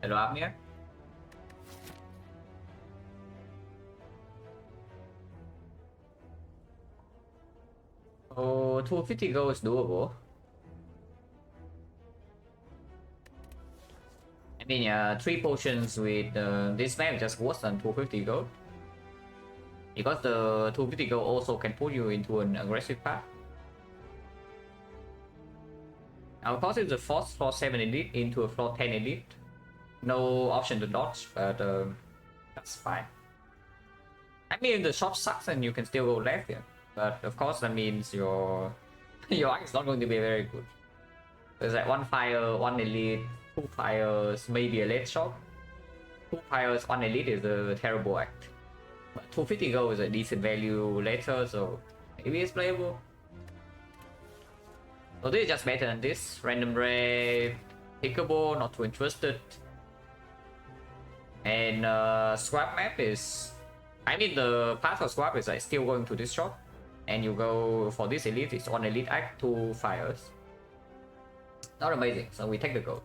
Hello, Amir. Oh, 250 gold is doable. I mean, 3 potions with this map just worse than 250 gold. Because the 250 gold also can put you into an aggressive path. Of course, it's a floor 7 elite into a floor 10 elite. No option to dodge, but that's fine. I mean, the shop sucks and you can still go left here. But of course, that means your arc is not going to be very good. There's like 1 fire, 1 elite, 2 fires, maybe a late shot. 2 fires, 1 elite is a terrible act. But 250 gold is a decent value later, so maybe it's playable. So this is just better than this. Random rate, pickable, not too interested. And swap map is... I mean, the path of swap is like still going to this shop. And you go for this elite, it's 1 elite act, 2 fires. Not amazing, so we take the gold.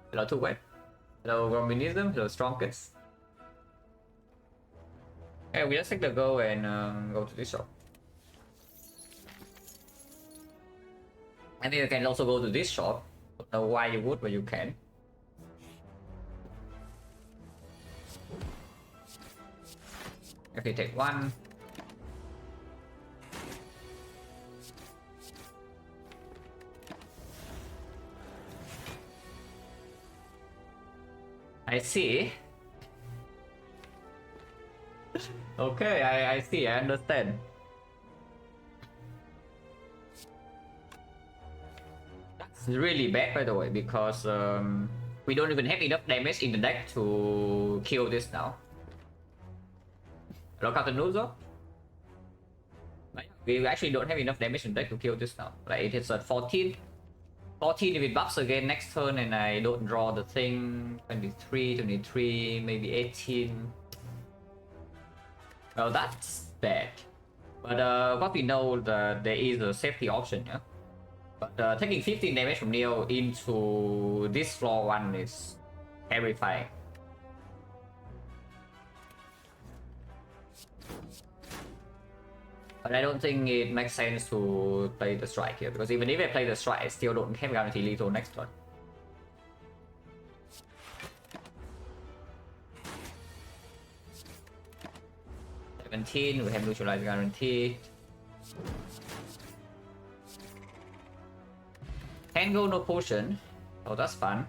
Hello, 2 wet. Hello, Romunism. Hello, Strongest. Yeah, we just take the gold and go to this shop. And then you can also go to this shop. Don't know why you would, but you can. If you take 1. I see. Okay, I see, I understand. That's really bad, by the way, because we don't even have enough damage in the deck to kill this now. Look out the Nuzo. We actually don't have enough damage in the deck to kill this now. Like, it hits at 14. 14 if it buffs again next turn and I don't draw the thing. 23, 23, maybe 18. Well, that's bad. But what we know that there is a safety option, yeah. But taking 15 damage from Neo into this floor 1 is terrifying. But I don't think it makes sense to play the strike here, because even if I play the strike, I still don't have guarantee lethal next turn. We have neutralized guarantee. Can go no potion. Oh, that's fun.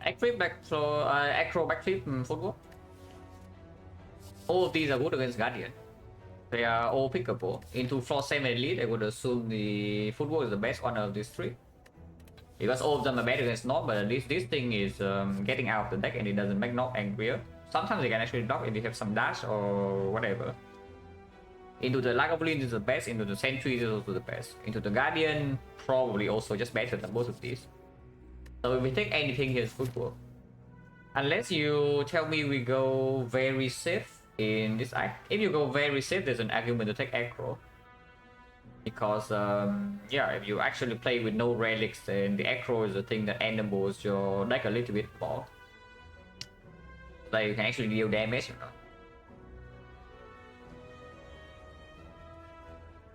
Backflip, acro, backflip, football. All of these are good against Guardian. They are all pickable. Into floor 7 elite, I would assume the football is the best one of these 3. Because all of them are bad against Knock, but at least this thing is getting out of the deck and it doesn't make Knock angrier. Sometimes they can actually block if you have some dash or whatever. Into the Lagavulin is the best, into the Sentry is also the best. Into the Guardian, probably also just better than both of these. So if we take anything, here's football. Unless you tell me we go very safe in this act. If you go very safe, there's an argument to take aggro. Because, yeah, if you actually play with no relics, then the aggro is the thing that enables your deck a little bit more. Like, you can actually deal damage, you know.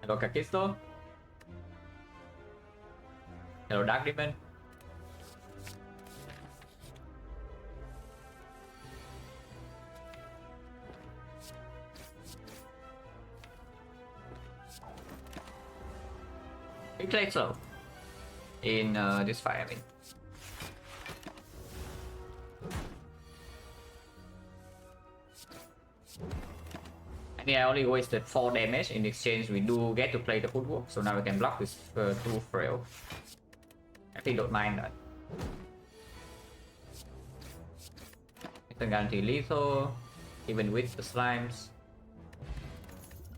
Hello, Kakisto. Hello, Dark Demon. We played slow in this fight, I mean. I mean, I only wasted 4 damage. In exchange, we do get to play the footwork, so now we can block this 2 frail. I think don't mind that. It's a guarantee lethal, even with the slimes.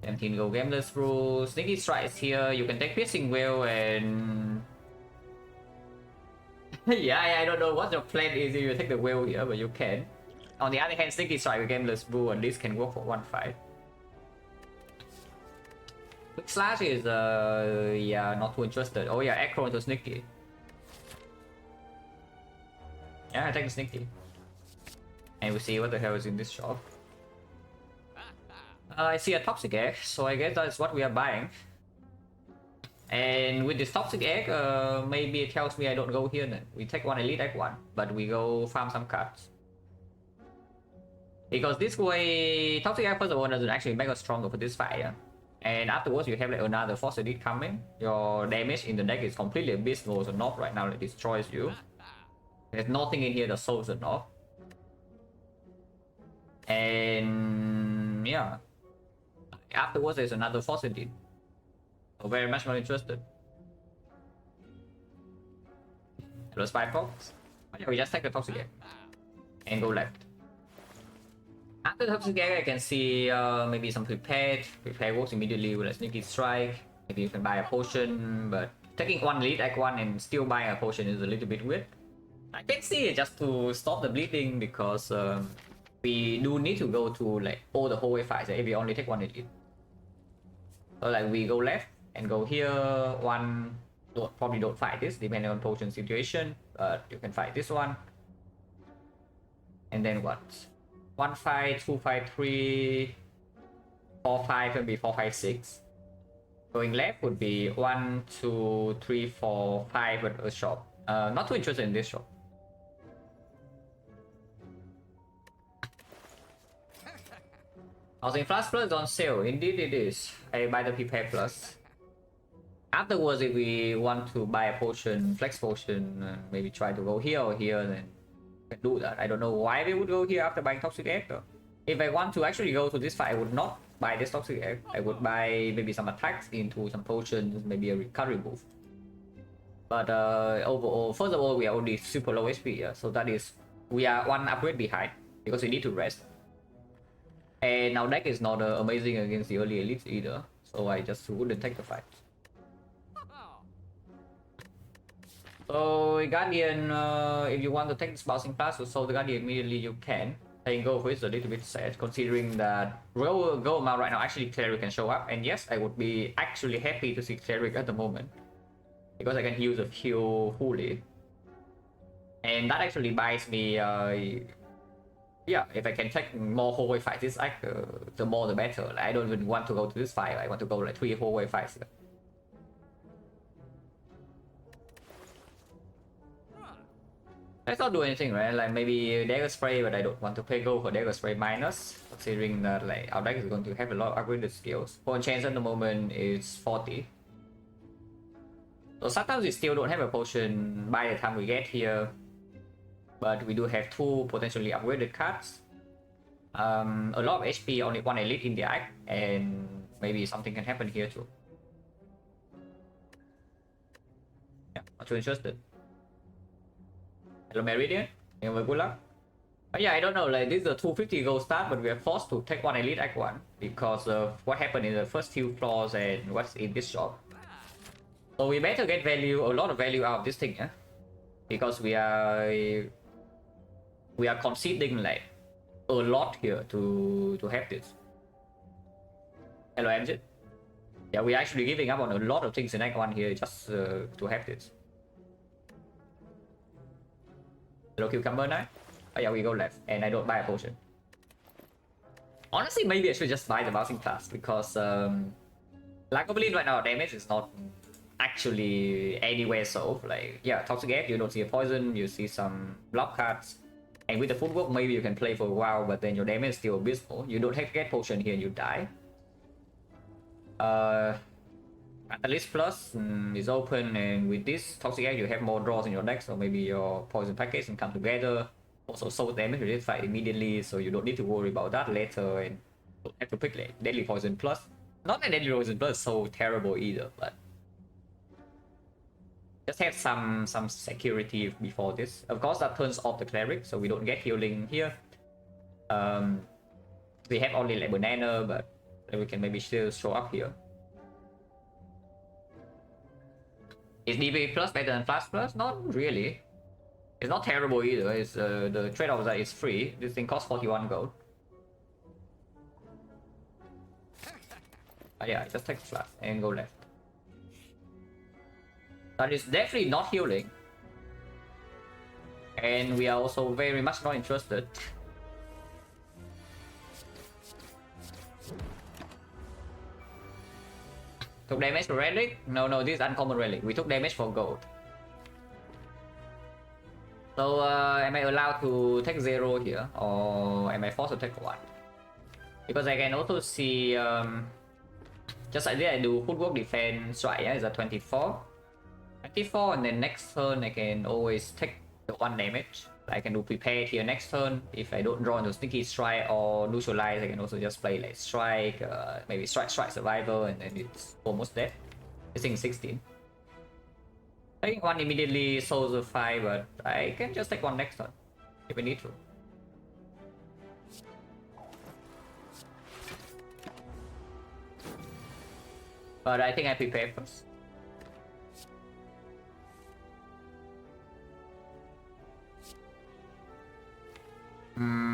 17 go gameless rule. Sneaky strikes here. You can take piercing will and yeah, I don't know what your plan is if you take the will here, but you can. On the other hand, sneaky strike with gameless rule at least can work for 1 fight. Quick slash is yeah, not too interested. Oh yeah, acro into sneaky. Yeah, I take the sneaky. And we see what the hell is in this shop. I see a toxic egg, so I guess that's what we are buying. And with this toxic egg, maybe it tells me I don't go here then. We take one elite egg one, but we go farm some cards. Because this way, toxic egg first of all doesn't actually make us stronger for this fight. Yeah? And afterwards you have like another force elite coming. Your damage in the deck is completely abysmal, so North right now it destroys you. There's nothing in here that solves the North. And yeah. Afterwards there's another force elite. So very much more interested. Hello Spy Fox. Oh, yeah, we just take the toxic egg. And go left. After the toxic egg, I can see maybe some prepared. Prepared works immediately with a sneaky strike. Maybe you can buy a potion, but taking one lead egg one and still buying a potion is a little bit weird. I can see it just to stop the bleeding because we do need to go to like all the hallway fights if we only take one elite. So like we go left and go here. One probably don't fight this depending on potion situation, but you can fight this one. And then what? 1 5, 2 5 3, 4 5 can be 4 5 6. Going left would be 1 2 3 4 5 at a shop. Not too interested in this shop. Housing Plus Plus on sale. Indeed it is. I buy the Prepare Plus. Afterwards, if we want to buy a potion, flex potion, maybe try to go here or here, then can do that. I don't know why they would go here after buying toxic egg though. If I want to actually go to this fight, I would not buy this toxic egg. I would buy maybe some attacks into some potions, maybe a recovery boost. But overall, first of all, we are only super low HP here, so that is we are one upgrade behind because we need to rest. And our deck is not amazing against the early elites either, so I just wouldn't take the fight. So Guardian, if you want to take this bouncing pass to solve the Guardian immediately, you can. Playing Go for it is a little bit sad, considering that Go amount right now actually Cleric can show up. And yes, I would be actually happy to see Cleric at the moment, because I can use the heal fully. And that actually buys me, yeah, if I can take more hallway fights this act, the more the better. Like, I don't even want to go to this fight, I want to go like 3 hallway fights. Let's not do anything, right? Like maybe Dagger Spray, but I don't want to pay gold for Dagger Spray minus, considering that like our deck is going to have a lot of upgraded skills. For chance at the moment is 40. So sometimes we still don't have a potion by the time we get here, but we do have 2 potentially upgraded cards. A lot of HP, only 1 elite in the act, and maybe something can happen here too. Yeah, not too interested. Hello Meridian, and good luck. Yeah, I don't know, like this is a 250 gold start, but we are forced to take 1 elite act 1 because of what happened in the first few floors and what's in this shop. So we better get value, a lot of value out of this thing, yeah? Because we are conceding like a lot here to have this. Hello MJ. Yeah, we're actually giving up on a lot of things in act 1 here just to have this. Hello Cucumber Knight. Oh yeah, we go left, and I don't buy a potion. Honestly, maybe I should just buy the bouncing class because lack of bleed right now, damage is not actually anywhere so. Like, yeah, toxic egg, you don't see a poison, you see some block cards. And with the footwork, maybe you can play for a while, but then your damage is still abysmal. You don't have to get potion here, you die. Catalyst Plus is open, and with this toxic egg, you have more draws in your deck, so maybe your poison package can come together. Also, soul damage related fight immediately, so you don't need to worry about that later, and don't have to pick like Deadly Poison Plus. Not that Deadly Poison Plus is so terrible either, but just have some security before this. Of course, that turns off the Cleric, so we don't get healing here. We have only like Banana, but we can maybe still show up here. Is DB Plus better than Flash Plus? Not really. It's not terrible either. It's the trade-off that is free. This thing costs 41 gold. Yeah, just take Flash and go left. That is definitely not healing. And we are also very much not interested. Took damage for relic? No, this is uncommon relic. We took damage for gold. So am I allowed to take 0 here, or am I forced to take 1? Because I can also see just like this, I do footwork defense strike, yeah, is a 24. 24, and then next turn I can always take the 1 damage. I can do prepare here next turn. If I don't draw into sneaky strike or neutralize, I can also just play like strike, maybe strike survival, and then it's almost dead. This thing is 16. Taking 1 immediately solves the 5, but I can just take 1 next turn if I need to. But I think I prepare first.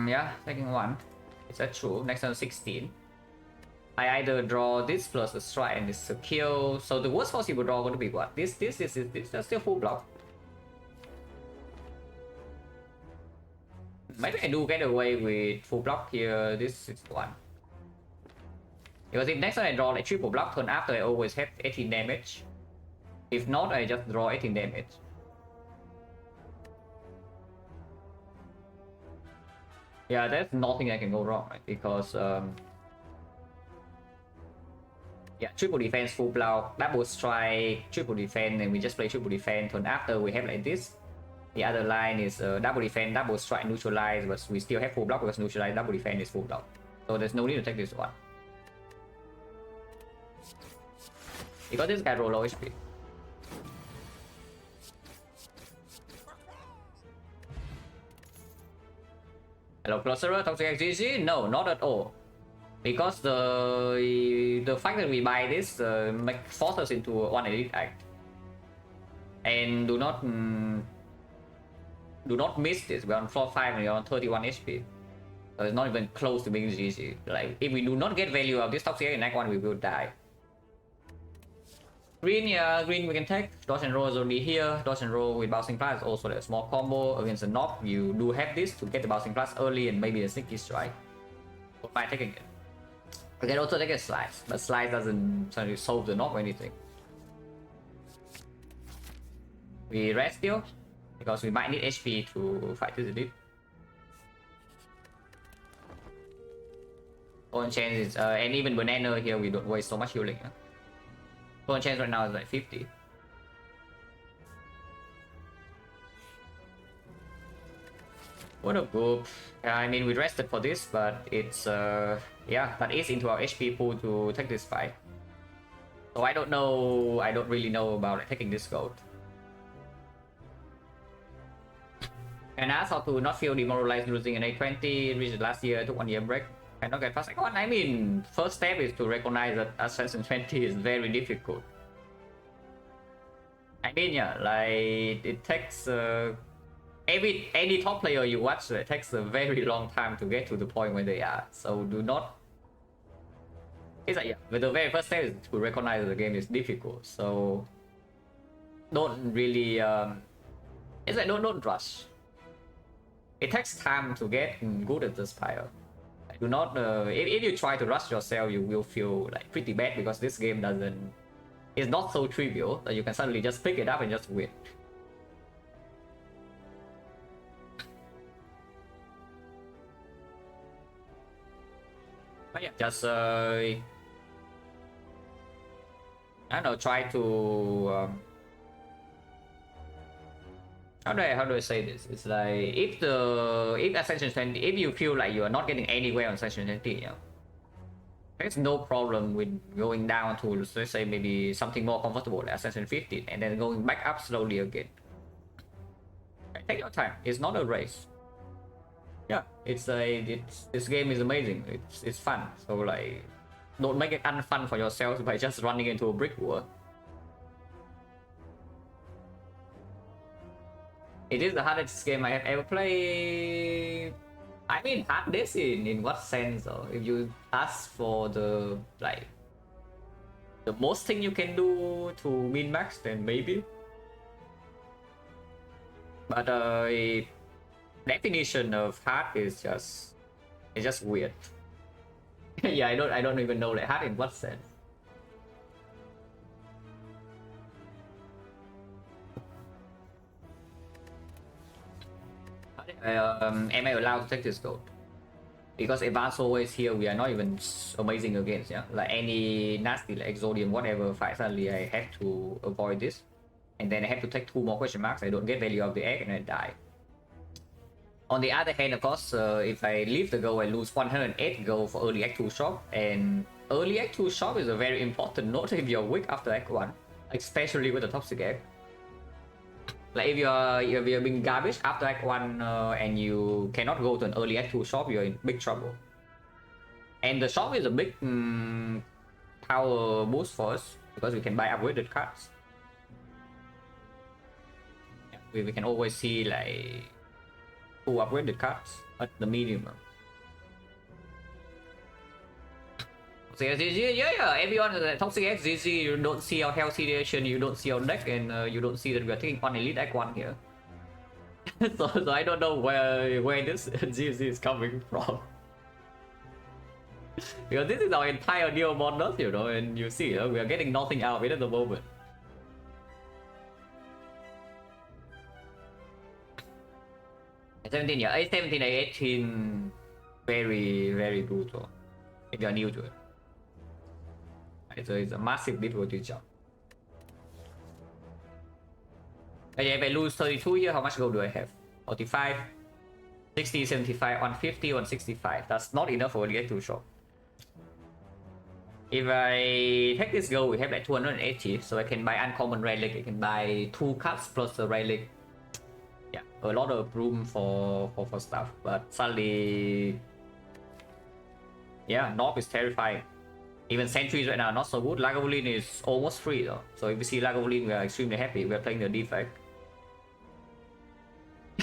Yeah, taking 1. Is that true? Next turn 16. I either draw this plus a strike and this a kill. So the worst possible draw would be what? This. That's still full block. Maybe I do get away with full block here. This is 1. Because if next time I draw like triple block, turn after I always have 18 damage. If not, I just draw 18 damage. Yeah, there's nothing that can go wrong, right? Because yeah, triple defense, full block, double strike, triple defense, and we just play triple defense. Turn after we have like this. The other line is double defense, double strike, neutralize, but we still have full block because neutralize, double defense is full block. So there's no need to take this one. Because this guy roll low HP. Hello, Closerer, Toxic XGG? No, not at all. Because the fact that we buy this forces us into one elite act. And do not miss this. We're on floor 5 and we're on 31 HP. So it's not even close to being GG. Like, if we do not get value of this Toxic in Act 1, we will die. Green, yeah, green we can take. Dodge and roll is already here. Dodge and roll with bouncing plus is also a small combo. Against a knock, you do have this to get the bouncing plus early and maybe a sneaky strike. But by taking it. We can also take a slice, but slice doesn't suddenly solve the knock or anything. We rest still, because we might need HP to fight this elite. Phone change is, and even banana here, we don't waste so much healing. Huh? Phone change right now is like 50. What a group. I mean, we rested for this, but it's yeah, that is into our HP pool to take this fight. So I don't know, I don't really know about like, taking this gold. And ask how to not feel demoralized losing an A20, reached last year, took 1 year break. Cannot get fast icon. I mean, first step is to recognize that Assassin 20 is very difficult. I mean, yeah, like it takes any top player you watch, it takes a very long time to get to the point where they are. So do not. It's like, yeah, but the very first step is to recognize the game is difficult. So don't really it's like don't rush. It takes time to get good at this fire. Do not if you try to rush yourself, you will feel like pretty bad, because this game doesn't, it's not so trivial that you can suddenly just pick it up and just win. But yeah, just I don't know, try to how do I say this? It's like if Ascension 20, if you feel like you are not getting anywhere on Ascension 20, you know, there's no problem with going down to, let's say, maybe something more comfortable like Ascension 15 and then going back up slowly again. Take your time. It's not a race. Yeah, this game is amazing. It's fun. So like, don't make it unfun for yourselves by just running into a brick wall. It is the hardest game I have ever played. I mean, hardest in what sense? Though? If you ask for the like the most thing you can do to min max, then maybe. But definition of hard is just weird. Yeah, I don't even know like hard in what sense. Am I allowed to take this gold? Because Advanced always here, we are not even amazing against, yeah. Like any nasty like Exodium, whatever fight, suddenly I have to avoid this. And then I have to take 2 more question marks, I don't get value of the egg and I die. On the other hand, of course, if I leave the goal, I lose 108 gold for early Act 2 shop. And early Act 2 shop is a very important note if you're weak after Act 1. Especially with the toxic egg. Like if you're being garbage after Act 1 and you cannot go to an early Act 2 shop, you're in big trouble. And the shop is a big power boost for us because we can buy upgraded cards. Yeah, we can always see like 2 upgraded cards at the minimum. So yeah, everyone is Toxic X GG, you don't see our health situation, you don't see our deck, and you don't see that we are taking on Elite Act 1 here. so I don't know where this GG is coming from. Because this is our entire Neo models, you know, and you see, we are getting nothing out of it at the moment. A17, yeah, A17, A18, very brutal if you are new to it. So it's a massive difficulty job. Okay, if I lose 32 here, how much gold do I have? 45, 60, 75, 150, 165. That's not enough for the X2 shop. If I take this gold, we have like 280, so I can buy uncommon relic. I can buy 2 cards plus a relic. Yeah, a lot of room for stuff. But sadly, yeah, North is terrifying. Even Sentries right now are not so good. Lagavulin is almost free though. So if we see Lagavulin, we are extremely happy. We are playing the Defect.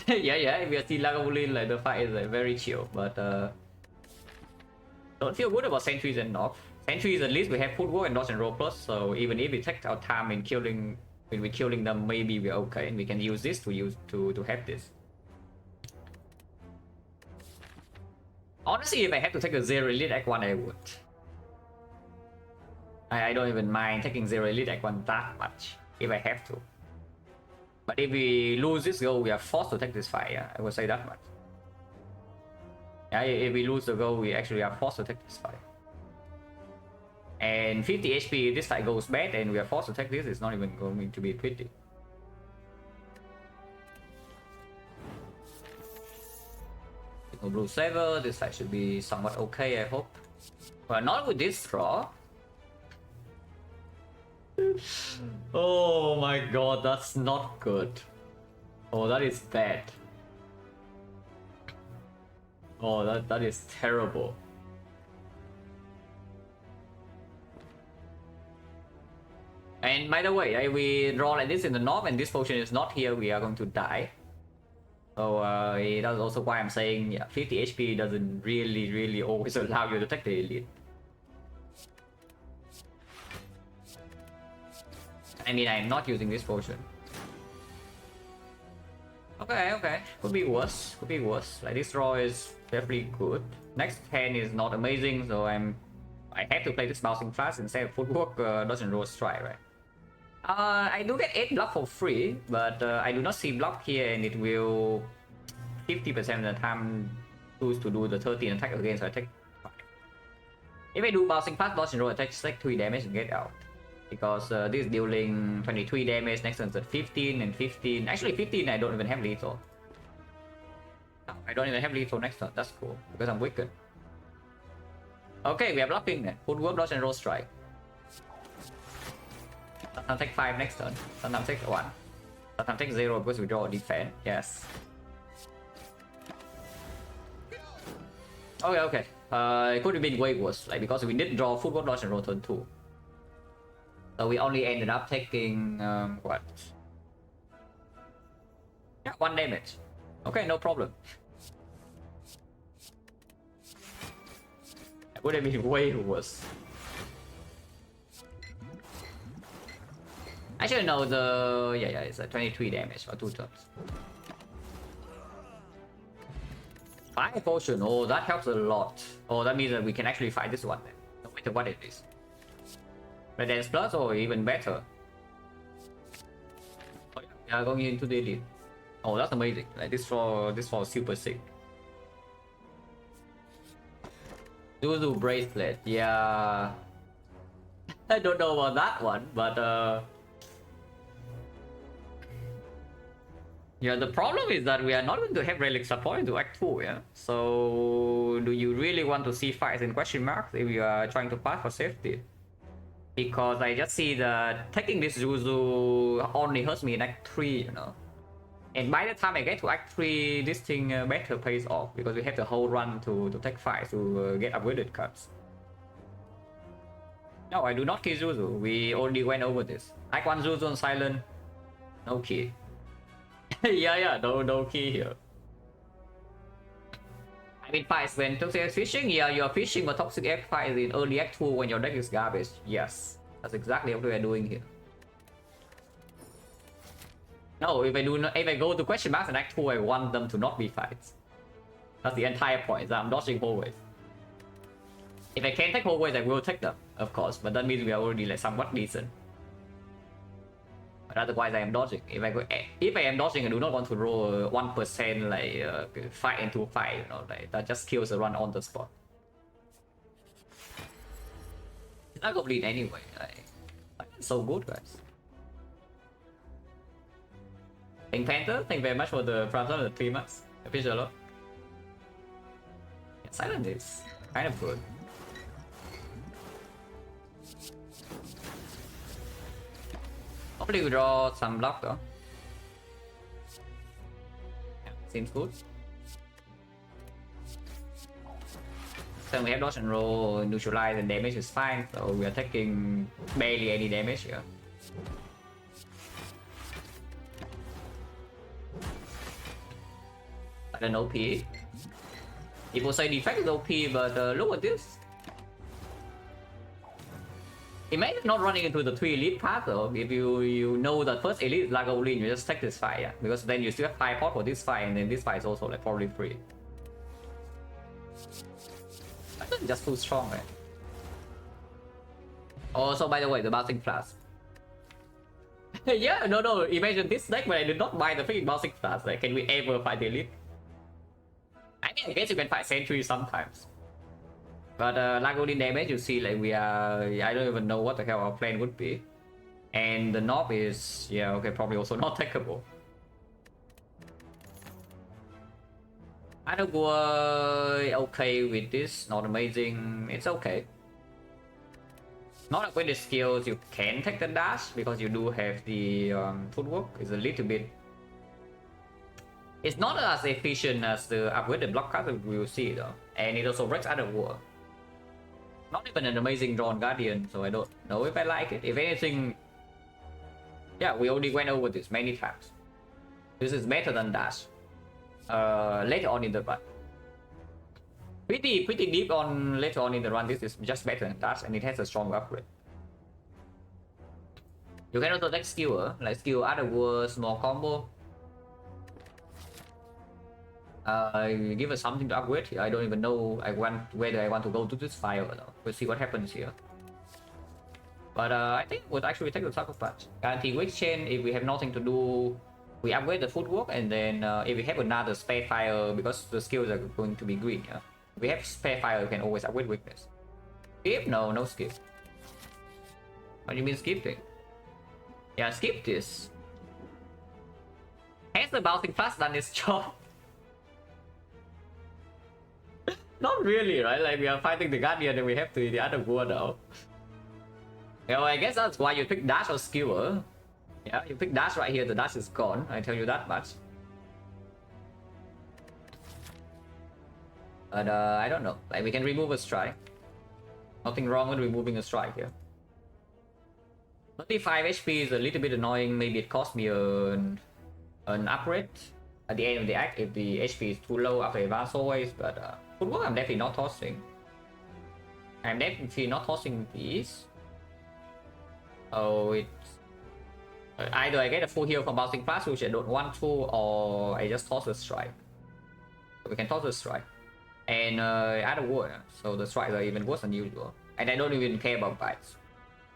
yeah, if we see Lagavulin, like the fight is like very chill. But don't feel good about Sentries and North. Sentries, at least we have footwork and dodge and roll plus. So even if we take our time in killing, when we're killing them, maybe we're okay, and we can use this to have this. Honestly, if I have to take a 0 Elite Act 1, I would. I don't even mind taking 0 Elite Act 1 that much, if I have to. But if we lose this goal, we are forced to take this fight, yeah? I would say that much. Yeah, if we lose the goal, we actually are forced to take this fight. And 50 HP, this fight goes bad and we are forced to take this, it's not even going to be pretty. No blue saver, this fight should be somewhat okay, I hope. Well, not with this draw. Oh my god, that's not good. Oh, that is bad. Oh, that is terrible. And by the way, if we draw like this in the north and this potion is not here, we are going to die. So that's also why I'm saying, yeah, 50 HP doesn't really always allow you to take the elite. I mean, I'm not using this potion. Okay. Could be worse. Like this draw is definitely good. Next hand is not amazing, so I have to play this bouncing flash instead of footwork, doesn't roll strike, right? I do get 8 block for free, but I do not see block here, and it will 50% of the time choose to do the 13 attack again, so I take 5. If I do bouncing flash, dodge and roll, I take 3 damage and get out. Because this is dealing 23 damage, next one's at 15 and 15. Actually 15 I don't even have lethal. No, I don't even have lethal next turn, that's cool, because I'm wicked. Okay, we are blocking then. Footwork, dodge and roll strike. Sometimes take 5 next turn, sometimes take 1. Sometimes take 0 because we draw a defense, yes. Okay. It could have been way worse, like because we did draw footwork, dodge and roll turn 2. So we only ended up taking, what? Yeah, 1 damage. Okay, no problem. It would have been way worse. Actually, no, yeah, it's a 23 damage for 2 turns. 5 potion. Oh, that helps a lot. Oh, that means that we can actually fight this one then. No matter what it is. Red Dance Plus or even better. Oh, yeah, going into the elite. Oh, that's amazing. Like this for super sick. Zuzu bracelet. Yeah. I don't know about that one, but yeah, the problem is that we are not going to have relic support into Act 2, yeah? So, do you really want to see fights in question marks if you are trying to pass for safety? Because I just see that taking this Zuzu only hurts me in Act 3, you know? And by the time I get to Act 3, this thing better pays off, because we have the whole run to take fights to get upgraded cards. No, I do not kill Zuzu, we already went over this. Act 1 Zuzu on Silent, no key. yeah, no key here. I mean, fights when toxic fishing, yeah, you're fishing for toxic egg fights in early Act 2 when your deck is garbage. Yes, that's exactly what we are doing here. No, if I go to question marks in Act 2, I want them to not be fights. That's the entire point, that I'm dodging hallways. If I can take hallways, I will take them, of course, but that means we are already like somewhat decent. But otherwise, I am dodging. If I am dodging, I do not want to roll 1% like fight into fight. You know, like that just kills the run on the spot. It's not gonna bleed anyway. Like it's so good, guys. Pink Panther, thank you very much for the front of the 3 months. Appreciate a lot. Yeah, Silent is kind of good. Hopefully we draw some block though. Yeah, seems good. So we have dodge and roll, neutralize, and damage is fine. So we are taking barely any damage here. Like an OP. People say Defect is OP, but look at this. Imagine not running into the 3 elite path though. If you know that first elite is Lagolin, you just take this fight, yeah? Because then you still have 5 pot for this fight, and then this fight is also like probably free. That's just too strong, man. Also, by the way, the bouncing flash. Yeah, no. Imagine this deck when I did not buy the freaking bouncing flash. Like, can we ever fight the elite? I mean, I guess you can fight Sentry sometimes. But Lagolin damage, you see, like we are. I don't even know what the hell our plan would be. And the knob is, yeah, okay, probably also not takeable. Adagua, okay with this, not amazing. It's okay. Not with the skills, you can take the dash because you do have the footwork. It's a little bit. It's not as efficient as the upgraded block card that we will see though, and it also breaks Adagua. Not even an amazing drawn Guardian, so I don't know if I like it. If anything, yeah, we already went over this many times. This is better than Dash. Later on in the run. Pretty deep on later on in the run, this is just better than Dash, and it has a strong upgrade. You can also take Skewer, like Skewer Otherworld, small combo. Give us something to upgrade. I don't even know whether I want to go to this file or not. We'll see what happens here. But I think we'll actually take the Taco Patch. Guarantee weak chain. If we have nothing to do, we upgrade the footwork, and then if we have another spare fire, because the skills are going to be green, yeah. If we have spare fire, we can always upgrade weakness. Skip? No skip. What do you mean skipping? Yeah, skip this. Has the bouncing flash done its job? Not really, right? Like we are fighting the Guardian and we have the other war now. Yeah, well, I guess that's why you pick Dash or Skewer. Yeah, you pick Dash right here, the Dash is gone. I tell you that much. But I don't know. Like we can remove a strike. Nothing wrong with removing a strike here. 35 HP is a little bit annoying. Maybe it cost me an upgrade at the end of the act if the HP is too low after advance always. But footwork I'm definitely not tossing. I'm definitely not tossing these. Oh, it's either I get a full heal from bouncing flash, which I don't want to, or I just toss a strike. We can toss the strike. And add a war, so the strikes are even worse than usual. And I don't even care about bites.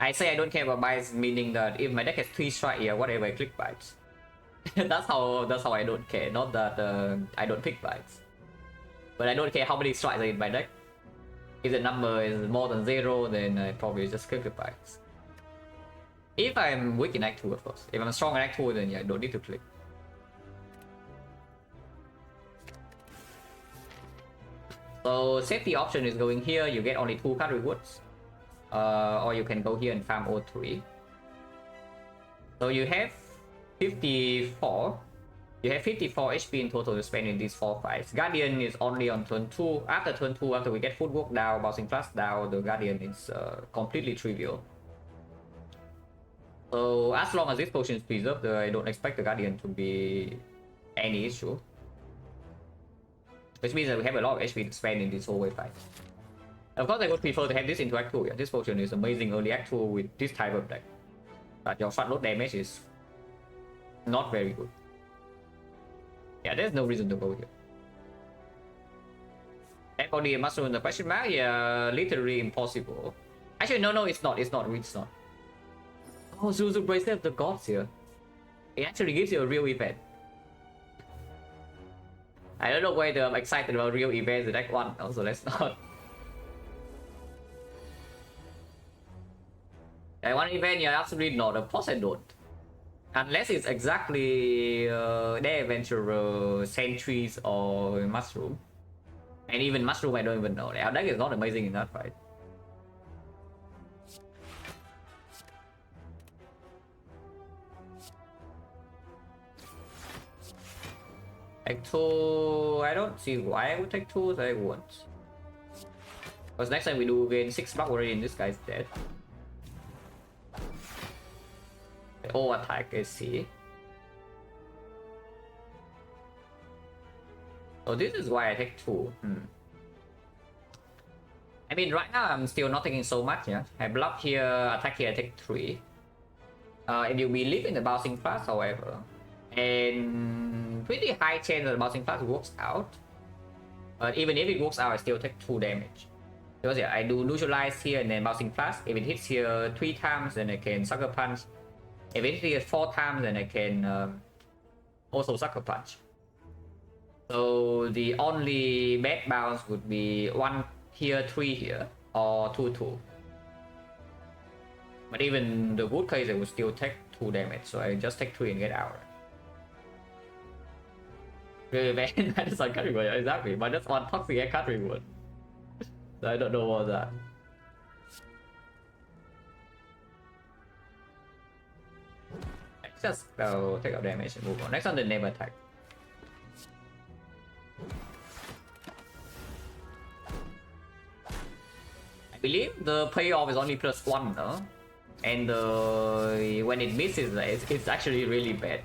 I say I don't care about bites, meaning that if my deck has 3 strike here, whatever I click bites. that's how I don't care. Not that I don't pick bites, but I don't care how many strikes are in my deck. If the number is more than 0, then I probably just click the bites. If I'm weak in Act 2, of course. If I'm strong in Act 2, then yeah, I don't need to click. So safety option is going here, you get only 2 card rewards. Or you can go here and farm O3. So you have 54. You have 54 HP in total to spend in these 4 fights. Guardian is only on turn 2. After turn 2, after we get footwork down, bouncing flash down, the Guardian is completely trivial. So as long as this potion is preserved, I don't expect the Guardian to be any issue. Which means that we have a lot of HP to spend in this whole wave fight. Of course, I would prefer to have this into Act 2. Yeah, this potion is amazing early Act 2 with this type of deck. But your front load damage is not very good. Yeah, there's no reason to go here. And for the mushroom, the question mark, yeah, literally impossible. Actually, no, it's not. It's not. Oh, Zuzu Bracelet of the Gods here. It actually gives you a real event. I don't know whether I'm excited about real events in Act 1, so let's not. I want event, yeah, absolutely not. Of course I don't. Unless it's exactly the adventurer, sentries, or mushroom. And even mushroom, I don't even know. Our deck is not amazing in that fight. Take 2. I don't see why I would take 2, so I won't. Because next time we do gain 6 block already and this guy's dead. Oh, attack is C. So this is why I take 2. I mean, right now I'm still not taking so much, yeah. I block here, attack here, I take 3. If you believe in the bouncing flash, however, and pretty high chance that the bouncing flash works out. But even if it works out, I still take 2 damage. Because yeah, I do neutralize here and then bouncing flash. If it hits here 3 times, then I can sucker punch. If it hits here 4 times, then I can also sucker punch. So the only bad bounce would be 1 here, 3 here, or 2-2. But even the good case, I would still take 2 damage, so I just take 3 and get out. Really bad, that is on card reward, exactly, but that's on toxic card reward. So I don't know what that. Let's just go take out damage and move on. Next on the name attack. I believe the payoff is only +1 though. And when it misses, it's actually really bad.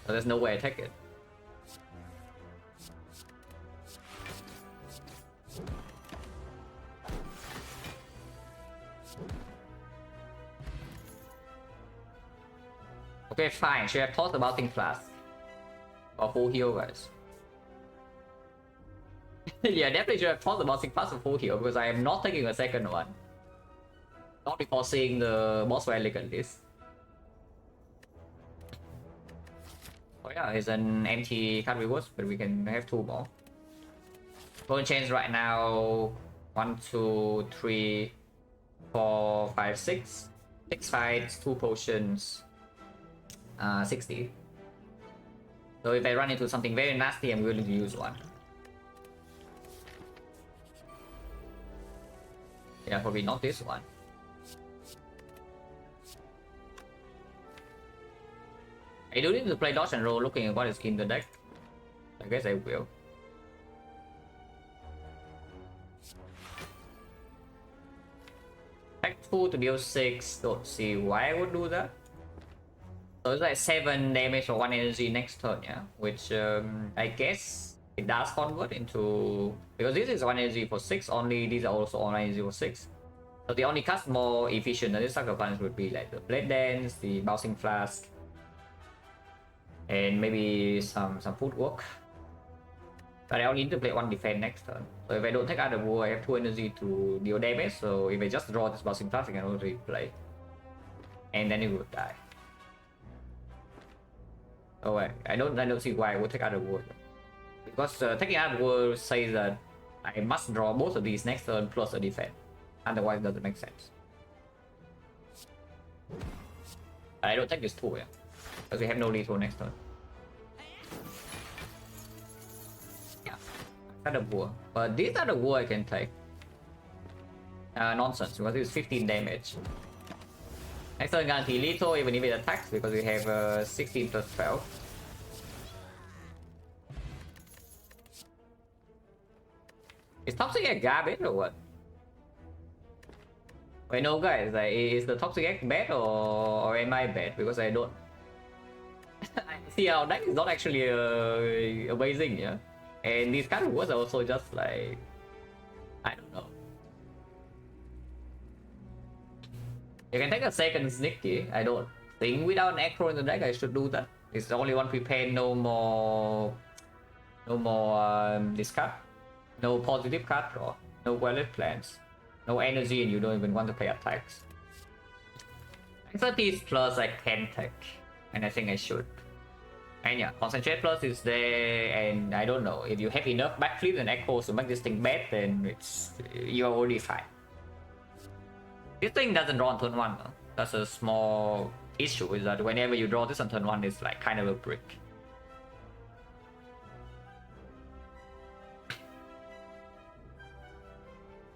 So there's no way I take it. Okay, fine. Should have talked about Think Flash. Or full heal, guys. Yeah, definitely should have talked about Think Flash or full heal because I am not taking a second one. Not before seeing the boss relic at least. Oh yeah, it's an empty card rewards, but we can have 2 more. Golden chains right now 1, 2, 3, 4, 5, 6. 6 fights, 2 potions. 60. So if I run into something very nasty, I'm willing to use 1. Yeah, probably not this one. I do need to play dodge and roll looking at what is in the deck. I guess I will. Attack 2 to deal 6. Don't see why I would do that. So it's like 7 damage for 1 energy next turn, yeah? Which I guess it does convert into... Because this is 1 energy for 6 only, these are also 1 energy for 6. So the only cast more efficient than this sucker punch would be like the Blade Dance, the Bouncing Flask, and maybe some footwork. But I only need to play one defense next turn. So if I don't take out the war, I have 2 energy to deal damage. So if I just draw this Bouncing Blast, I can already play. And then it would die. Oh wait, I don't see why I would take out the war. Because taking out the war says that I must draw both of these next turn plus a defense. Otherwise it doesn't make sense. I don't take this 2, yeah. Because we have no lethal next turn. Other war, but this other war I can take. Nonsense, because it's 15 damage. Next turn guarantee lethal even if it attacks because we have 16 plus 12. Is Toxic Egg garbage or what? Wait, no guys, like, is the Toxic Egg bad or am I bad? Because I don't... See, our deck is not actually amazing, yeah? And these kind of words are also just like... I don't know. You can take a second sneaky. I don't think without an Acro in the deck I should do that. It's the only one prepared, no more discard. No positive card draw. No wallet plans. No energy and you don't even want to play attacks. 30 plus I can take. And I think I should. And yeah, Concentrate Plus is there, and I don't know, if you have enough backflip and echoes to make this thing bad, then you're already fine. This thing doesn't draw on turn 1 though. That's a small issue, is that whenever you draw this on turn 1, it's like kind of a brick.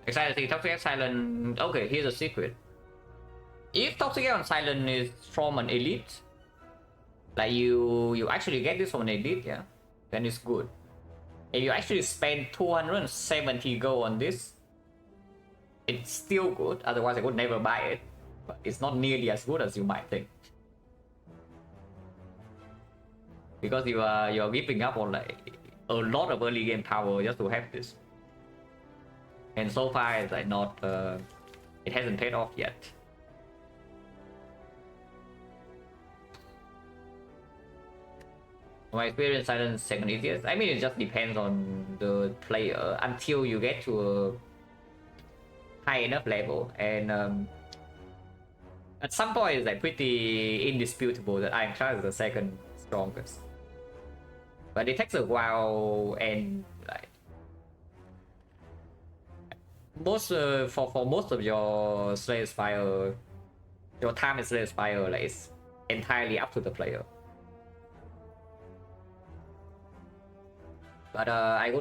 Excited to see Toxic X Silent. Okay, here's a secret. If Toxic X Silent is from an elite, like you actually get this from an elite, yeah, then it's good. If you actually spend 270 gold on this, it's still good. Otherwise I would never buy it, but it's not nearly as good as you might think. Because you're giving up on like a lot of early game power just to have this. And so far it's like not it hasn't paid off yet. My experience, Silent second easiest. I mean, it just depends on the player until you get to a high enough level, and at some point it's like pretty indisputable that Iron Class is the second strongest. But it takes a while, and like most for most of your Slayer Spire, your time in Slayer Spire like it's entirely up to the player. But I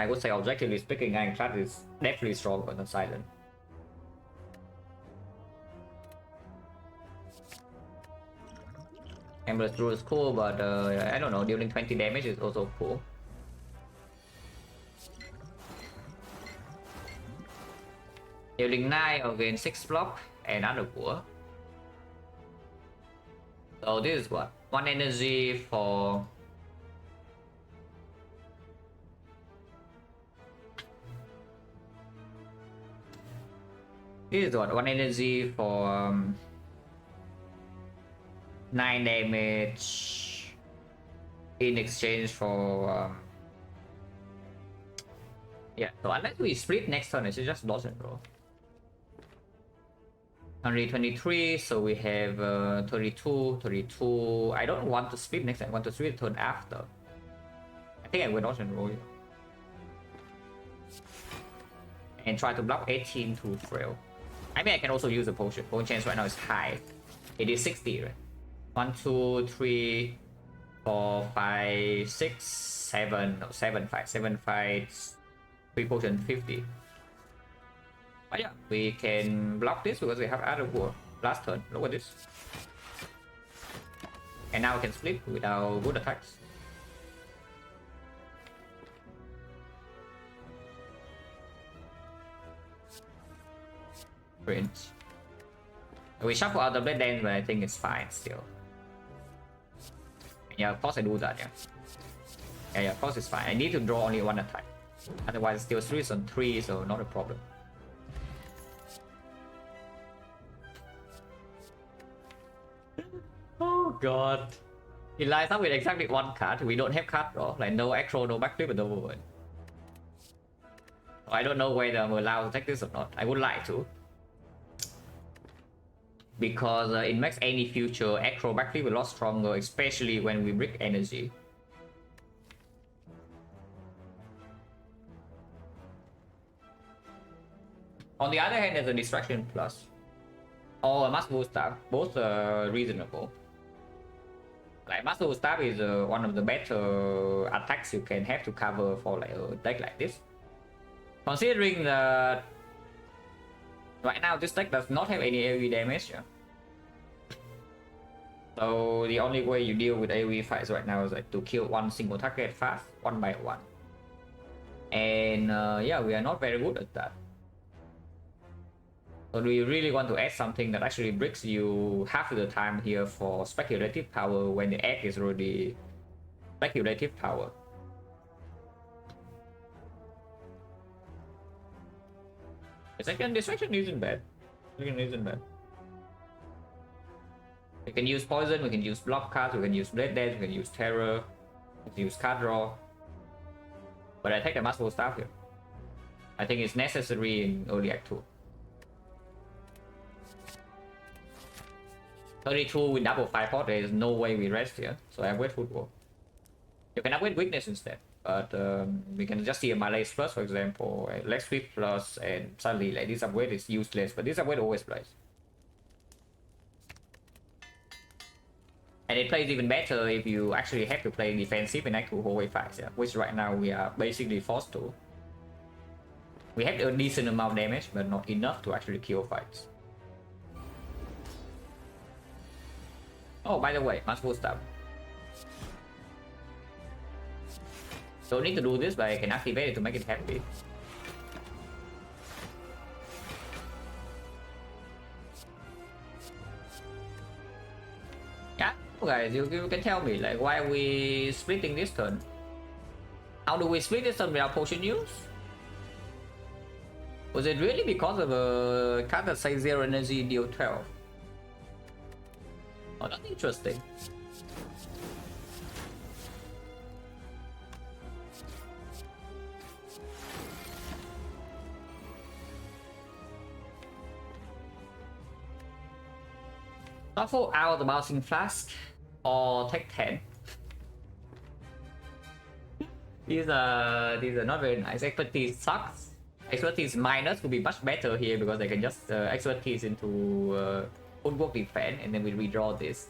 would say objectively speaking, Iron Class is definitely stronger than Silent. Ember's Rule is cool, but I don't know, dealing 20 damage is also cool. Dealing 9 against 6 block and another war. So this is what? 1 energy for... This is what? 1 energy for 9 damage in exchange for yeah, so unless we split next turn, it's just dodge and roll. 123, so we have 32. I don't want to split next turn, I want to split turn after. I think I will dodge and roll here. And try to block 18 to frail. I mean, I can also use a potion. Potion chance right now is high. It is 60, right? 1, 2, 3, 4, 5, 6, 7. No, 7, 5. 7, 5. 3 potion, 50. But yeah, we can block this because we have other war. Last turn, look at this. And now we can split without good attacks. Print. We shuffle out the Blade Dance, but I think it's fine still. Yeah, of course I do that, yeah. Yeah, of course it's fine. I need to draw only 1 attack. Otherwise, still 3 on 3, so not a problem. Oh god. He lines up with exactly 1 card. We don't have card draw. Like no Acro, no backflip, and no movement. I don't know whether I'm allowed to take this or not. I would like to. Because it makes any future acro backflip a lot stronger, especially when we brick energy. On the other hand, there's a distraction plus. Or a masterful staff, both reasonable. Like masterful staff is one of the better attacks you can have to cover for like a deck like this. Considering that right now this deck does not have any AoE damage. Yeah? So the only way you deal with AoE fights right now is like to kill one single target fast, one by one. And yeah, we are not very good at that. So do you really want to add something that actually bricks you half of the time here for speculative power when the egg is already speculative power? The second distraction isn't bad. Isn't bad. We can use poison, we can use block cards, we can use blade dance, we can use terror, we can use card draw. But I take the masterful staff here. I think it's necessary in early act 2. 32 with double 5 pot, there is no way we rest here, so I upgrade football. You can upgrade weakness instead, but we can just see a malaise plus, for example, leg sweep plus, and suddenly like this upgrade is useless, but this upgrade always plays. And it plays even better if you actually have to play defensive in Act 2 hallway fights, yeah, which right now we are basically forced to. We have a decent amount of damage, but not enough to actually kill fights. Oh, by the way, masterful staff. Don't need to do this, but I can activate it to make it happy. Yeah, guys, you can tell me like why are we splitting this turn? How do we split this turn without potion use? Was it really because of a card that says 0 energy deal 12? Oh, that's interesting. Shuffle out the bouncing flask or take 10. These are not very nice. Expertise sucks. Expertise minus would be much better here because they can just expertise into footwork defense and then we redraw this.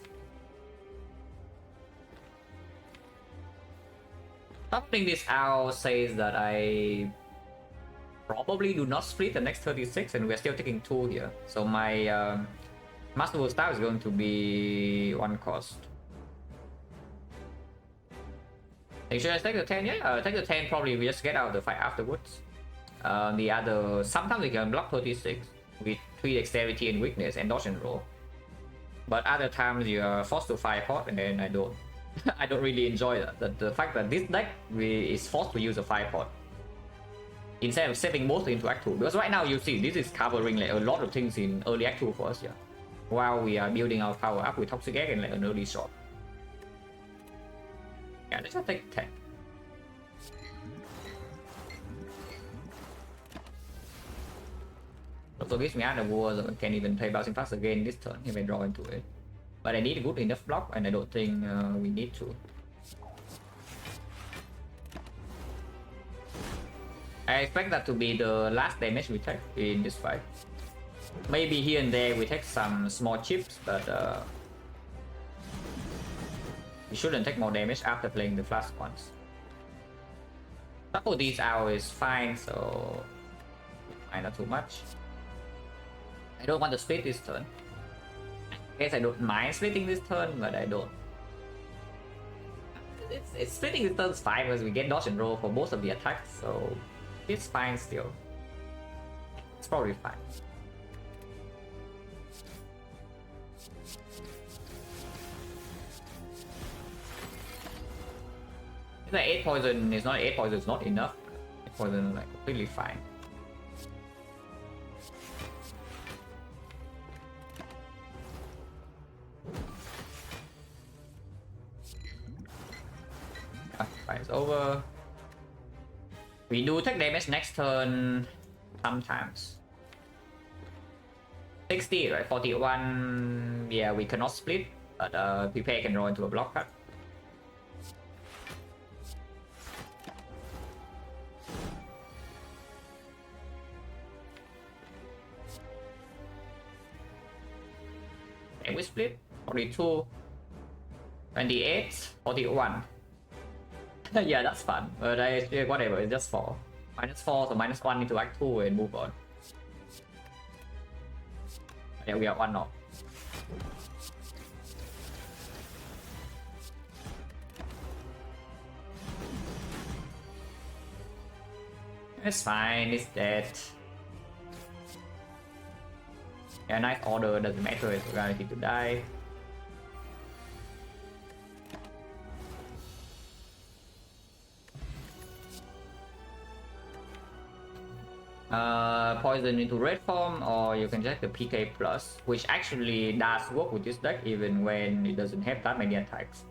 Shuffling this out says that I probably do not split the next 36 and we're still taking 2 here. So my masterful staff is going to be 1 cost. Should I take the 10? Yeah, take the 10 probably we just get out of the fight afterwards. The other, sometimes we can block 36 with 3 dexterity and weakness and dodge and roll. But other times you are forced to 5 pot and then I don't. I don't really enjoy that. The fact that this deck is forced to use a 5 pot instead of stepping mostly into Act 2. Because right now you see this is covering like a lot of things in early Act 2 for us, yeah. While we are building our power up with Toxic Egg and like an early shot. Yeah, let's just take 10. Also gives me out the war, so I can even play Bouncing Fast again this turn if I draw into it. But I need a good enough block and I don't think we need to. I expect that to be the last damage we take in this fight. Maybe here and there we take some small chips, but we shouldn't take more damage after playing the flash ones. Couple these out is fine, so not too much. I don't want to split this turn. I guess I don't mind splitting this turn, but I don't. It's splitting this turn is fine because we get dodge and roll for most of the attacks, so it's fine still. It's probably fine. The 8 poison is not 8 poison is not enough. 8 poison is like completely fine. Fight's over. We do take damage next turn sometimes. 60, right? 41. Yeah, we cannot split, but prepare can roll into a block cut. And we split 42, 28, 41. Yeah, that's fun. But whatever, it's just 4. -4, so -1 into Act 2 and move on. Yeah, we are 1 off. It's fine, it's dead. Yeah, nice order, doesn't matter, it's guaranteed to die. Poison into red form, or you can check the PK plus, which actually does work with this deck even when it doesn't have that many attacks.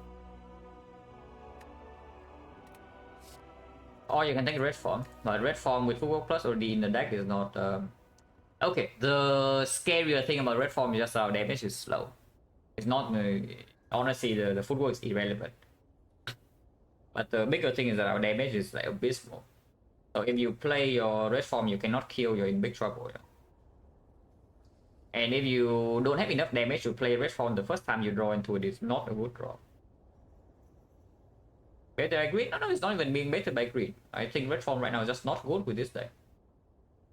Or you can take red form, but red form with footwork plus already in the deck is not. Okay, the scarier thing about red form is just our damage is slow. It's not. Honestly, the footwork is irrelevant. But the bigger thing is that our damage is like abysmal. So if you play your red form, you cannot kill, you're in big trouble. And if you don't have enough damage to play red form the first time you draw into it, it's not a good draw. Better by green? No, it's not even being better by green. I think red form right now is just not good with this deck.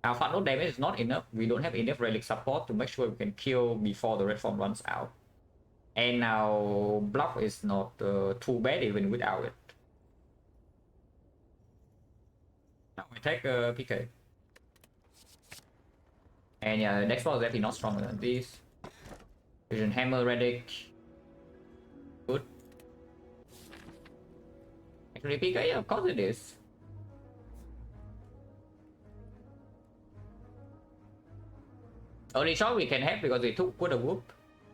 Our final damage is not enough. We don't have enough relic support to make sure we can kill before the red form runs out. And now block is not too bad even without it. Now we take PK. And yeah, the next ball is actually not stronger than this. Fusion Hammer Relic. Good. Actually PK, yeah, of course it is. Only shot we can have because we took good a whoop.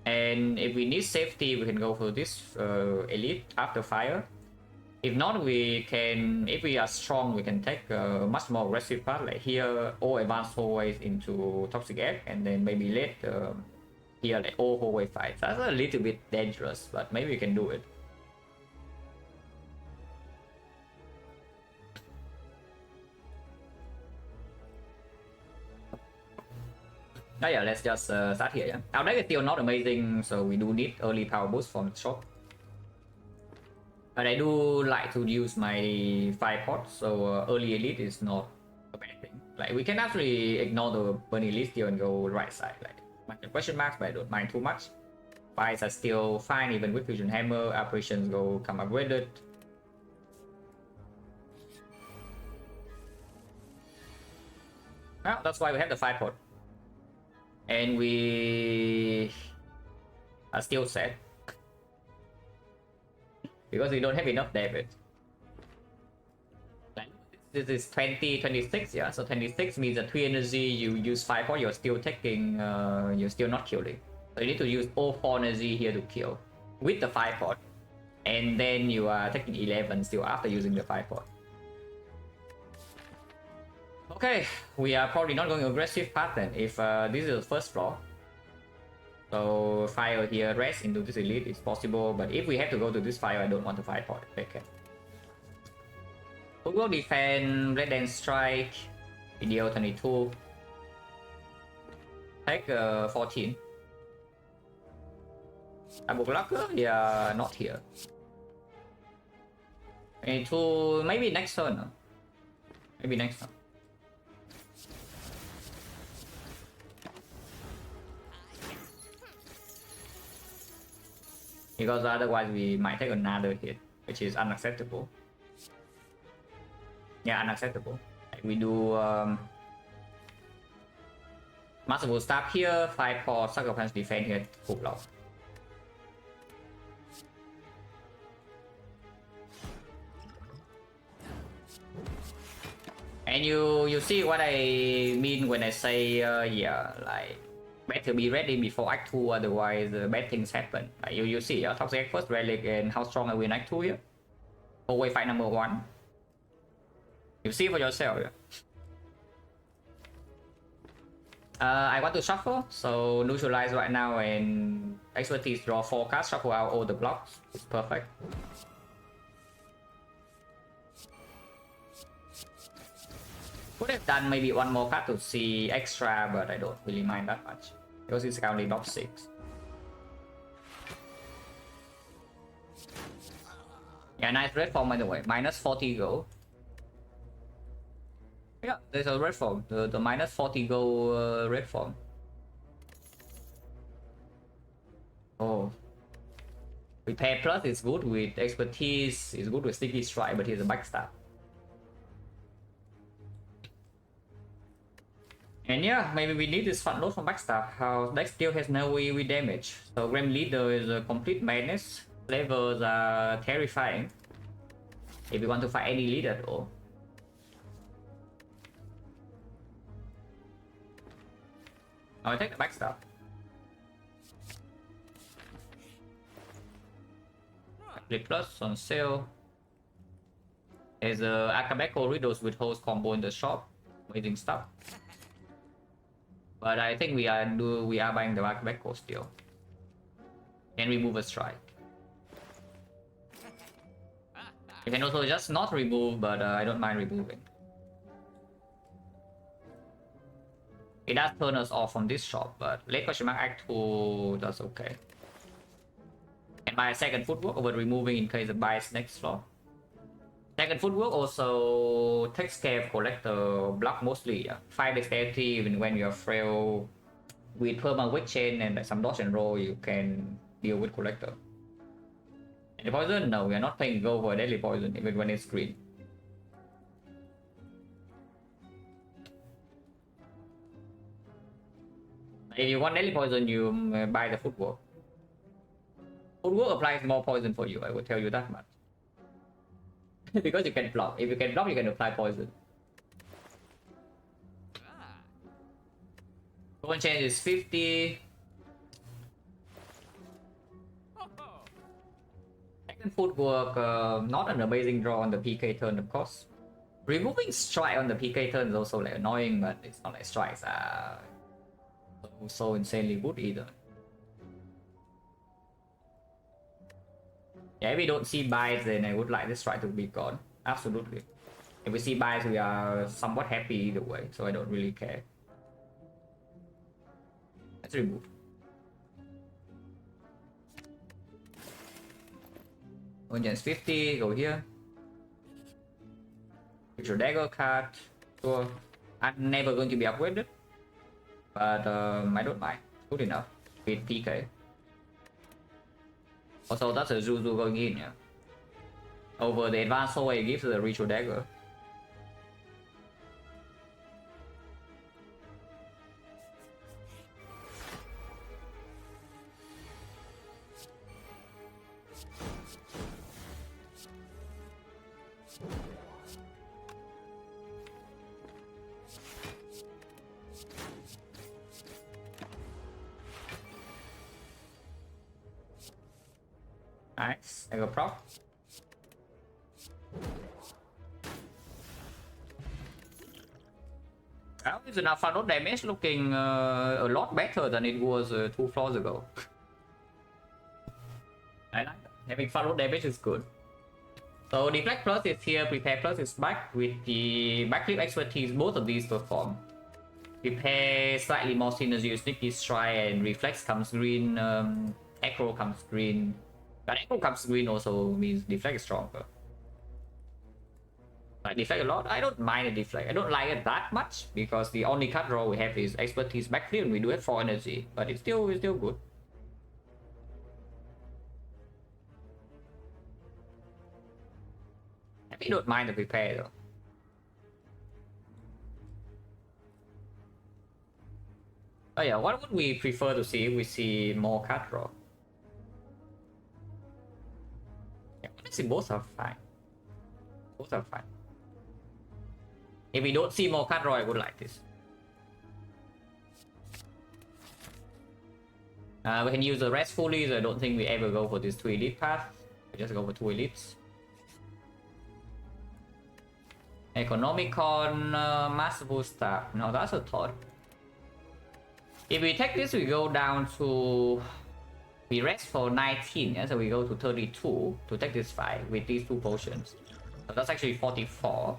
And if we need safety, we can go for this elite after fire. If not, we can, if we are strong, we can take a much more aggressive path, like here, or advance hallways into Toxic Egg, and then maybe let here, like all hallway fights. That's a little bit dangerous, but maybe we can do it. Oh yeah, let's just start here, yeah. Our deck is still not amazing, so we do need early power boost from the shop. But I do like to use my 5 pots, so early elite is not a bad thing. Like, we can actually ignore the burning elite here and go right side. Like, the question marks, but I don't mind too much. Fights are still fine, even with Fusion Hammer. Operations go come upgraded. Well, that's why we have the 5 pot. And we are still set. Because we don't have enough damage. This is 20, 26, yeah. So 26 means that 3 energy, you use 5 pot, you're still taking, you're still not killing. So you need to use all 4 energy here to kill with the 5 pot. And then you are taking 11 still after using the 5 pot. Okay, we are probably not going aggressive path then if this is the first floor. So fire here, rest into this elite is possible, but if we have to go to this fire, I don't want to fight for it. Okay. We'll defend, Red Dance Strike, video 22. Take 14. Double blocker? Yeah, not here. 22, maybe next turn. No? Maybe next turn. Because otherwise we might take another hit, which is unacceptable. Yeah, unacceptable. Like we do Masterful Stab here, 5 for Sucker Punch defense here, hook lock. And you see what I mean when I say yeah, like better be ready before Act 2, otherwise bad things happen. Like you see, Toxic Egg first relic and how strong are we in Act 2 here? Hallway fight number 1. You see for yourself. Yeah. I want to shuffle, so neutralize right now and expertise draw 4 cards, shuffle out all the blocks. It's perfect. Could have done maybe one more card to see extra, but I don't really mind that much because it's only top 6. Yeah, nice red form by the way. Minus 40 gold. Yeah, there's a red form. The minus 40 gold red form. Oh. Repair plus is good with expertise, is good with sticky strike, but he's a backstab. And yeah, maybe we need this front load from backstab. How deck still has no AoE damage. So Grim Leader is a complete madness. Levels are terrifying. If you want to fight any leader at all. Oh, I take the backstab. Flip plus on sale. There's a Akabeko Riddles with host combo in the shop. Amazing stuff. But I think we are buying the Akabeko still. Can remove a strike. You can also just not remove, but I don't mind removing. It does turn us off from this shop, but late question mark Act 2 does okay. And buy a second footwork over removing in case it buys next floor. Second footwork also takes care of collector block mostly. Yeah. 5 dexterity even when you're frail. With perma weight chain and like some dodge and roll, you can deal with collector. And the poison? No, we are not playing gold for deadly poison even when it's green. If you want deadly poison, you buy the footwork. Footwork applies more poison for you, I will tell you that much. Because you can block. If you can block, you can apply poison. One change is 50. Second footwork, not an amazing draw on the PK turn, of course. Removing strike on the PK turn is also like annoying, but it's not like strikes are so insanely good either. Yeah, if we don't see buys, then I would like this strike to be gone. Absolutely. If we see buys, we are somewhat happy either way, so I don't really care. Let's remove. Vengeance 50, go here. Put your dagger card. Sure. I'm never going to be upgraded. But I don't mind. Good enough. With PK. Also, that's a Zuzu going in, yeah. Over the advanced soul, it gives the ritual dagger. Nice, I got proc. Well, it's enough final damage looking a lot better than it was 2 floors ago. I like that. Having final damage is good. So Defect plus is here, Prepare plus is back with the backflip expertise. Both of these perform. Prepare slightly more synergy, Sneaky Strike and Reflex comes green, Echo comes green. But Echo comes green also means Deflect is stronger. Like Deflect a lot? I don't mind the Deflect. I don't like it that much because the only card draw we have is Expertise Backflip and we do have 4 energy. But it's still good. I don't mind the Prepare though. Oh yeah, what would we prefer to see if we see more card draw? Yeah, honestly, both are fine. Both are fine. If we don't see more card draw, I would like this. We can use the restfully, so I don't think we ever go for this 2 elite path. We just go for 2 elites. Economicon, Masterful Staff. No, that's a thought. If we take this, we go down to... We rest for 19, yeah? So we go to 32 to take this fight with these 2 potions. So that's actually 44.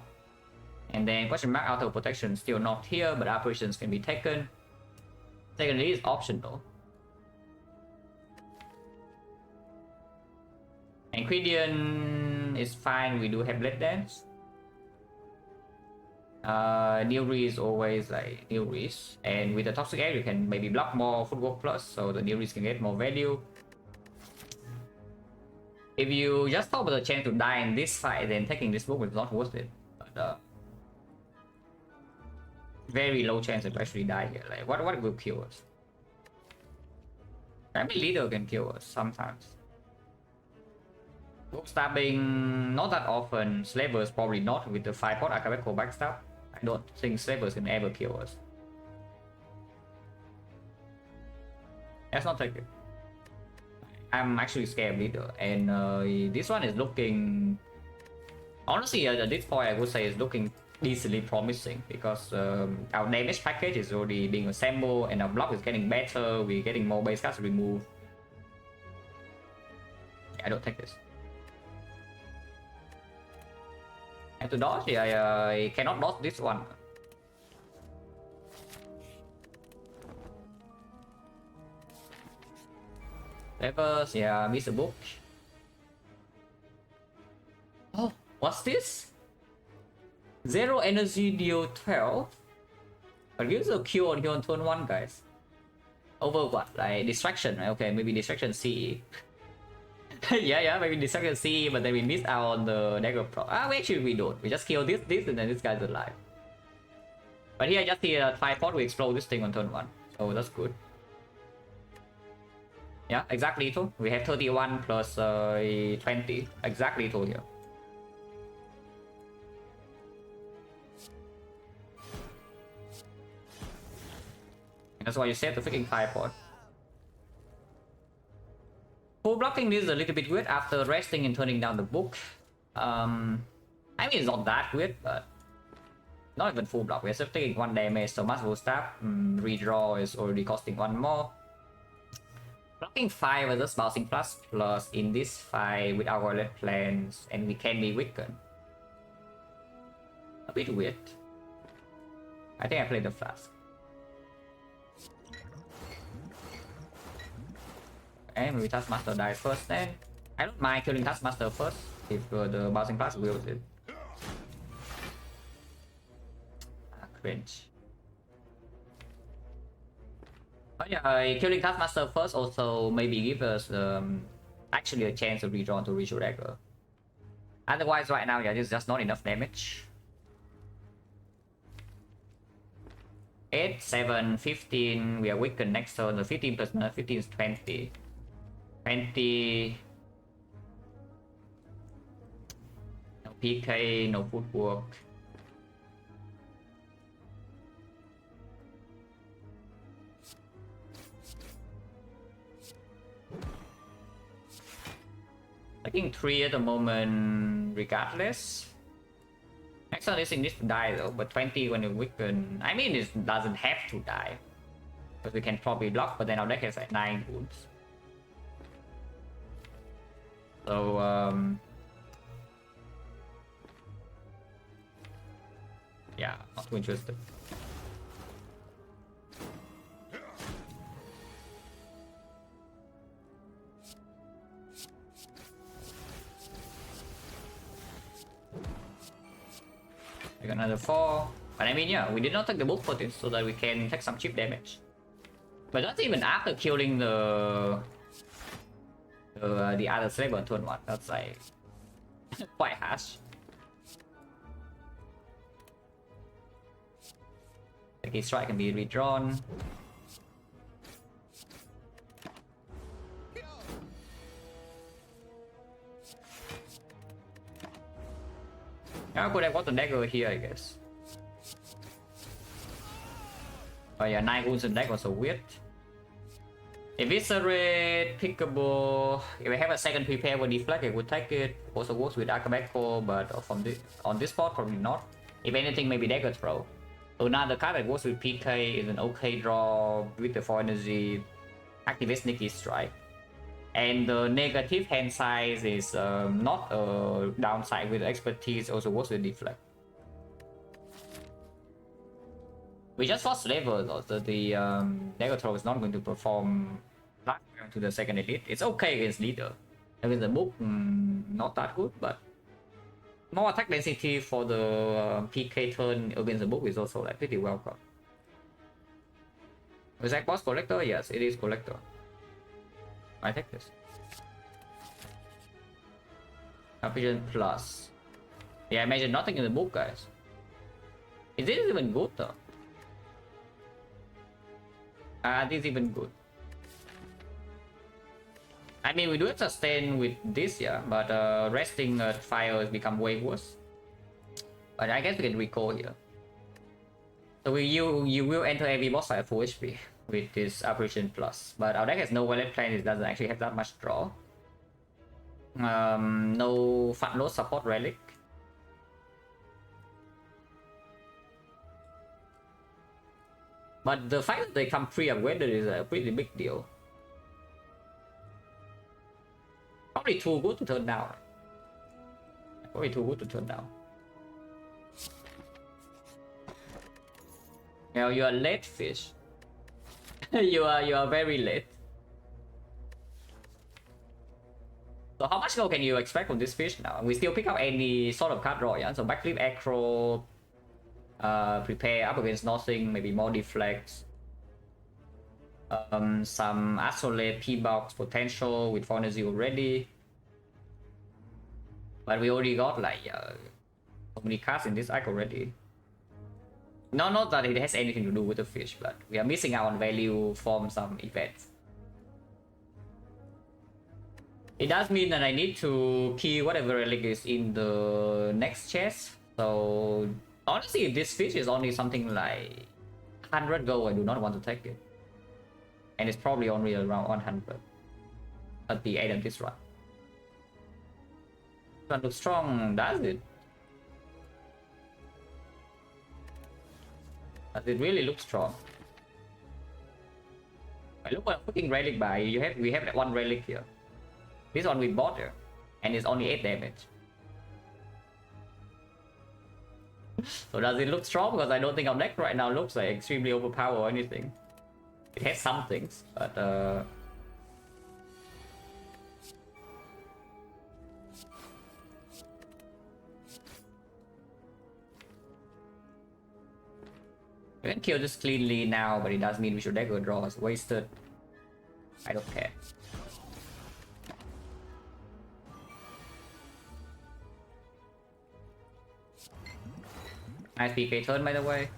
And then question mark auto protection still not here, but operations can be taken. Secondly, is optional. Enquidian is fine, we do have Blade Dance. Newry is always like Newry's, and with the Toxic Air you can maybe block more Footwork Plus, so the Newry's can get more value. If you just talk about the chance to die in this fight, then taking this book is not worth it. But very low chance to actually die here. Like what will kill us? I mean, leader can kill us sometimes. Book stabbing not that often. Slavers probably not with the 5-pot Akabeko backstab. I don't think Slavers can ever kill us. Let's not take it. I'm actually scared of leader, and this one is looking... Honestly, at this point I would say it's looking decently promising, because our damage package is already being assembled and our block is getting better, we're getting more base cards removed. Yeah, I don't take this. And to dodge, yeah, I cannot dodge this one. Levels, yeah, miss a book. Oh, what's this? 0 energy deal 12. But gives a Q on here on turn 1, guys. Over what? Like distraction, right? Okay, maybe distraction CE. yeah, maybe distraction CE, but then we missed out on the dagger pro. Actually we don't. We just kill this, and then this guy's alive. But here, just here, 5-pot, we explode this thing on turn 1. So that's good. Yeah, exactly too. We have 31 plus 20. Exactly too here. That's why you set the freaking 5-pot. Full blocking this is a little bit weird after resting and turning down the book. I mean, it's not that weird, but not even full block. We're still taking 1 damage, so Masterful Staff. Redraw is already costing 1 more. Blocking 5 versus bouncing plus in this fight with our red plans, and we can be weakened. A bit weird. I think I played the flask. And maybe Taskmaster dies first then. I don't mind killing Taskmaster first if the bouncing plus wills it. Cringe. But yeah, killing Taskmaster first also maybe give us actually a chance to redraw to Ritual Dagger. Otherwise, right now, yeah, there's just not enough damage. 8, 7, 15. We are weakened next turn. The 15 plus 9, 15 is 20. 20. No PK, no footwork. Taking 3 at the moment, regardless. Next turn, this thing needs to die though, but 20 when you weaken. I mean, it doesn't have to die. Because we can probably block, but then our deck has like 9 wounds. So, yeah, not too interested. We got another 4. But I mean, yeah, we did not take the book for this so that we can take some cheap damage. But that's even after killing the other slave on turn 1. That's like quite harsh. The key strike can be redrawn. I could have got the dagger here, I guess. Oh yeah, 9 wounds in deck was so weird. Eviscerate, pickable. If I have a second prepare for deflect, I would take it. Also works with Akabeko, but from this on this spot probably not. If anything, maybe dagger throw. Another card that works with PK is an okay draw with the 4 energy, activate sneaky strike. And the negative hand size is not a downside with expertise, also works with deflect. We just fought Slaver though, so the dagger throw is not going to perform to the second elite. It's okay against leader. Against the book, not that good, but more attack density for the PK turn against the book is also like pretty welcome. Is that boss collector? Yes, it is collector. I take this. Vision plus. Yeah, imagine nothing in the book, guys. Is this even good though? This is even good. I mean, we do have sustain with this, yeah, but resting fire has become way worse. But I guess we can recall here. So you will enter every boss fight at full HP with this Apparition Plus. But our deck has no wallet plan, it doesn't actually have that much draw. No support relic. But the fact that they come pre-upgraded is a pretty big deal. Probably too good to turn down. Probably too good to turn down. You know, you are late, fish. you are very late. So how much more can you expect from this fish now? We still pick up any sort of card draw, yeah? So backflip, acro, prepare up against nothing, maybe more deflects. Some isolate P-box potential with 4 0 already. But we already got like so many cards in this deck already. No, not that it has anything to do with the fish, but we are missing out on value from some events. It does mean that I need to key whatever relic is in the next chest. So honestly, if this fish is only something like 100 gold, I do not want to take it. And it's probably only around 100 at the end of this run. This one looks strong, does it? Does it really look strong? I look what I'm putting relic by. We have one relic here. This one we bought here, and it's only 8 damage. So does it look strong? Because I don't think our deck right now looks like extremely overpowered or anything. It has some things, but we can kill this cleanly now, but it does mean we should dagger draw is wasted. I don't care. Nice PK turn, by the way.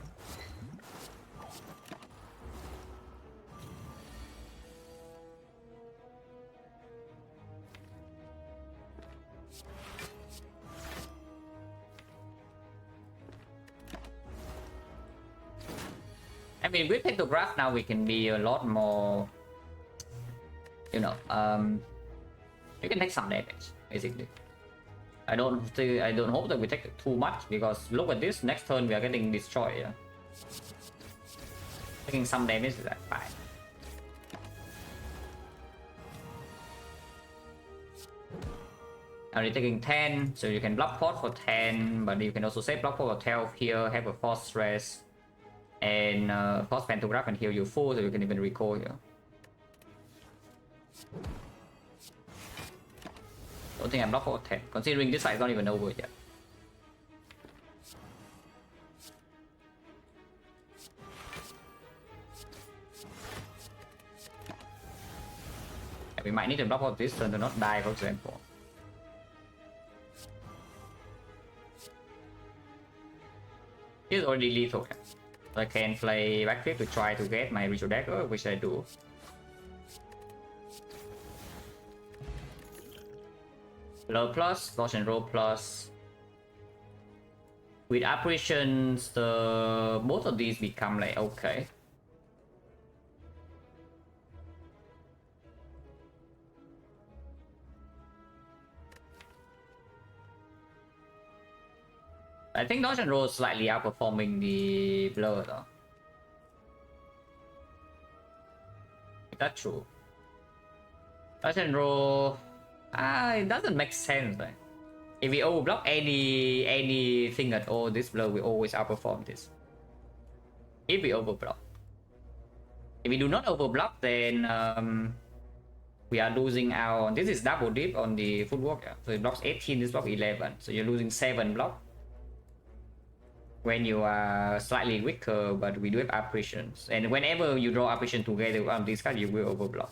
I mean, with Pictograph now we can be a lot more, you know, you can take some damage, basically. I don't hope that we take too much, because look at this, next turn we are getting destroyed, yeah? Taking some damage is like fine. Now you're taking 10, so you can block pot for 10, but you can also save block pot for 12 here, have a force stress. And force Pantograph and heal you full, so you can even recall here. Don't think I'm blocked for 10, considering this side is not even over yet. And we might need to block for this turn to not die, for example. It's already lethal. I can play backflip to try to get my ritual dagger, which I do. Low plus, dodge and roll plus. With apparitions, both of these become like okay. I think dodge and roll is slightly outperforming the blur though. Is that true? Dodge and roll, it doesn't make sense, right? If we overblock anything at all, this blur will always outperform this. If we overblock. If we do not overblock, then we are losing our. This is double dip on the footwork, yeah. So it blocks 18, this blocks 11. So you're losing 7 block when you are slightly weaker, but we do have apparitions. And whenever you draw apparition together on this card, you will overblock.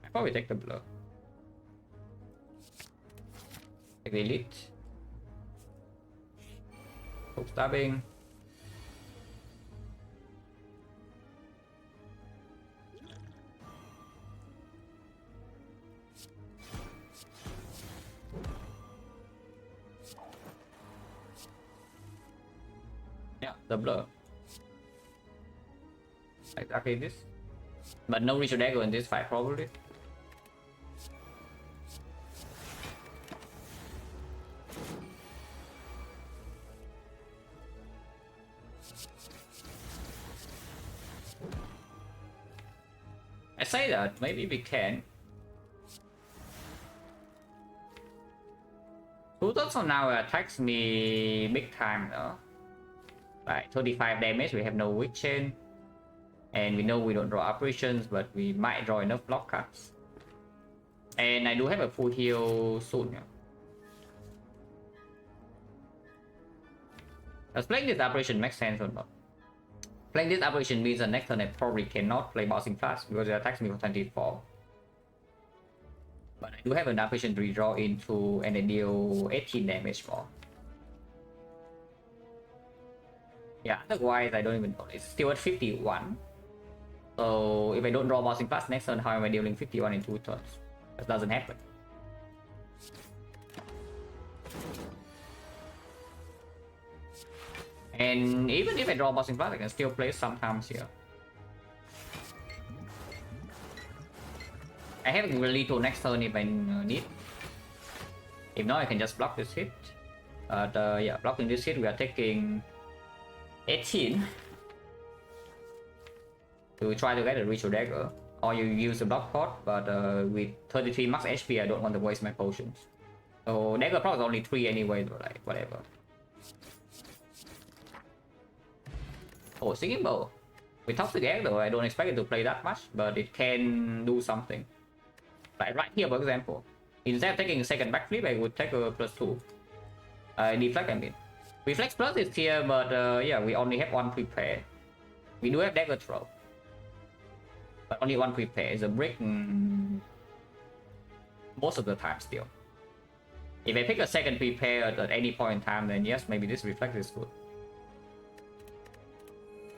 I probably take the blur. Take the elite. Hook stabbing. Yeah, the blur. Exactly this. But no ritual dagger in this fight probably. I say that maybe we can. Who also now attacks me big time though. Like 35 damage, we have no weak chain. And we know we don't draw apparitions, but we might draw enough block cards. And I do have a full heal soon. Yeah. Does playing this apparition make sense or not? Playing this apparition means the next turn I probably cannot play bossing fast because it attacks me for 24. But I do have an apparition to redraw into and then deal 18 damage more. Yeah, otherwise I don't even know. It's still at 51. So if I don't draw bossing fast next turn, how am I dealing 51 in 2 turns? That doesn't happen. And even if I draw bossing fast, I can still play sometimes here. I have really to next turn if I need. If not, I can just block this hit. Yeah, blocking this hit, we are taking 18 to try to get a ritual dagger, or you use a block pot, but with 33 max HP I don't want to waste my potions. So dagger pot is only 3 anyway, so like whatever. Oh, singing bow. With toxic egg though, I don't expect it to play that much, but it can do something. Like right here, for example, instead of taking a second backflip, I would take a +2. Deflect, I mean. Reflex plus is here, but yeah, we only have 1 prepare. We do have dagger throw, but only 1 prepare. Is a brick most of the time still. If I pick a second prepare at any point in time, then yes, maybe this reflex is good.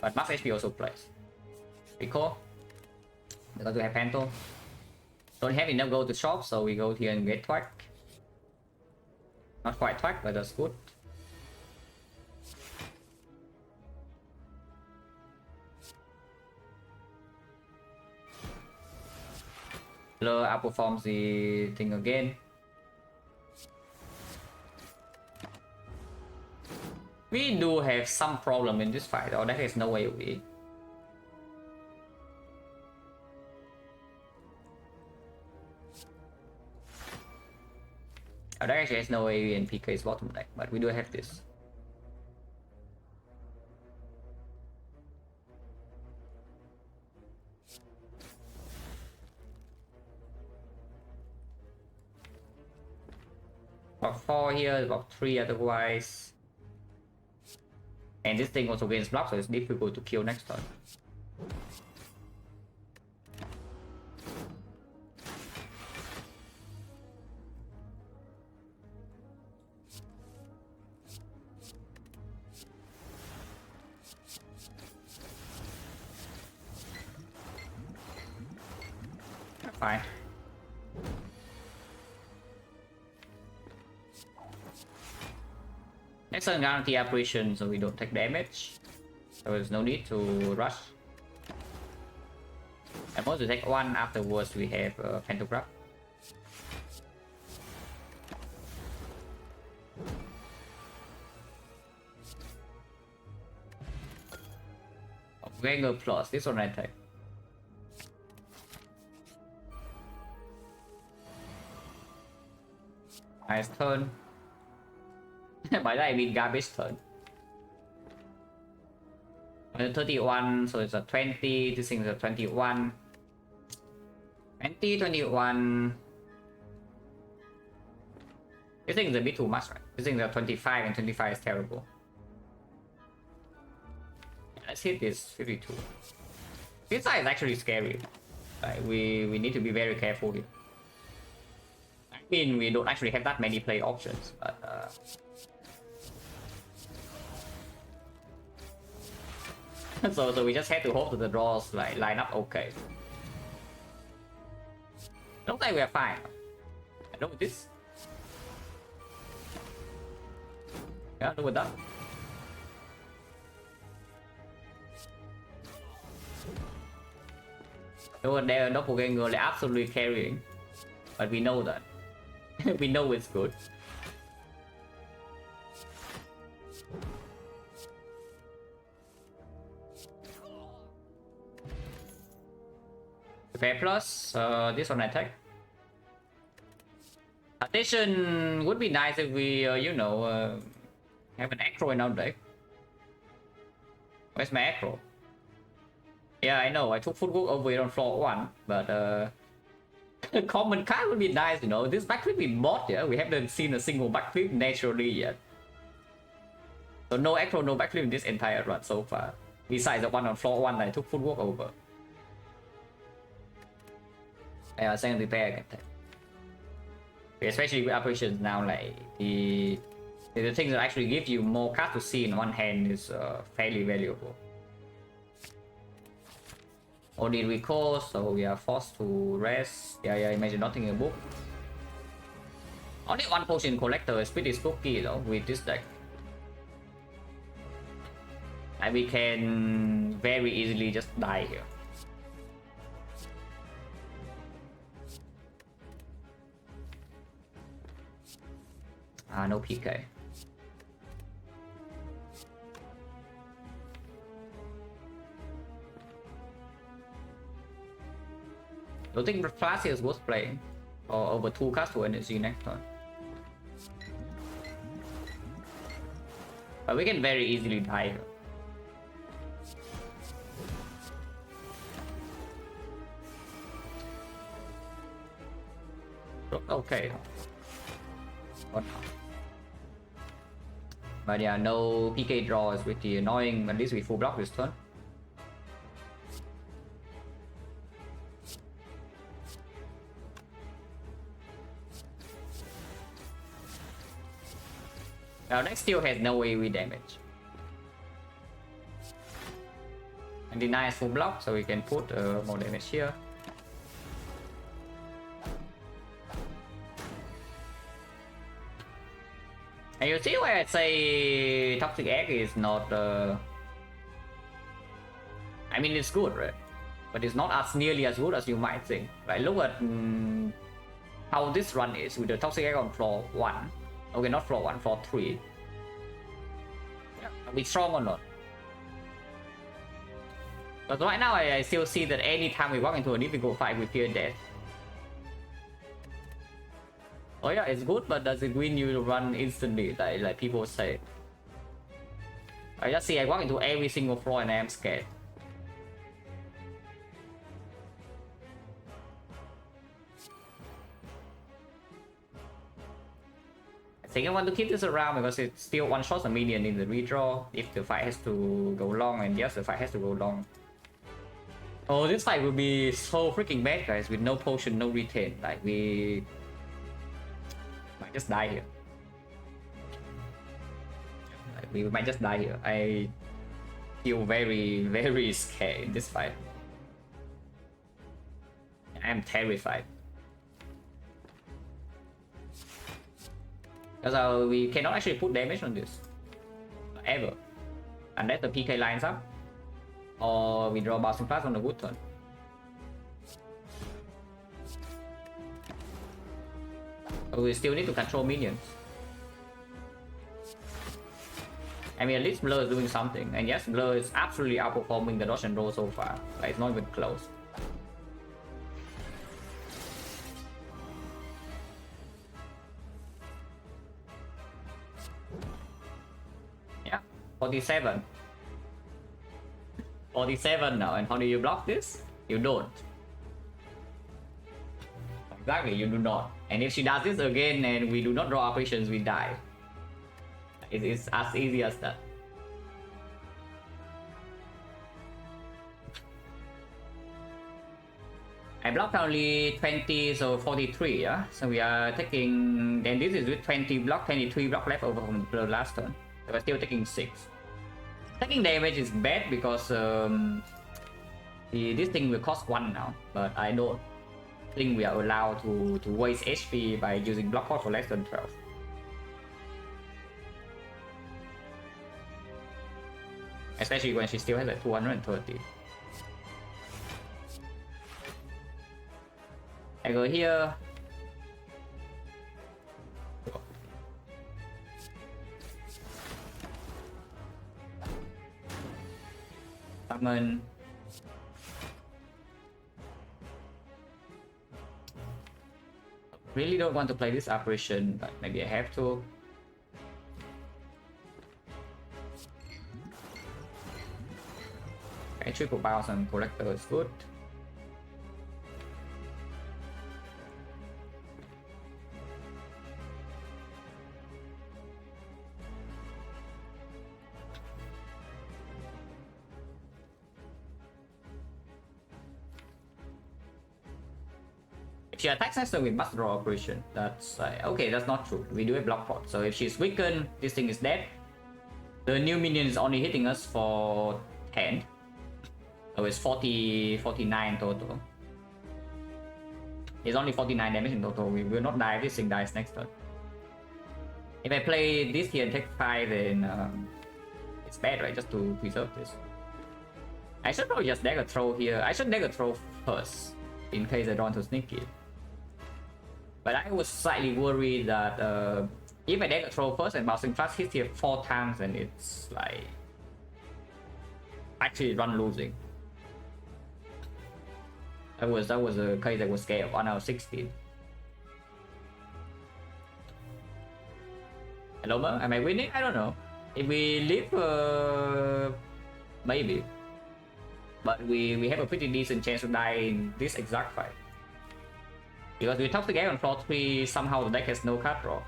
But max HP also plays. Because we have Panto. Don't have enough gold to shop, so we go here and get Thwack. Not quite Thwack, but that's good. Blur outperforms the thing again. We do have some problem in this fight, or there is no way we. Oh, there actually is no way in PK's bottom deck, but we do have this. Block 4 here, block 3 otherwise. And this thing also gains block, so it's difficult to kill next turn. Fine. Next turn guarantee apparition, so we don't take damage. So there's no need to rush. I'm going to take 1 afterwards. We have Pantograph. Wenger plus, this one attack. Nice turn. By that I mean garbage turn. 31, so it's a 20, this thing is a 21. 20, 21. This thing is a bit too much, right? This thing is a 25 and 25 is terrible. Let's hit this 52. This side is actually scary. Like we need to be very careful here. I mean, we don't actually have that many play options, but so we just have to hope that the draws like line up okay. Looks like we are fine. I know with this. Yeah, do with that. No, their doppelganger is absolutely carrying, but we know that. We know it's good. Fair plus, this one attack. Addition would be nice if we, you know, have an acro in our deck. Where's my acro? Yeah, I know, I took footwork over here on floor 1, but common card would be nice, you know. This backflip we bought, yeah, we haven't seen a single backflip naturally yet. So no acro, no backflip in this entire run so far. Besides the one on floor 1 that I took footwork over. Yeah, second repair I can take. Especially with operations now, like the things that actually give you more cards to see in one hand is fairly valuable. Only recall, so we are forced to rest. Yeah, imagine nothing in a book. Only one potion collector is pretty spooky though with this deck. And we can very easily just die here. No PK. Don't think Flash is worth playing. Or over 2 cards to energy next turn. But we can very easily die here. Okay. What now? But yeah, no PK draw is pretty annoying. At least we full block this turn. Our deck still has no AoE damage. And deny is full block, so we can put more damage here. And you see why I say Toxic Egg is not... I mean, it's good, right? But it's not as nearly as good as you might think. Like, look at how this run is with the Toxic Egg on floor 1. Okay, not floor 1, floor 3. Yeah, are we strong or not? But right now, I still see that anytime we walk into a difficult fight, we fear death. Oh yeah, it's good, but does it win you to run instantly, like people say? I just see I walk into every single floor and I am scared. I think I want to keep this around because it still one-shots a minion in the redraw if the fight has to go long, and yes, the fight has to go long. Oh, this fight will be so freaking bad, guys, with no potion, no retain. Like, we might just die here. Like, we might just die here. I feel very, very scared in this fight. I am terrified. Because we cannot actually put damage on this. Ever. Unless the PK lines up. Or we draw Bouncing Blast on the good turn. But we still need to control minions. I mean, at least Blur is doing something. And yes, Blur is absolutely outperforming the dodge and roll so far. Like, it's not even close. Yeah, 47. 47 now. And how do you block this? You don't. Exactly, you do not. And if she does this again and we do not draw operations, we die. It's as easy as that. I blocked only 20, so 43, yeah? So we are taking... Then this is with 20 block, 23 block left over from the last turn. So we're still taking 6. Taking damage is bad because this thing will cost 1 now. But I don't think we are allowed to waste HP by using block pot for less than 12. Especially when she still has like 230. I go here. Summon. Really don't want to play this apparition, but maybe I have to. Okay, triple bounce on collector is good. If she attacks us, then we must draw operation. That's okay, that's not true. We do a block pot. So if she's weakened, this thing is dead. The new minion is only hitting us for 10. So it's 49 total. It's only 49 damage in total. We will not die if this thing dies next turn. If I play this here and take 5, then it's bad, right? Just to preserve this. I should probably just dagger throw here. I should dagger throw first, in case I don't want to sneak it. But I was slightly worried that if I dagger throw first and bouncing flash hits here 4 times, and it's like actually run losing. That was a case I was scared of on our 16. Hello, Ma? Am I winning? I don't know. If we live, maybe. But we have a pretty decent chance to die in this exact fight. Because we top the game on floor 3, somehow the deck has no card draw.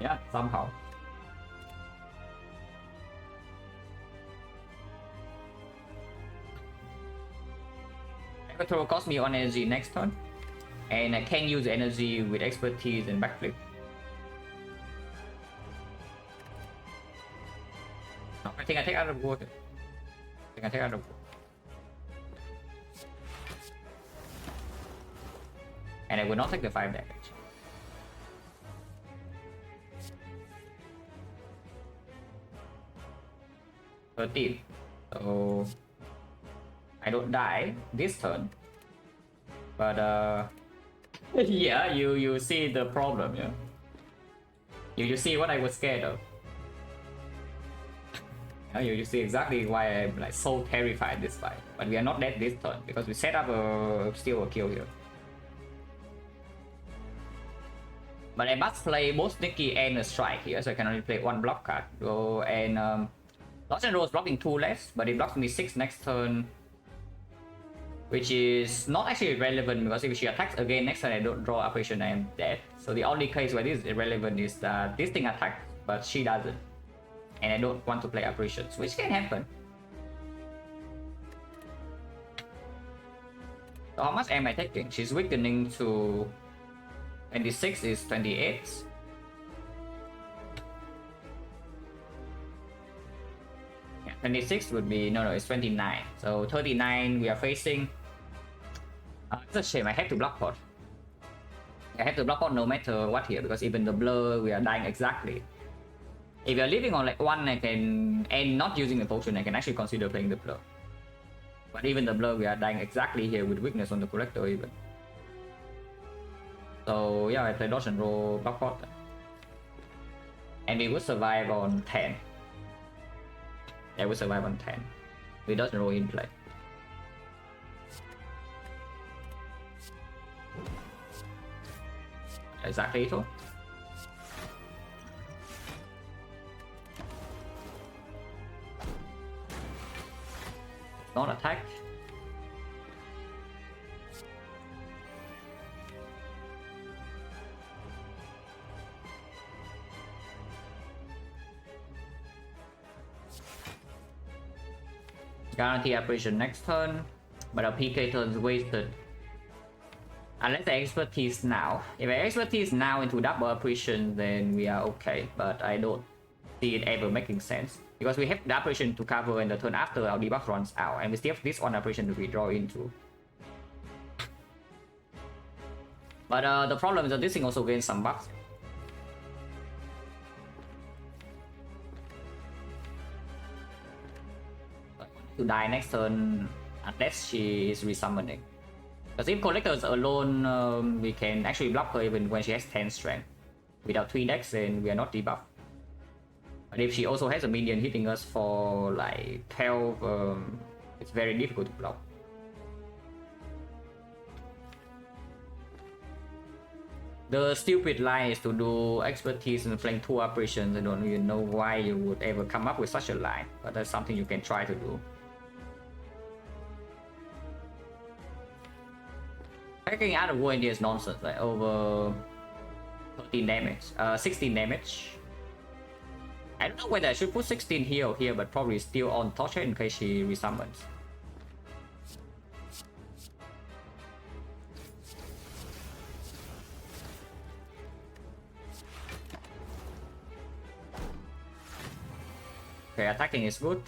Yeah, somehow. Control cost me 1 energy next turn, and I can use energy with expertise and backflip. No, I think I take out of water. I take out of water. And I will not take the 5 damage. So I don't die this turn, but yeah, you see the problem, yeah. You see what I was scared of. Yeah, you see exactly why I'm like so terrified this fight. But we are not dead this turn because we set up still a kill here. But I must play both sneaky and a strike here, so I can only play 1 block card. So and Lost and Rose blocking 2 less, but it blocks me 6 next turn. Which is not actually relevant because if she attacks again next time I don't draw operation, I am dead. So the only case where this is irrelevant is that this thing attacks but she doesn't. And I don't want to play operations, which can happen. So how much am I taking? She's weakening to 26 is 28. Yeah, 26 would be, no, it's 29. So 39 we are facing. It's a shame, I have to block pot. I have to block pot no matter what here, because even the blur, we are dying exactly. If you're living on like 1, I can, and not using the potion, I can actually consider playing the blur. But even the blur, we are dying exactly here with weakness on the collector even. So yeah, I play dodge and roll block pot. and we would survive on 10. Yeah, we survive on 10. We don't roll in play. Exactly thôi. Not attack. Guarantee apparition next turn, but our PK turn is wasted. Unless the expertise now. If I expertise now into double apparition, then we are okay, but I don't see it ever making sense. Because we have the apparition to cover in the turn after our debuff runs out, and we still have this one apparition to withdraw into. But the problem is that this thing also gains some buffs. To die next turn unless she is resummoning. Because if collectors alone, we can actually block her even when she has 10 strength. Without 3 decks, then we are not debuffed. But if she also has a minion hitting us for like 12, it's very difficult to block. The stupid line is to do expertise and playing 2 operations. I don't even know why you would ever come up with such a line, but that's something you can try to do. Taking out of war India is nonsense, like over 13 damage, 16 damage. I don't know whether I should put 16 here or here, but probably still on torture in case she resummons. Okay, attacking is good.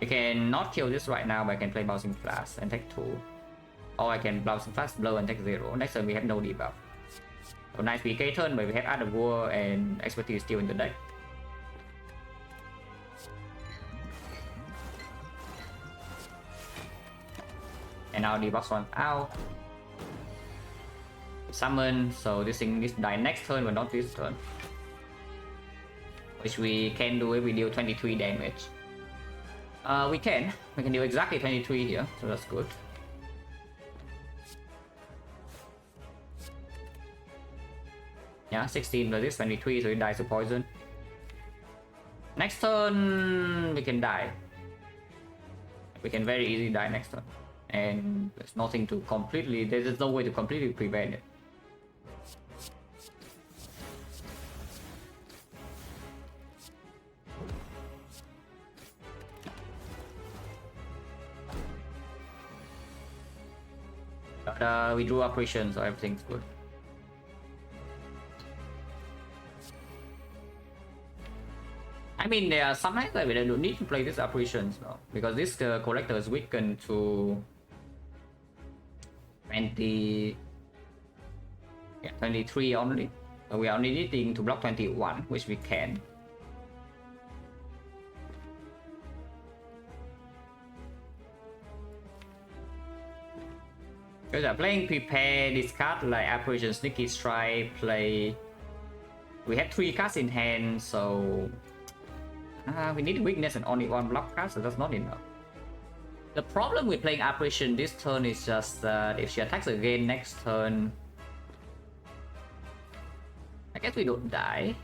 I can not kill this right now, but I can play Bouncing Flash and take 2. Or I can Bouncing Flash blow and take 0. Next turn we have no debuff. So nice PK turn, but we have Art of War and Expertise still in the deck. And now debuff runs out. Summon, so this thing needs to die next turn, but not this turn. Which we can do if we deal 23 damage. We can do exactly 23 here, so that's good. Yeah, 16 plus this 23, so it dies to poison. Next turn we can die. We can very easily die next turn, and there's nothing to completely. There's no way to completely prevent it. But we drew operation, so everything's good. I mean, there are some nights that we don't need to play these operations now, because this collector is weakened to 20, yeah, 23 only. So we are only needing to block 21, which we can. Because we are playing prepare, discard like apparition, sneaky strike, play. We have 3 cards in hand, so we need weakness and only 1 block card, so that's not enough. The problem with playing apparition this turn is just that if she attacks again next turn, I guess we don't die.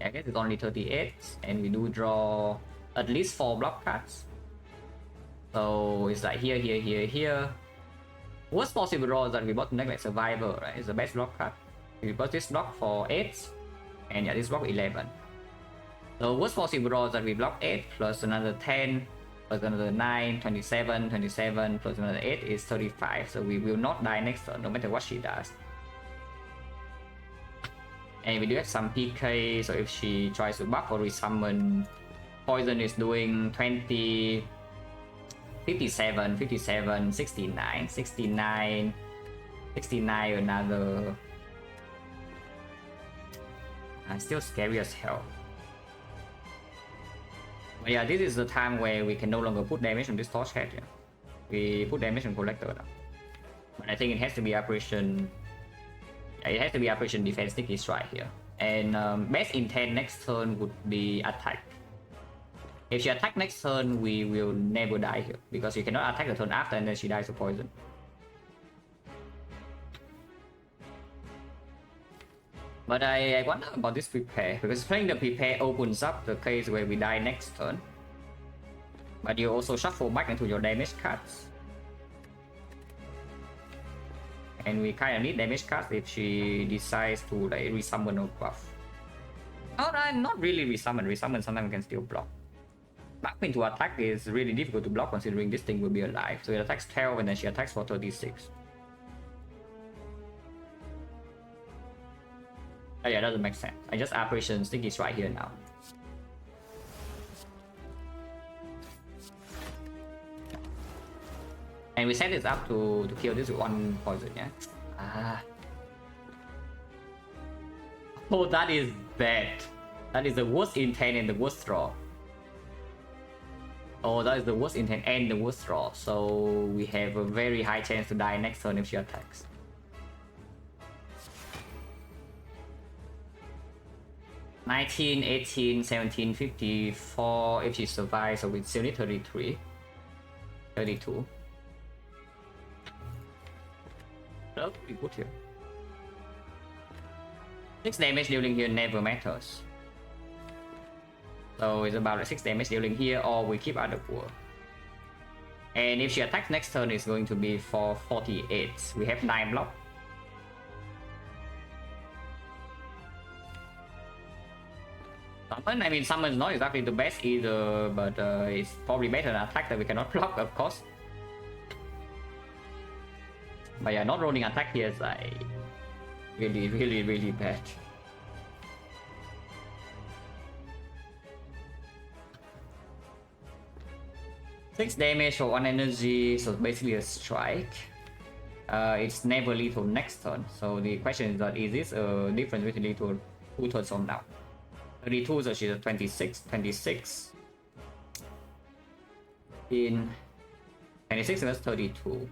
Yeah, I guess it's only 38, and we do draw at least 4 block cards. So it's like here, here, here, here. Worst possible draw is that we bought the deck like Survivor, right? It's the best block card. We bought this block for 8, and yeah, this block 11. So worst possible draw is that we block 8 plus another 10 plus another 9, 27, 27 plus another 8 is 35. So we will not die next turn, no matter what she does. And we do have some PK, so if she tries to buff or resummon, poison is doing 20, 57, 57, 69, 69, 69, another. Still scary as hell. But yeah, this is the time where we can no longer put damage on this torch head. Yeah. We put damage on collector now. I think it has to be operation. It has to be operation defense sneaky strike here. And best intent next turn would be attack. If she attack next turn, we will never die here because you cannot attack the turn after and then she dies of poison. But I wonder about this prepare because playing the prepare opens up the case where we die next turn. But you also shuffle back into your damage cards. And we kind of need damage cards if she decides to like resummon or buff. Not really resummon. Resummon sometimes can still block. Back into attack is really difficult to block considering this thing will be alive. So it attacks 12 and then she attacks for 36. Oh yeah, that doesn't make sense. I just operation sticky strike here now. And we set this up to kill this with one poison, yeah? Oh, that is bad. That is the worst intent and the worst draw. Oh, that is the worst intent and the worst draw. So we have a very high chance to die next turn if she attacks. $19, $18, $17, $54 if she survives, so we still need 33. 32. That's pretty good here. 6 damage dealing here never matters. So it's about 6 damage dealing here, or we keep other poor. And if she attacks next turn, it's going to be for 48. We have 9 block. Summon, I mean, summon is not exactly the best either, but it's probably better than attack that we cannot block, of course. But yeah, not rolling attack here is like really bad. Six damage for 1 energy, so basically a strike. It's never lethal next turn, so the question is that is this a difference between lethal 2 turns from now? 32, so she's at 26, 26. In 26 versus 32.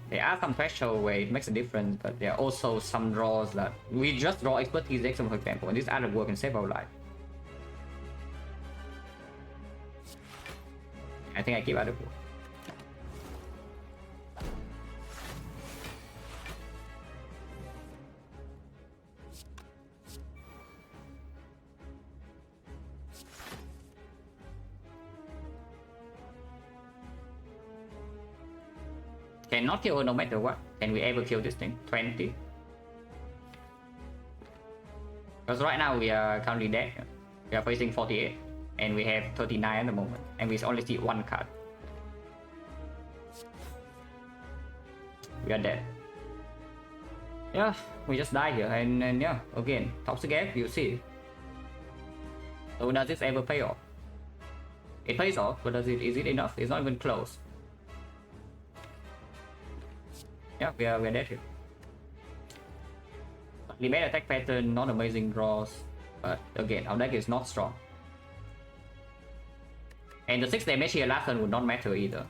There are some thresholds where it makes a difference, but there are also some draws that we just draw expertise X, for example, and this other work can save our life. I think I keep other work. Cannot kill her no matter what. Can we ever kill this thing? 20. Because right now we are currently dead. We are facing 48. And we have 39 at the moment. And we only see 1 card. We are dead. Yeah, we just die here. And yeah, again, toxic F, you see. So does this ever pay off? It pays off, but is it enough? It's not even close. Yeah, we are dead here. Limit attack pattern, not amazing draws, but again, our deck is not strong. And the 6 damage here last turn would not matter either.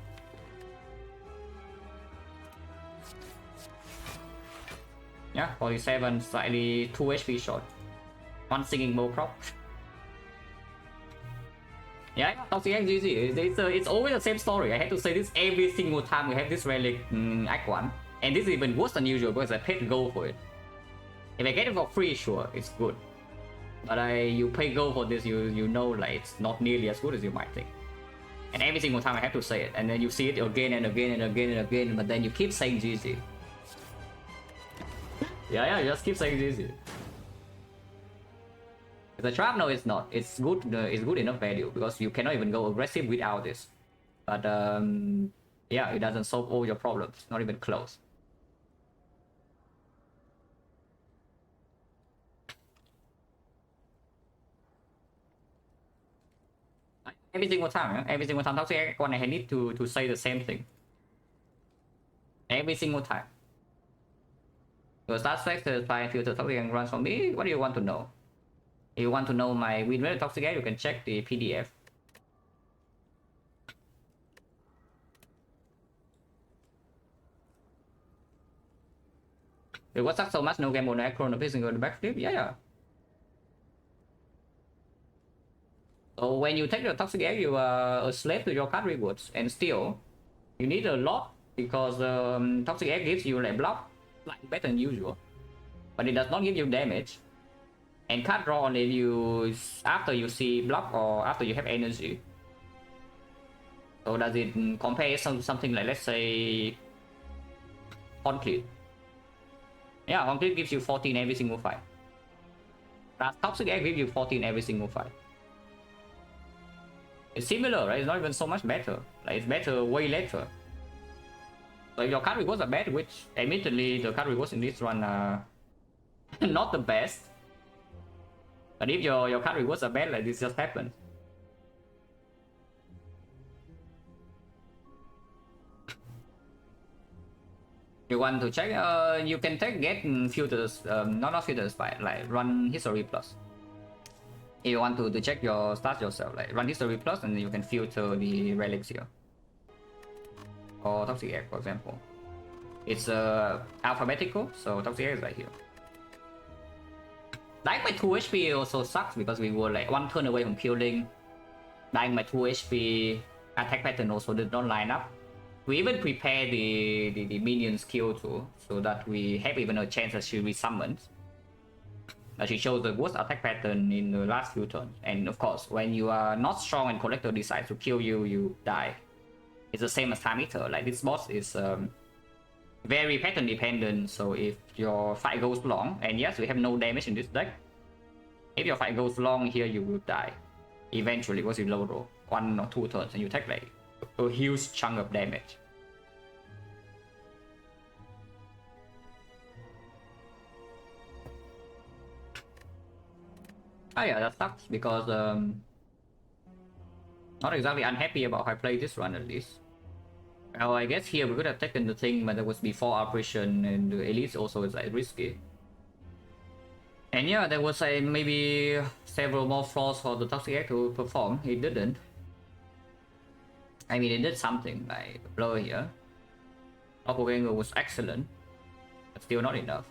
Yeah, 47, slightly 2 HP short. 1 singing bow prop. Yeah, toxic XGG. It's always the same story. I have to say this every single time we have this relic Act 1. And this is even worse than usual because I paid gold for it. If I get it for free, sure, it's good. But you pay gold for this, you know like it's not nearly as good as you might think. And every single time I have to say it, and then you see it again and again and again and again, but then you keep saying GG. Yeah, you just keep saying GG. The trap, no, it's not. It's good enough value because you cannot even go aggressive without this. But yeah, it doesn't solve all your problems, not even close. Every single time, toxic one I need to say the same thing. Every single time. Your start specs satisfy filter toxic and runs from me. What do you want to know? If you want to know my win rate toxic, you can check the PDF. It was suck so much, no game on acro, no pissing on the backflip. Yeah. So when you take the toxic egg, you are a slave to your card rewards, and still, you need a lot because toxic egg gives you like block, like better than usual, but it does not give you damage. And card draw only you after you see block or after you have energy. So does it compare something like, let's say, Concrete? Yeah, Concrete gives you 14 every single fight. That toxic egg gives you 14 every single fight. It's similar, right? It's not even so much better. Like, it's better way later. So if your card rewards are bad, which admittedly the card rewards in this run are not the best. But if your card rewards are bad, like this just happens. You want to check? You can get filters, not filters, but like run history plus. If you want to check your stats yourself, like run history plus, and you can filter the relics here. Or toxic egg, for example. It's alphabetical, so toxic egg is right here. Dying by 2 HP also sucks because we were like 1 turn away from killing. Dying by 2 HP, attack pattern also did not line up. We even prepare the minion skill too, so that we have even a chance that she resummons. She shows the worst attack pattern in the last few turns. And of course, when you are not strong and Collector decides to kill you, you die. It's the same as Time Eater. Like this boss is very pattern dependent, so if your fight goes long, and yes, we have no damage in this deck. If your fight goes long here, you will die. Eventually, because you low roll 1 or 2 turns and you take like a huge chunk of damage. Oh yeah, that sucks because not exactly unhappy about how I played this run at least. Well, I guess here we could have taken the thing, but that was before operation, and the elites also is like risky. And yeah, there was maybe several more flaws for the toxic egg to perform. It didn't. I mean, it did something like blur here. Doppelganger was excellent, but still not enough.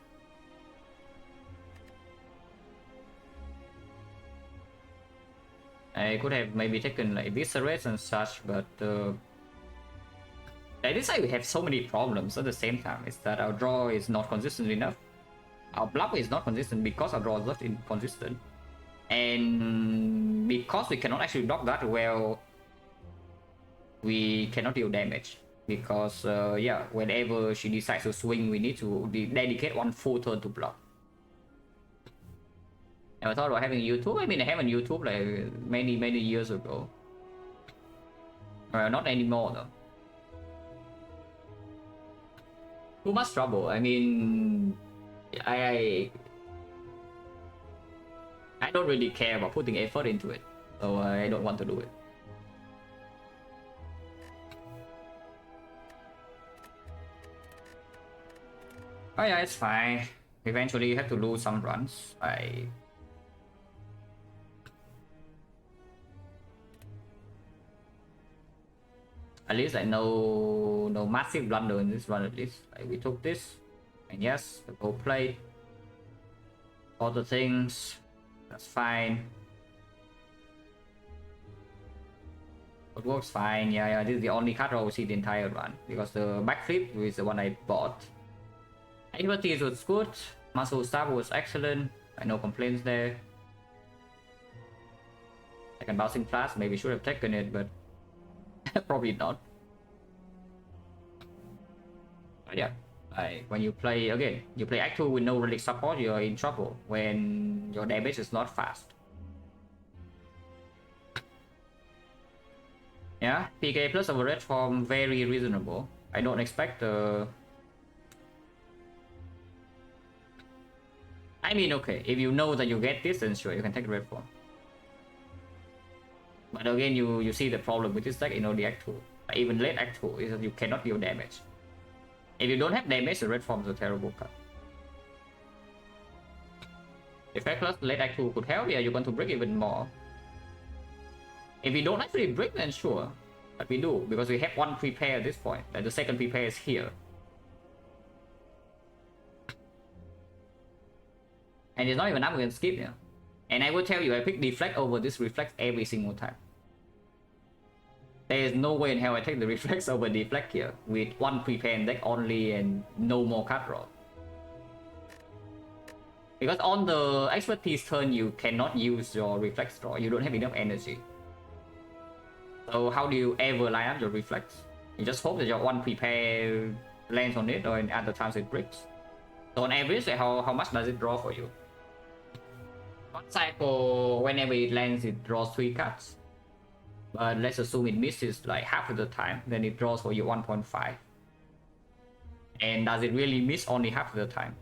I could have maybe taken like Viscerates and such, but like this side we have so many problems at the same time. It's that our draw is not consistent enough. Our bluff is not consistent because our draw is not inconsistent. And because we cannot actually block that well, we cannot deal damage. Because yeah, whenever she decides to swing, we need to dedicate 1 full turn to block. I thought about having YouTube. I mean, I have on YouTube like many years ago. Not anymore though. Too much trouble. I mean, I don't really care about putting effort into it, so I don't want to do it. Oh yeah, it's fine. Eventually you have to lose some runs. At least like no massive blunder in this run at least. Like we took this, and yes, the gold plate, all the things, that's fine. It works fine. Yeah, this is the only card I will see the entire run because the backflip is the one I bought. Expertise was good, muscle staff was excellent, no complaints there. Second bouncing flash, maybe should have taken it, but probably not. But yeah, when you play again, you play Act 2 with no relic support, you're in trouble when your damage is not fast. Yeah, PK plus over red form very reasonable. I don't expect I mean, okay, if you know that you get this, then sure, you can take red form. But again, you see the problem with this deck in the Act 2. Even late Act 2 is that you cannot deal damage. If you don't have damage, the red form is a terrible card. Defect plus late Act 2 could help, yeah, you're going to break even more. If we don't actually break, then sure. But we do, because we have 1 prepare at this point. Like the second prepare is here. And it's not even up against skip, yeah. And I will tell you, I pick Deflect over this Reflex every single time. There is no way in hell I take the Reflex over Deflect here with one pre-pen deck only and no more card draw. Because on the expertise turn, you cannot use your Reflex draw. You don't have enough energy. So how do you ever line up your Reflex? You just hope that your one prepare lands on it, or in other times it breaks. So on average, how much does it draw for you? One cycle, whenever it lands, it draws 3 cards. But let's assume it misses like half of the time, then it draws for you 1.5. And does it really miss only half of the time?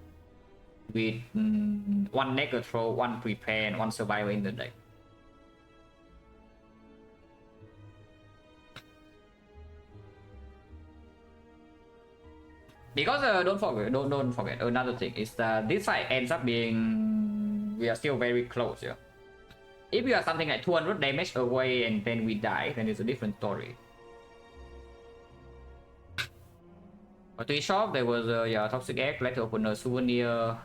With one Negger Throw, one prepare, and one survivor in the deck. Because don't forget another thing is that this fight ends up being, we are still very close here. If you are something like 200 damage away and then we die, then it's a different story. But to shop, there was Toxic Egg, Letter Opener, Souvenir,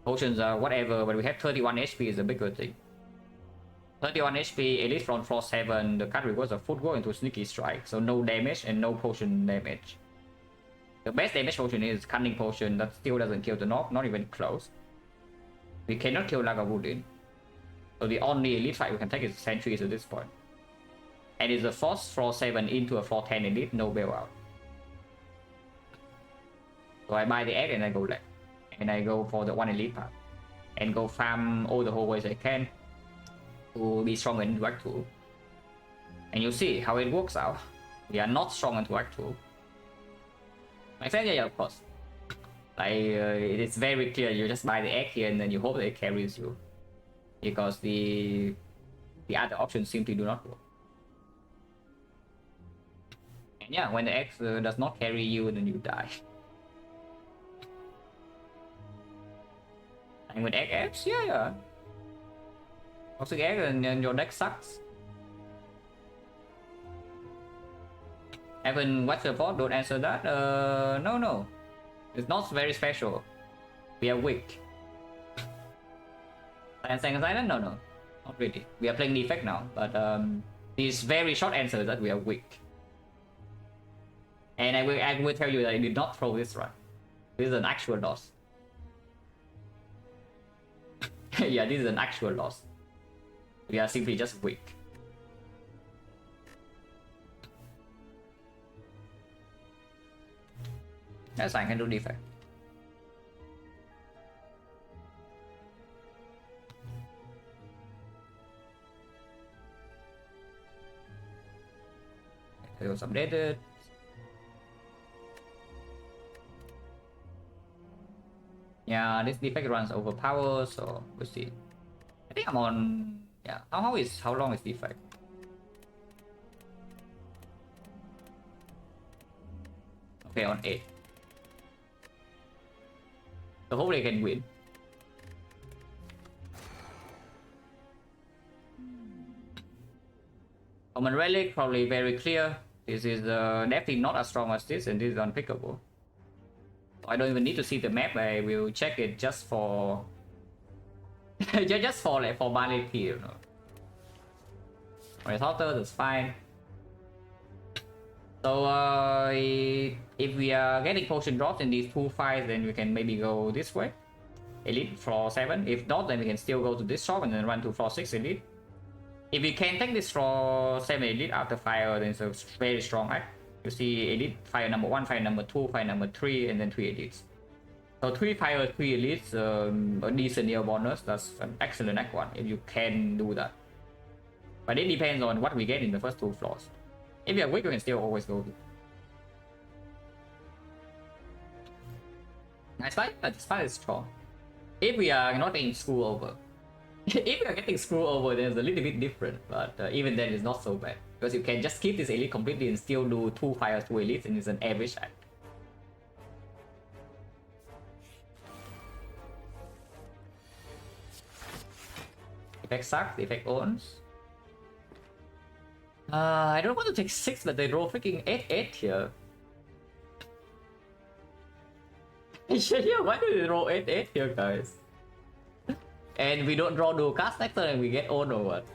Potions, whatever, but we have 31 HP is a bigger thing. 31 HP, Elite from floor 7, the card rewards a footwork into Sneaky Strike, so no damage and no potion damage. The best damage potion is Cunning Potion, that still doesn't kill the Knob, not even close. We cannot kill Lagavulin. So the only elite fight we can take is Sentries at this point. And it's a force floor 7 into a floor 10 elite, no bailout. So I buy the egg and I go left. And I go for the one elite path. And go farm all the whole ways I can to be strong in Act 2. And you see how it works out. We are not strong into Act 2. My friend, yeah, of course. Like, it's very clear, you just buy the egg here and then you hope that it carries you. Because the other options simply do not work. And yeah, when the egg does not carry you, then you die. And with egg eggs, yeah. Toxic egg and your deck sucks. Evan, what's your fault? Don't answer that. No. It's not very special. We are weak. Silent? No. Not really. We are playing Defect now, but these very short answers that we are weak. And I will tell you that I did not throw this run. This is an actual loss. Yeah, this is an actual loss. We are simply just weak. That's fine, I can do Defect. It was updated. Yeah, this Defect runs overpower, so we'll see. I think I'm on. Yeah, how long is Defect? Okay, on 8. So hopefully I can win. Common Relic, probably very clear. This is definitely not as strong as this, and this is unpickable. I don't even need to see the map. I will check it just for just for formality, you know. Resorter, that's fine. So if we are getting potion drops in these 2 fights, then we can maybe go this way. Elite floor 7. If not, then we can still go to this shop and then run to floor 6 elite. If we can take this floor 7 elite after fire, then it's a very strong act. You see elite fire number 1, fire number 2, fire number 3, and then 3 elites. So 3 fire, 3 elites, a decent near bonus. That's an excellent act 1 if you can do that. But it depends on what we get in the first 2 floors. If you're weak, you can still always go. Nice fight, but this fight is strong. If we are not getting screwed over. If we are getting screwed over, then it's a little bit different. But even then, it's not so bad. Because you can just keep this elite completely and still do 2 fires, 2 elites, and it's an average act. Defect sucks, Defect owns. I don't want to take 6, but they roll freaking 8 here. Yeah, why do they roll 8 here, guys? And we don't draw dual cards next turn and we get owned or what?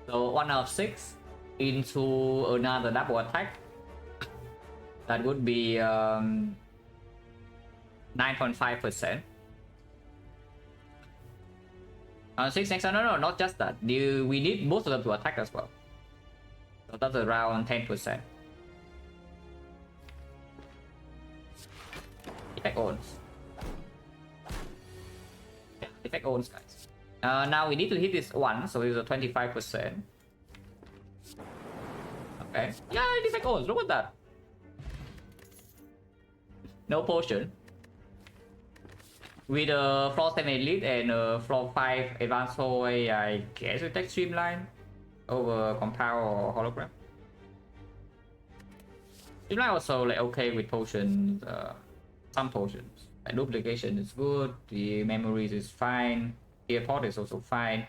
So 1 out of 6 into another double attack. That would be 9.5%. 6 next turn, no, not just that. We need both of them to attack as well. So that's around 10%. Defect owns. Yeah, defect owns, guys. Now we need to hit this one, so it's a 25%. Okay. Yeah, defect owns. Look at that. No potion. With a floor 7 elite and a floor 5 advanced hallway, I guess we take streamline over compound or hologram. Streamline also like okay with potions, some potions. Like duplication is good, the memories is fine, the airport is also fine.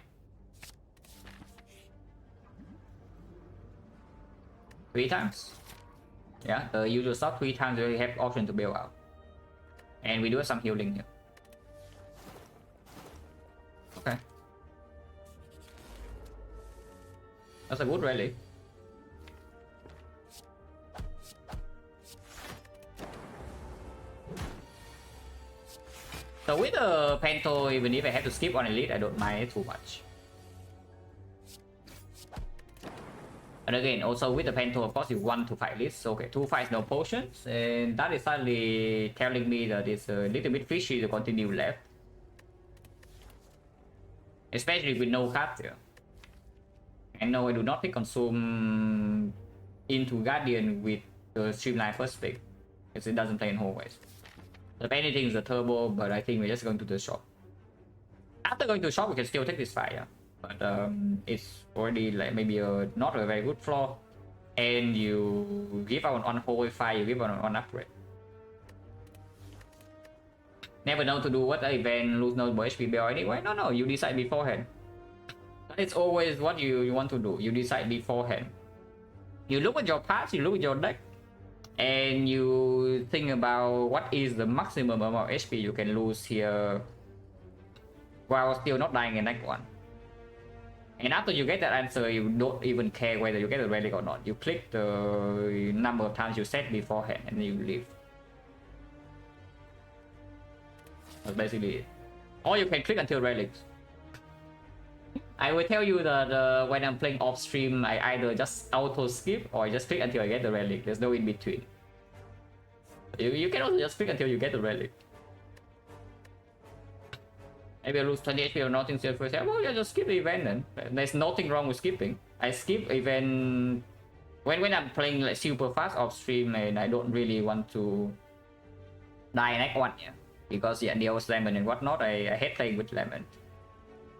Three times. Yeah, the usual stuff 3 times we have option to bail out. And we do have some healing here. Okay. That's a good rally. So with the Pento, even if I have to skip on elite, I don't mind it too much. And again, also with the Pento, of course, you want to fight list. So, okay, 2 fights, no potions. And that is suddenly telling me that it's a little bit fishy to continue left. Especially with no cards here. And no, I do not pick consume into Guardian with the streamline first pick. Because it doesn't play in hallways. So if anything, it's a turbo, but I think we're just going to the shop. After going to the shop, we can still take this fight, yeah. But it's already like maybe not a very good floor. And you give out on hallway fight, you give out on upgrade. Never know to do what event, lose no HP bell anyway. No, you decide beforehand. It's always what you want to do. You decide beforehand. You look at your paths, you look at your deck, and you think about what is the maximum amount of HP you can lose here while still not dying in next one. And after you get that answer, you don't even care whether you get a relic or not. You click the number of times you set beforehand and you leave. That's basically it. Or you can click until relics. I will tell you that when I'm playing off stream, I either just auto skip or I just click until I get the relic. There's no in between. You can also just click until you get the relic. Maybe I lose 20 HP or nothing first. Well, yeah, just skip the event then. There's nothing wrong with skipping. I skip event when I'm playing like super fast off stream and I don't really want to die next one, yeah. Because yeah, deals lemon and whatnot, I hate playing with lemon.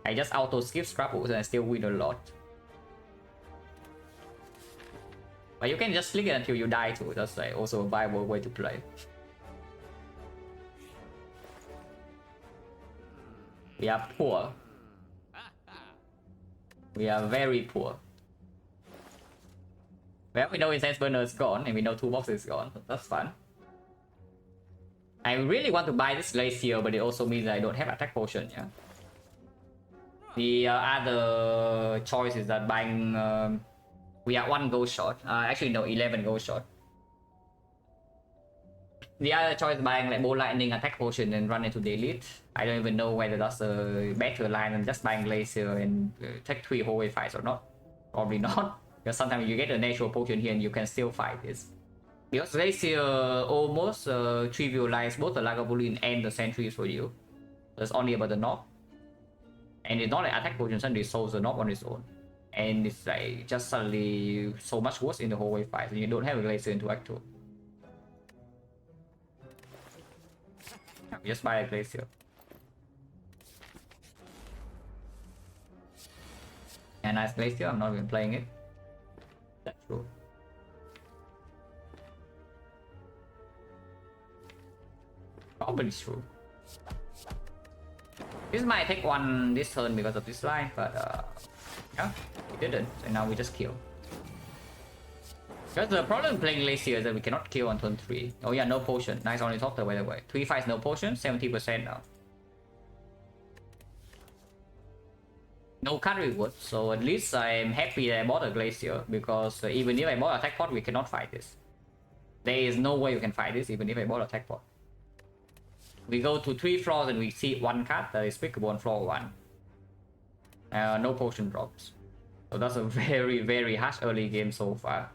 I just auto skip scrapbooks and I still win a lot. But you can just click it until you die too. That's like also a viable way to play. We are poor. We are very poor. Well, we know Incense Burner is gone and we know Toolbox is gone. That's fun. I really want to buy this Glacier, but it also means I don't have attack potion, yeah. The other choice is that buying... we are 1 gold short. Actually, no, 11 gold short. The other choice is buying like Bow Lightning, attack potion, and run into the elite. I don't even know whether that's a better line than just buying Glacier and take 3 hallway fights or not. Probably not. Because sometimes you get a natural potion here and you can still fight this. Because Glacier almost trivialize both the Lagavulin and the sentries for you. There's only about the knob. And it's not like attack potion suddenly solves the knob on its own. And it's like just suddenly so much worse in the hallway fight and you don't have a Glacier into Act 2. Just buy a Glacier. A nice Glacier, I'm not even playing it. That's true. Probably true. This might take one this turn because of this line, but yeah, we didn't, and now we just kill. Because the problem playing Glacier is that we cannot kill on turn 3. Oh yeah, no potion. Nice on the top, by the way. 3 fights, no potion, 70% now. No card reward, so at least I'm happy that I bought a Glacier, because even if I bought attack pot, we cannot fight this. There is no way you can fight this even if I bought attack pot. We go to 3 floors and we see 1 card that is pickable on floor 1. No potion drops. So that's a very harsh early game so far.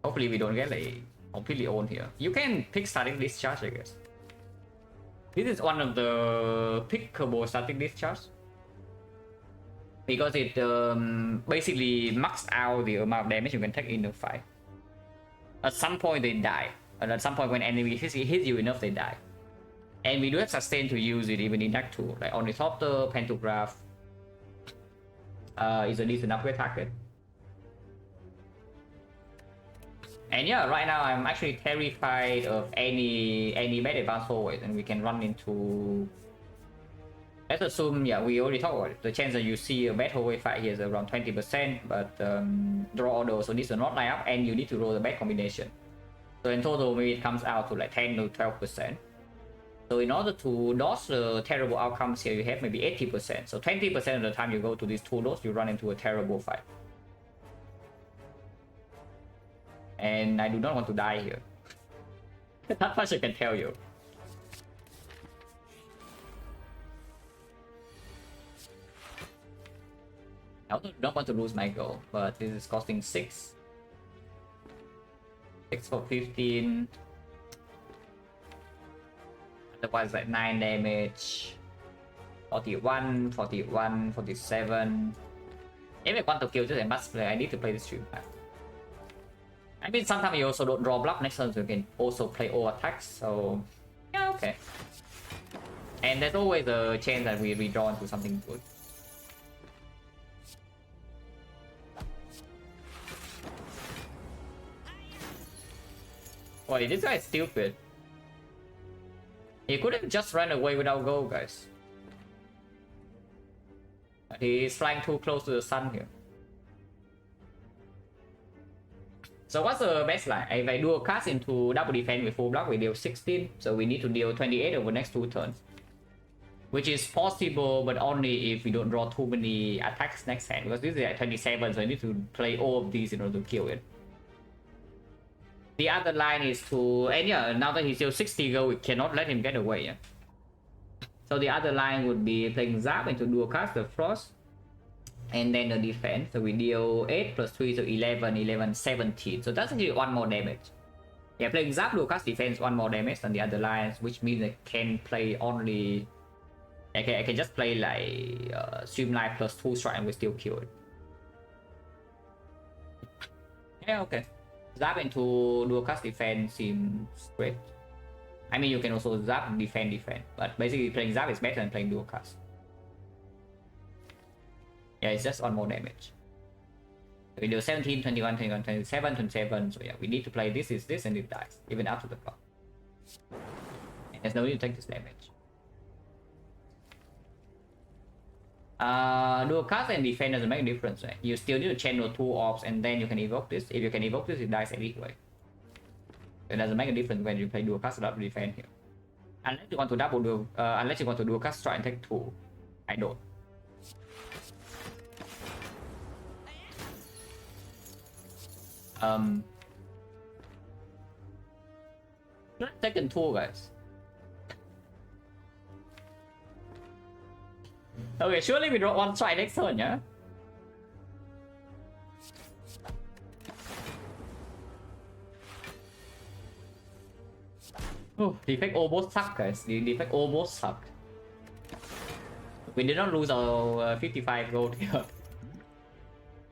Hopefully we don't get a completely owned here. You can pick static discharge, I guess. This is one of the pickable static discharge, because it basically maxed out the amount of damage you can take in the fight. At some point they die, and at some point when enemy hits you enough, they die. And we do have sustain to use it even in deck 2, like Ornithopter, Pantograph is a decent upgrade target. And yeah, right now I'm actually terrified of any bad advanced forward, and we can run into. Let's assume, yeah, we already talked about it. The chance that you see a bad hallway fight here is around 20%, but draw order, so this will not line up, and you need to roll the bad combination. So in total, maybe it comes out to like 10 to 12%. So in order to dodge the terrible outcomes here, you have maybe 80%. So 20% of the time you go to these 2 doors, you run into a terrible fight. And I do not want to die here. That much I can tell you. I also don't want to lose my goal, but this is costing 6. 6 for 15. Otherwise like 9 damage. 41, 41, 47. If I want to kill this, I must play. I need to play this stream back. I mean, sometimes you also don't draw block next turn, so you can also play all attacks, so yeah, okay. And there's always a chance that we redraw into something good. Wait, this guy is stupid. He couldn't just run away without goal, guys. He's flying too close to the sun here. So what's the best line? If I do a cast into double defense with full block, we deal 16. So we need to deal 28 over the next 2 turns. Which is possible, but only if we don't draw too many attacks next hand. Because this is at 27, so I need to play all of these in order to kill it. The other line is to... And yeah, now that he's still 60 go, we cannot let him get away. Yeah? So the other line would be playing Zap into dual cast the Frost. And then the defense, so we deal 8 plus 3, so 11, 11, 17. So that's actually 1 more damage. Yeah, playing Zap dual cast defense 1 more damage than the other lines, which means I can play only... I can just play like Streamline plus 2 strike and we still kill it. Yeah, okay. Zap into dual cast defense seems great. I mean, you can also Zap defend, but basically playing Zap is better than playing dual cast. Yeah, it's just 1 more damage. We do 17, 21, 21, 27, 27. So yeah, we need to play this, and it dies, even after the clock. And there's no need to take this damage. Dual cast and defend doesn't make a difference, right? You still need to channel 2 orbs and then you can evoke this. If you can evoke this, it dies anyway. It doesn't make a difference when you play dual cast without defend here. Unless you want to unless you want to dual cast strike and take 2. I don't. Let's second 2, guys. Okay, surely we draw 1 strike next turn, yeah? Oh, defect almost sucked, guys. The defect almost sucked. We did not lose our 55 gold here.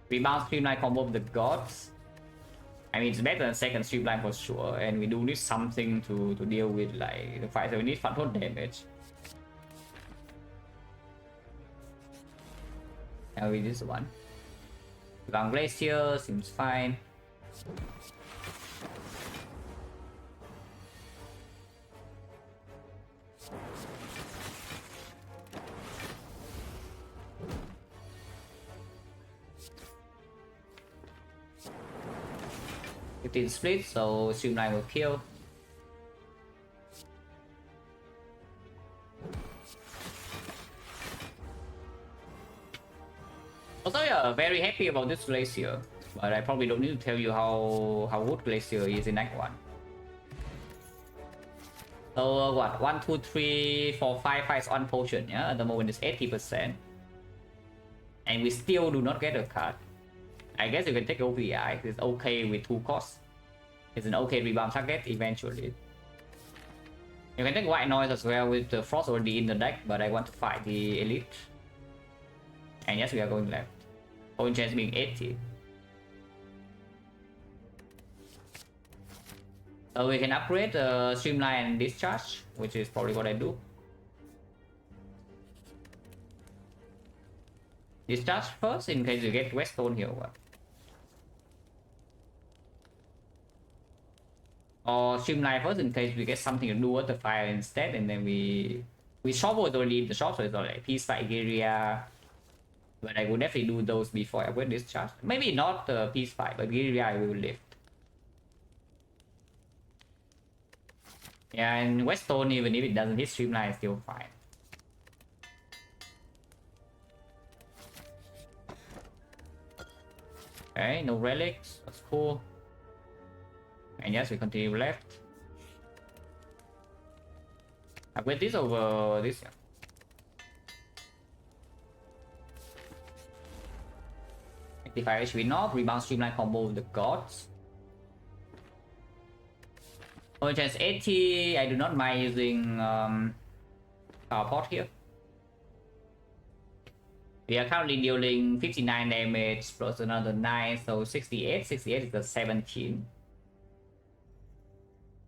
We bounce Streamline combo with the gods. I mean, it's better than second Streamline for sure, and we do need something to deal with like the fight, so we need frontal damage. Now we this one. Long Glacier seems fine. 15 split, so Streamline will kill. Also, yeah, very happy about this Glacier, but I probably don't need to tell you how good Glacier is in Act 1. So what? 1, 2, 3, 4, 5 fights on potion, yeah? At the moment it's 80%. And we still do not get a card. I guess you can take OVI, it's okay with 2 costs. It's an okay rebound target eventually. You can take White Noise as well with the Frost already in the deck, but I want to fight the Elite. And yes, we are going left. Point chance being 80. So we can upgrade Streamline and Discharge, which is probably what I do. Discharge first in case you get Weststone here or what. Or Streamline first in case we get something to do with the fire instead, and then we shop was already in the shop, so it's all like Peace Fight Guerrilla. But I would definitely do those before I upgrade Discharge. Maybe not Peace Fight, but Guerrilla I will lift. Yeah, and Weststone, even if it doesn't hit Streamline, it's still fine. Okay, no relics, that's cool. And yes, we continue left. Upgrade this over this. Yeah. 85 HP knob, rebound Streamline combo with the gods. Oh, chance 80. I do not mind using power pot here. We are currently dealing 59 damage plus another 9, so 68. 68 is the 17.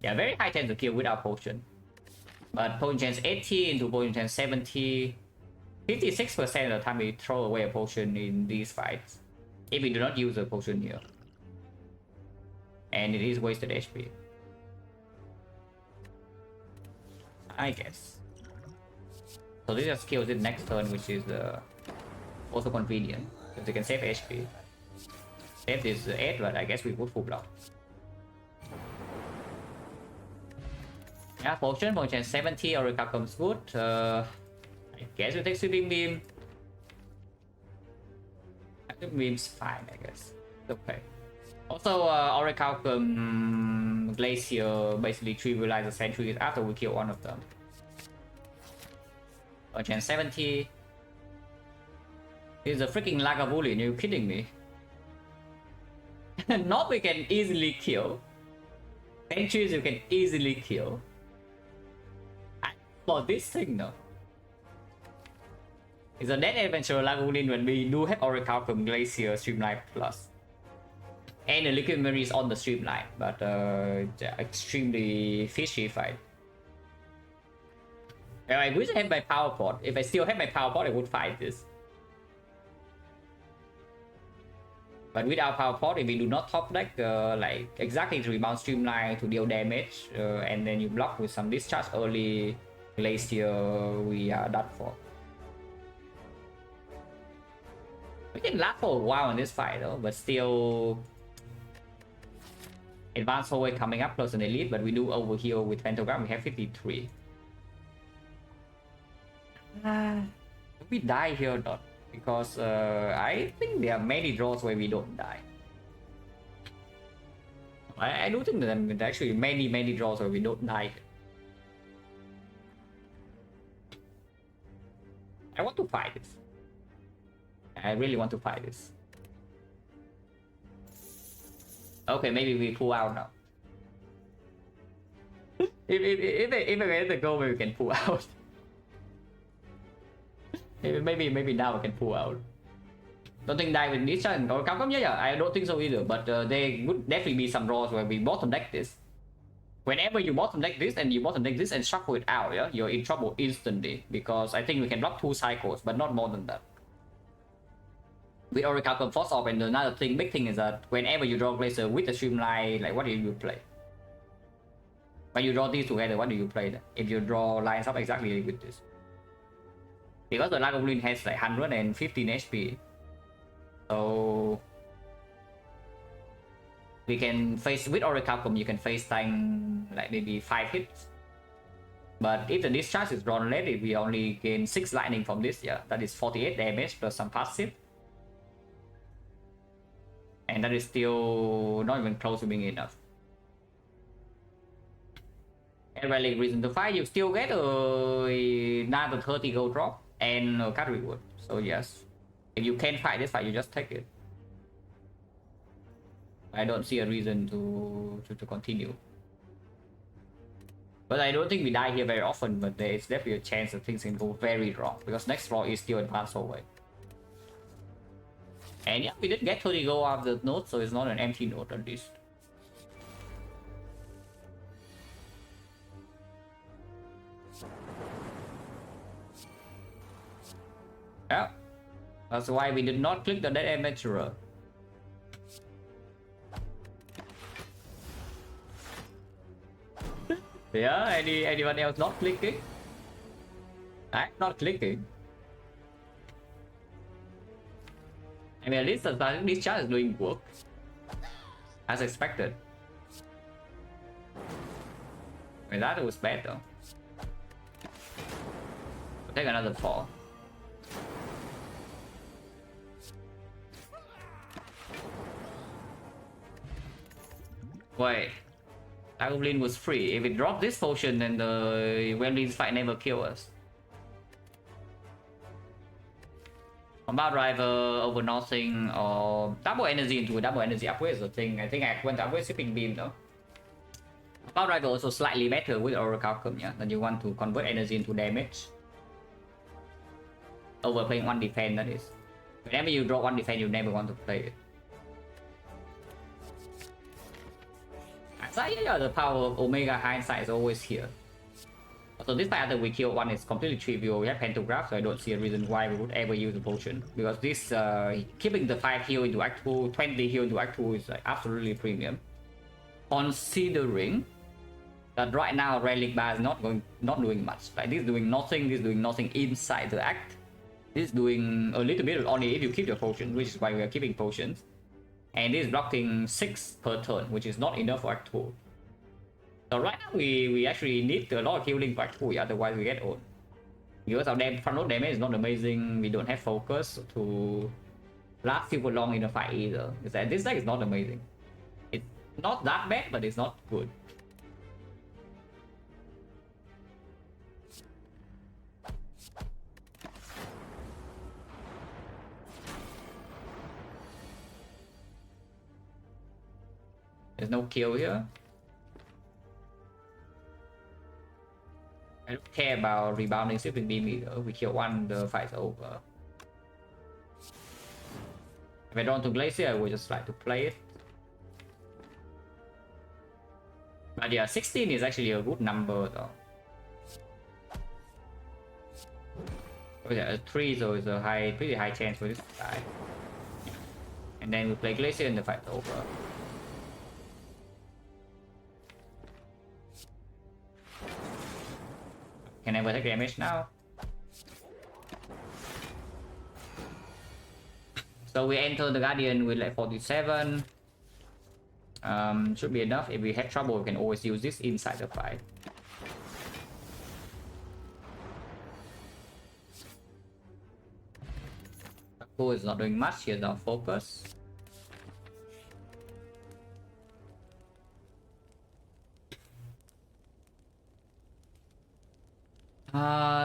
Yeah, very high chance to kill without potion. But potion chance 80 into potion chance 70. 56% of the time we throw away a potion in these fights. If we do not use a potion here. And it is wasted HP. I guess. So this just kills it next turn, which is also convenient. Because they can save HP. Save this 8, but I guess we put full block. Yeah, potion chance 70, Oracle comes good. I guess we take Sweeping Beam. Sweeping Beam's fine, I guess. Okay. Also, Oracle Glacier basically trivialize the sentries after we kill one of them. Chance 70. This is a freaking Lagavulin, are you kidding me? Not we can easily kill. Sentries you can easily kill. For this thing though. It's a dead adventure Lagavulin when we do have Oracle Glacier Streamline Plus. And the Liquid Memory is on the Streamline, but extremely fishy fight. Well, I wish I had my power pot. If I still had my power pot, I would fight this. But without power pot, if we do not top deck, like exactly to rebound Streamline to deal damage, and then you block with some discharge early Glacier, we are done for. We can last for a while in this fight though, but still. Advanced hallway coming up plus an elite, but we do overheal with Pentagram. We have 53. We die here or not? Because I think there are many draws where we don't die. I do think that there are actually many draws where we don't die. I want to fight this. I really want to fight this. Okay, maybe we pull out now. if I get the goal, maybe we can pull out. maybe now we can pull out. Don't think die with Nisha and or Capcom. Yeah, I don't think so either. But there would definitely be some draws where we bottom deck this. Whenever you bottom deck this and you bottom deck this and shuffle it out, yeah, you're in trouble instantly. Because I think we can block 2 cycles, but not more than that. With Oracle Force Off, and another thing, big thing is that whenever you draw Glacier with the Streamline, like what do you play? When you draw these together, what do you play then? If you draw lines up exactly with this. Because the Lagavulin has like 115 HP. So We can face with Oracle, you can face tank like maybe 5 hits. But if the discharge is drawn late, we only gain 6 lightning from this, yeah. That is 48 damage plus some passive. And that is still not even close to being enough. And Relic Reason to Fight, you still get a 9 to 30 gold drop and a card reward. So yes, if you can't fight this fight, you just take it. I don't see a reason to continue. But I don't think we die here very often, but there is definitely a chance that things can go very wrong, because next draw is still advanced away. And yeah, we did get 30 gold out of the node, so it's not an empty node at least. Yeah, that's why we did not click the Dead Adventurer. Yeah, anyone else not clicking? I'm not clicking. I mean, at least this chart is doing work as expected. I mean, that was bad though. We'll take another fall. Wait, Goblin was free. If we drop this potion, then the Wembley's fight never kill us. Combat Driver over nothing or double energy into a double energy upgrade is the thing. I think I went to upgrade Shipping Beam though. Combat Driver also slightly better with Oracle, yeah. Then you want to convert energy into damage. Overplaying one defense, that is. Whenever you draw one defense, you never want to play it. So yeah, the power of Omega Hindsight is always here. So this fight after we kill one is completely trivial. We have Pantograph, so I don't see a reason why we would ever use the potion. Because this keeping the 5 heal into Act 2, 20 heal into Act 2 is like absolutely premium. Considering that right now Relic Bar is not doing much. Like this is doing nothing inside the act. This is doing a little bit only if you keep your potion, which is why we are keeping potions. And this is blocking 6 per turn, which is not enough for Act 2. So right now we actually need a lot of healing for Act 2, otherwise we get old. Because our front load damage is not amazing, we don't have focus to last super long in the fight either. This deck is not amazing. It's not that bad, but it's not good. There's no kill here. I don't care about rebounding Shipping Beam either. We kill one, the fight's over. If I don't want to Glacier, I would just like to play it. But yeah, 16 is actually a good number though. Oh yeah, a 3, so it's a pretty high chance for this guy. And then we play Glacier and the fight's over. Can I take damage now? So we enter the Guardian with like 47. Should be enough. If we have trouble, we can always use this inside the fight. Who is not doing much, he has not focus.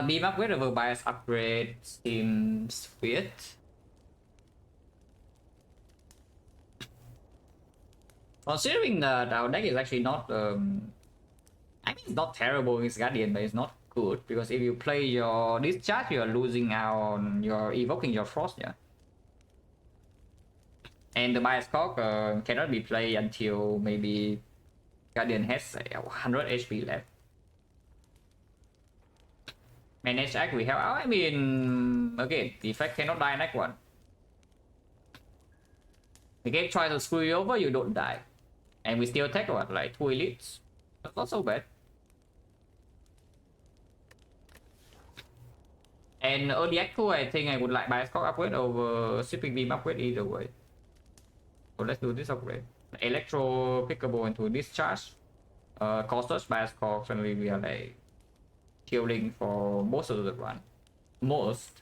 Beam upgrade over bias upgrade seems weird. Considering that our deck is actually not I mean it's not terrible against Guardian, but it's not good, because if you play your discharge, you are losing out on your evoking your frost, yeah. And the bias cock cannot be played until maybe Guardian has 100 HP left. Manage act we have. I mean, again, Defect cannot die next one. The game tries to screw you over, you don't die. And we still take what, like 2 elites? That's not so bad. And early act 2, I think I would like bias cock upgrade over Shipping Beam upgrade either way. So let's do this upgrade. Electro pickable into discharge. Costless bias core, suddenly we are like killing for most of the run. Most.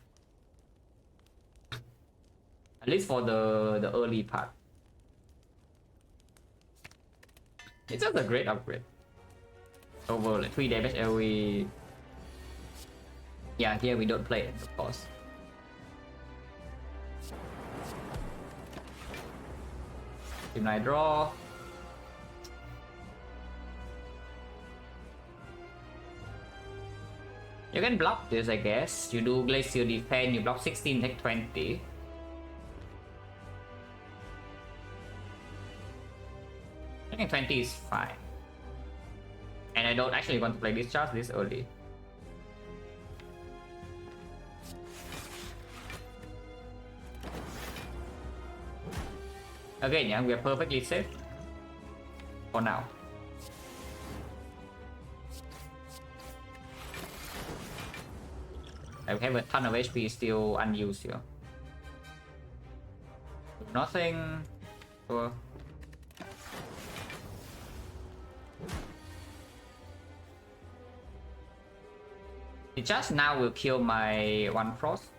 At least for the early part. It's just a great upgrade. Over like 3 damage every. Yeah, here we don't play it, of course. Team I draw. You can block this, I guess. You do Glacier Defend, you block 16, take 20. I think 20 is fine. And I don't actually want to play Discharge this early. Again, yeah, we are perfectly safe. For now. I have a ton of HP still unused here. Nothing. Sure. It just now will kill my one frost.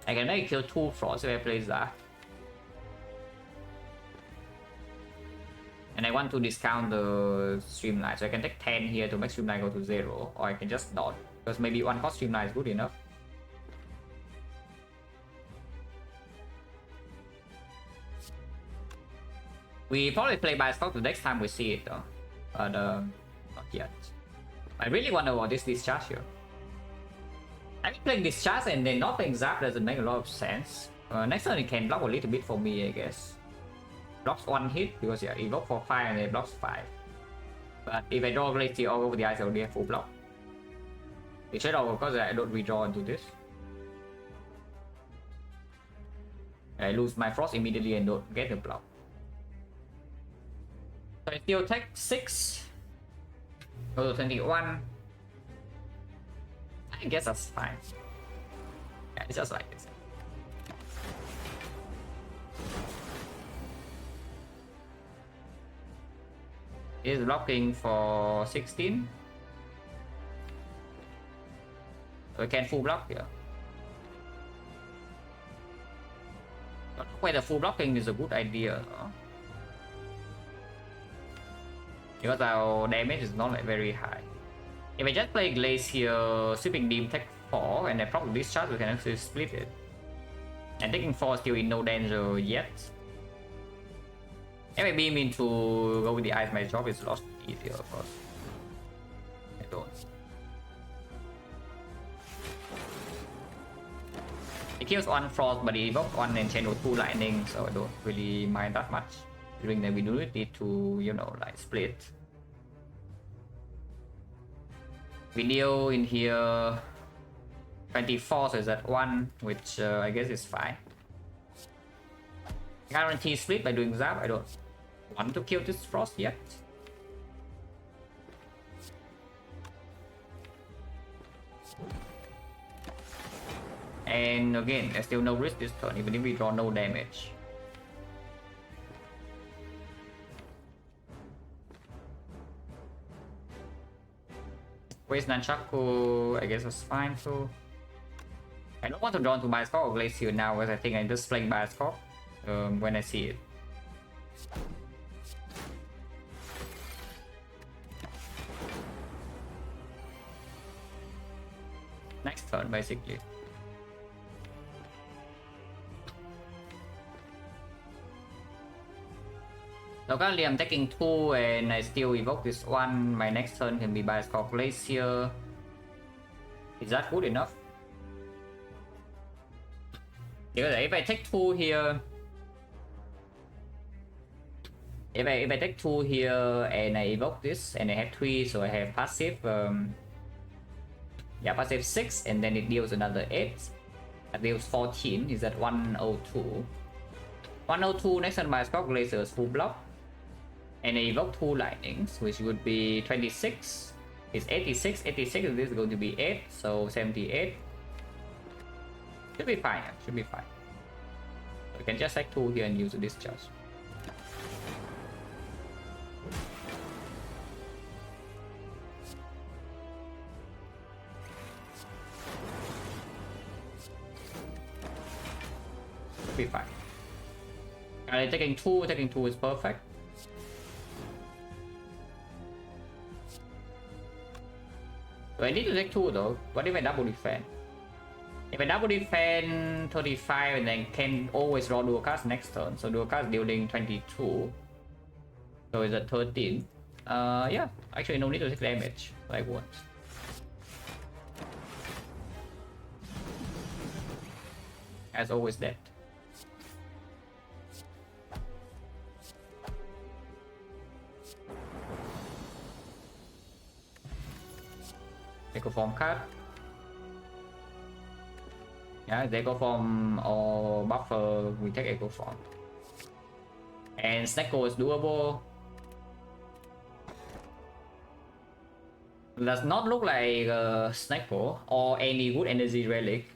I can maybe kill 2 frost if I place that. And I want to discount the streamline, so I can take 10 here to make streamline go to 0, or I can just not, because maybe 1 cost streamline is good enough. We probably play by stock the next time we see it though, but not yet. I really wonder what this discharge here. I mean, playing discharge and then not playing zap doesn't make a lot of sense. Next turn it can block a little bit for me, I guess. Blocks 1 hit because yeah, evoke for 5 and it blocks 5. But if I draw Glacier all over the ice, I already have full block. It should over because I don't redraw into this. I lose my frost immediately and don't get the block. So I still take 6. Go to 21. I guess that's fine. Yeah, it's just like this. Is blocking for 16. So I can full block here. But whether full blocking is a good idea though. Because our damage is not like very high. If I just play Glacier, Sweeping Beam, take 4, and I probably discharge, we can actually split it. And taking 4 is still in no danger yet. If I beam into go with the ice, my job is lost easier, of course. I don't. It kills 1 frost, but it evokes 1 and chain with 2 lightning, so I don't really mind that much. During that we do need to, you know, like split. Video in here 24, so is that 1, which I guess is fine. Guarantee split by doing zap. I don't want to kill this frost yet. And again, there's still no risk this turn, even if we draw no damage. Waste Nunchaku, I guess that's fine too. I don't want to draw into Bioscope or Glacier now, because I think I'm just playing Bioscope when I see it. Next turn, basically. So currently I'm taking 2 and I still evoke this 1. My next turn can be Bioscope Glacier. Is that good enough? Because if I take 2 here, if I take 2 here and I evoke this and I have 3, so I have passive yeah, passive 6, and then it deals another 8. That deals 14. Is that 102? 102 next turn Bioscope Glacier is full block. And I evoke 2 lightnings, which would be 26. It's 86. 86, this is going to be 8, so 78. Should be fine, yeah. Should be fine. We can just take 2 here and use the discharge. Should be fine. Taking two is perfect. So I need to take 2 though. What if I double defend? If I double defend 35 and then can always draw dual cast next turn. So dual cast dealing 22. So it's at 13. Yeah, actually no need to take damage like once. As always dead. Echo form card. Yeah, the echo form or buffer, we take echo form. And Snecko is doable. Does not look like Snecko or any good energy relic.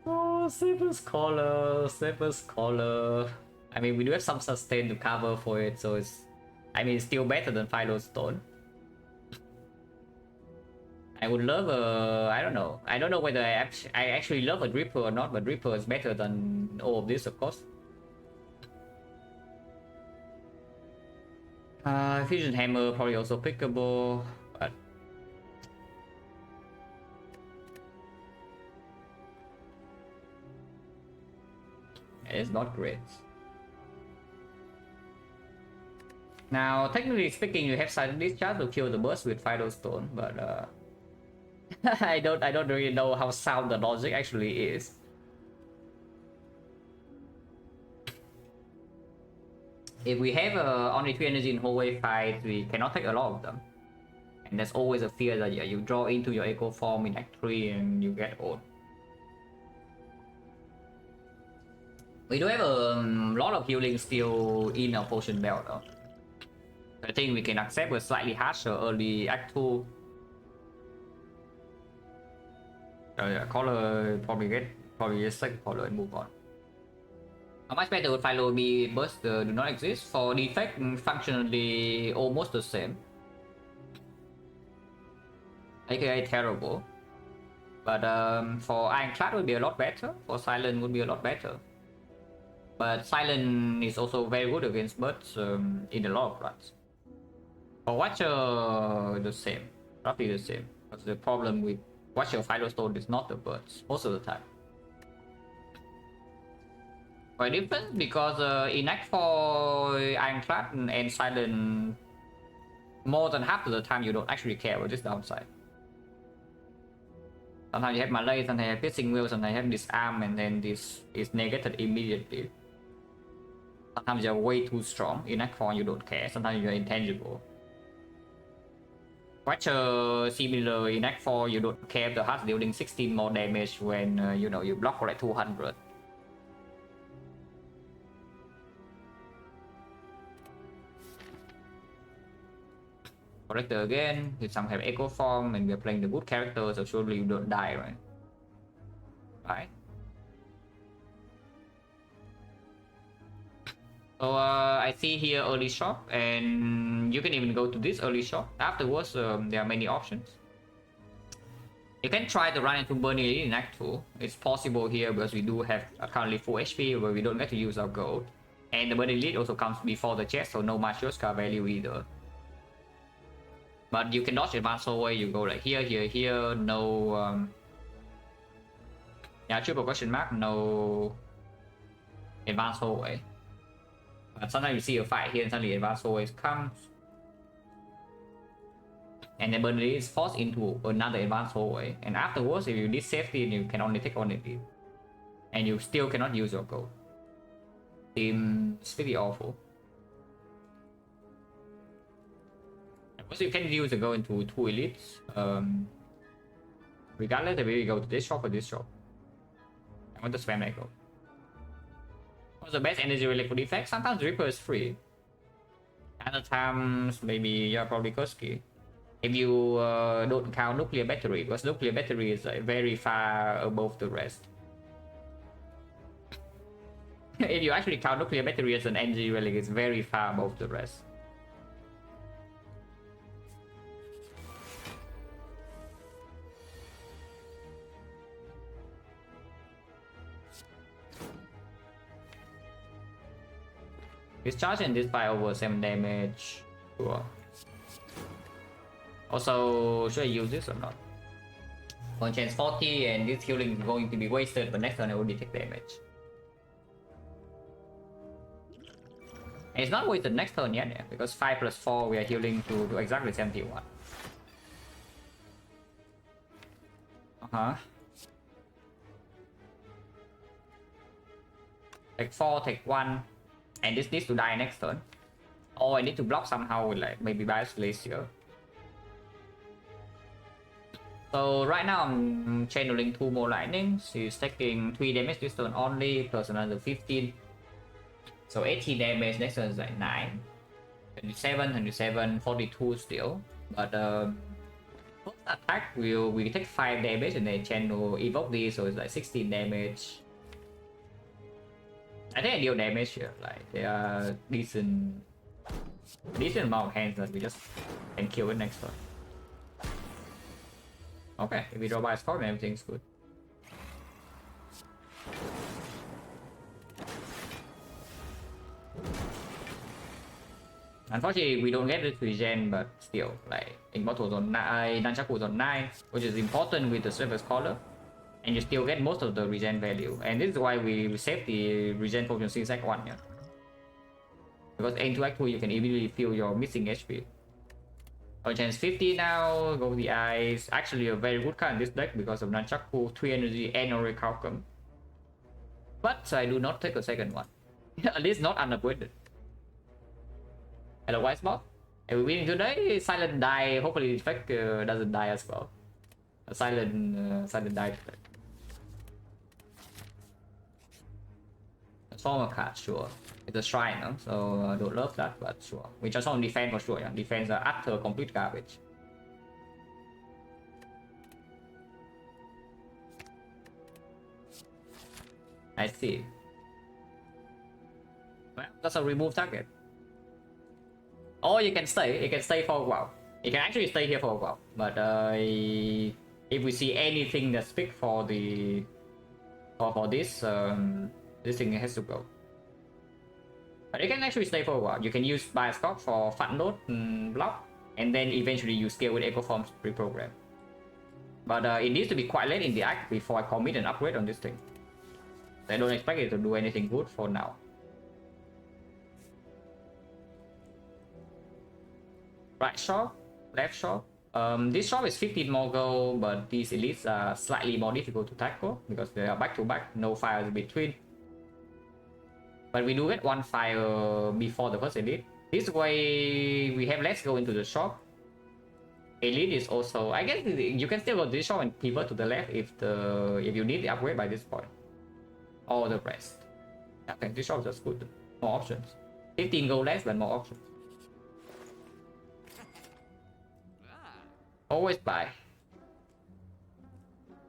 Oh, Saber's Collar. I mean, we do have some sustain to cover for it, so it's, I mean, it's still better than Philo Stone. I would love I don't know. I don't know whether I actually love a Dripper or not, but Dripper is better than all of this, of course. Fusion Hammer probably also pickable, but it's not great. Now, technically speaking, you have Silent Discharge to kill the burst with Philo Stone, but I don't really know how sound the logic actually is. If we have only 3 energy in whole wave fight, we cannot take a lot of them. And there's always a fear that you draw into your echo form in Act 3 and you get old. We do have a lot of healing still in our potion belt though. I think we can accept a slightly harsher early Act 2. Yeah, Collar probably just take Collar and move on. How much better would Philo be? Burst do not exist. For Defect, functionally almost the same. AKA terrible. But for Ironclad would be a lot better. For Silent would be a lot better. But Silent is also very good against birds in a lot of runs. For Watcher, the same. Roughly the same. But the problem with Watcher Philo Stone is not the birds most of the time. Quite different because in Act 4, Ironclad and Silent, more than half of the time you don't actually care about this downside. Sometimes you have melee, sometimes you have piercing will, sometimes you have disarm, and then this is negated immediately. Sometimes you're way too strong. In Act 4 you don't care, sometimes you're intangible. Watcher similar, in Act 4 you don't care if the heart's dealing 16 more damage when you know, you block for like 200. Corrector again, you some have echo form and we're playing the good character, so surely you don't die, right? Right. So I see here early shock, and you can even go to this early shock. Afterwards, there are many options. You can try to run into Burning Elite in Act 2. It's possible here because we do have currently full HP where we don't get to use our gold. And the Burning Elite also comes before the chest, so no Matryoshka value either. But you can dodge advance away, you go like here, no yeah, triple question mark, no advance away. But sometimes you see a fight here and suddenly advance always comes. And then Burnley is forced into another advance hallway. And afterwards, if you need safety, you can only take on it. And you still cannot use your gold. Seems pretty awful. Also, you can use the gold into 2 elites. Regardless if we go to this shop or this shop. I want to spam that gold. What's the best energy relic for Defect? Sometimes Reaper is free. Other times, maybe, yeah, probably Kurski. If you don't count nuclear battery, because nuclear battery is like very far above the rest. If you actually count nuclear battery as an energy relic, it's very far above the rest. It's charging this by over 7 damage. Sure. Also, should I use this or not? On chance 40 and this healing is going to be wasted, but next turn I will take damage. And it's not wasted next turn yet, yeah, because 5 plus 4 we are healing to exactly 71. Take 4, take 1. And this needs to die next turn. Or I need to block somehow with like maybe Bias Glacier. So right now I'm channeling 2 more lightnings. He's taking 3 damage this turn only, plus another 15. So 80 damage next turn is like 9. 27, 42 still. But first attack we take 5 damage and then channel evoke this, so it's like 16 damage. I think I deal damage here, like they are decent amount of hands that we just can kill it next turn. Okay, if we draw by a score, everything's good. Unfortunately, we don't get this regen, but still, like Immortal Zone 9, Nunchaku Zone 9, which is important with the Surface Collar. And you still get most of the regen value, and this is why we save the regen potion since Act 1, yeah. Because into Act 2 you can immediately feel your missing HP. On chance 50 now, go with the eyes. Actually a very good card in this deck because of Nunchaku, 3 energy and Orichalcum. But I do not take a second one. At least not unavoided. Hello White Spot. And we win today, Silent die, hopefully Defect doesn't die as well. Silent died. Transformer card, sure. It's a shrine, no? So I don't love that, but sure. We just on defense for sure, yeah. Defense are utter complete garbage. I see. Well, that's a remove target. Or you can stay. You can stay for a while. You can actually stay here for a while, but if we see anything that speak for the for this this thing has to go. But you can actually stay for a while. You can use Bioscope for fat load block, and then eventually you scale with Echo Forms reprogram. But it needs to be quite late in the act before I commit an upgrade on this thing. I don't expect it to do anything good for now. Right shop, left shop. This shop is 15 more gold, but these elites are slightly more difficult to tackle because they are back to back, no fires in between. But we do get 1 fire before the first elite. This way we have less go into the shop. Elite is also, I guess you can still go to this shop and pivot to the left if you need the upgrade by this point. Or the rest. Okay, this shop is just good. More options. 15 gold less, but more options. Always buy.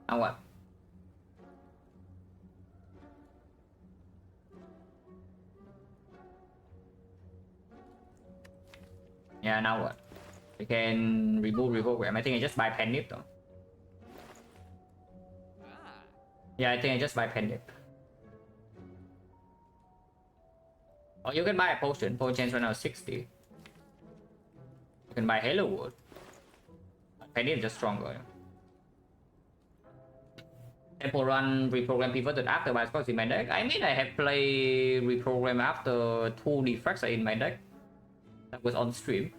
Now what? Yeah, now what? We can remove reprogram. I think I just buy pen nip though. Yeah, I think I just buy pen nip. Or you can buy a potion. Potion right now is 60. You can buy Halo Wood. Pen nip is just stronger. Temple Run reprogram pivoted after by Scott in my deck. I mean, I have played reprogram after 2 defects in my deck. That was on stream.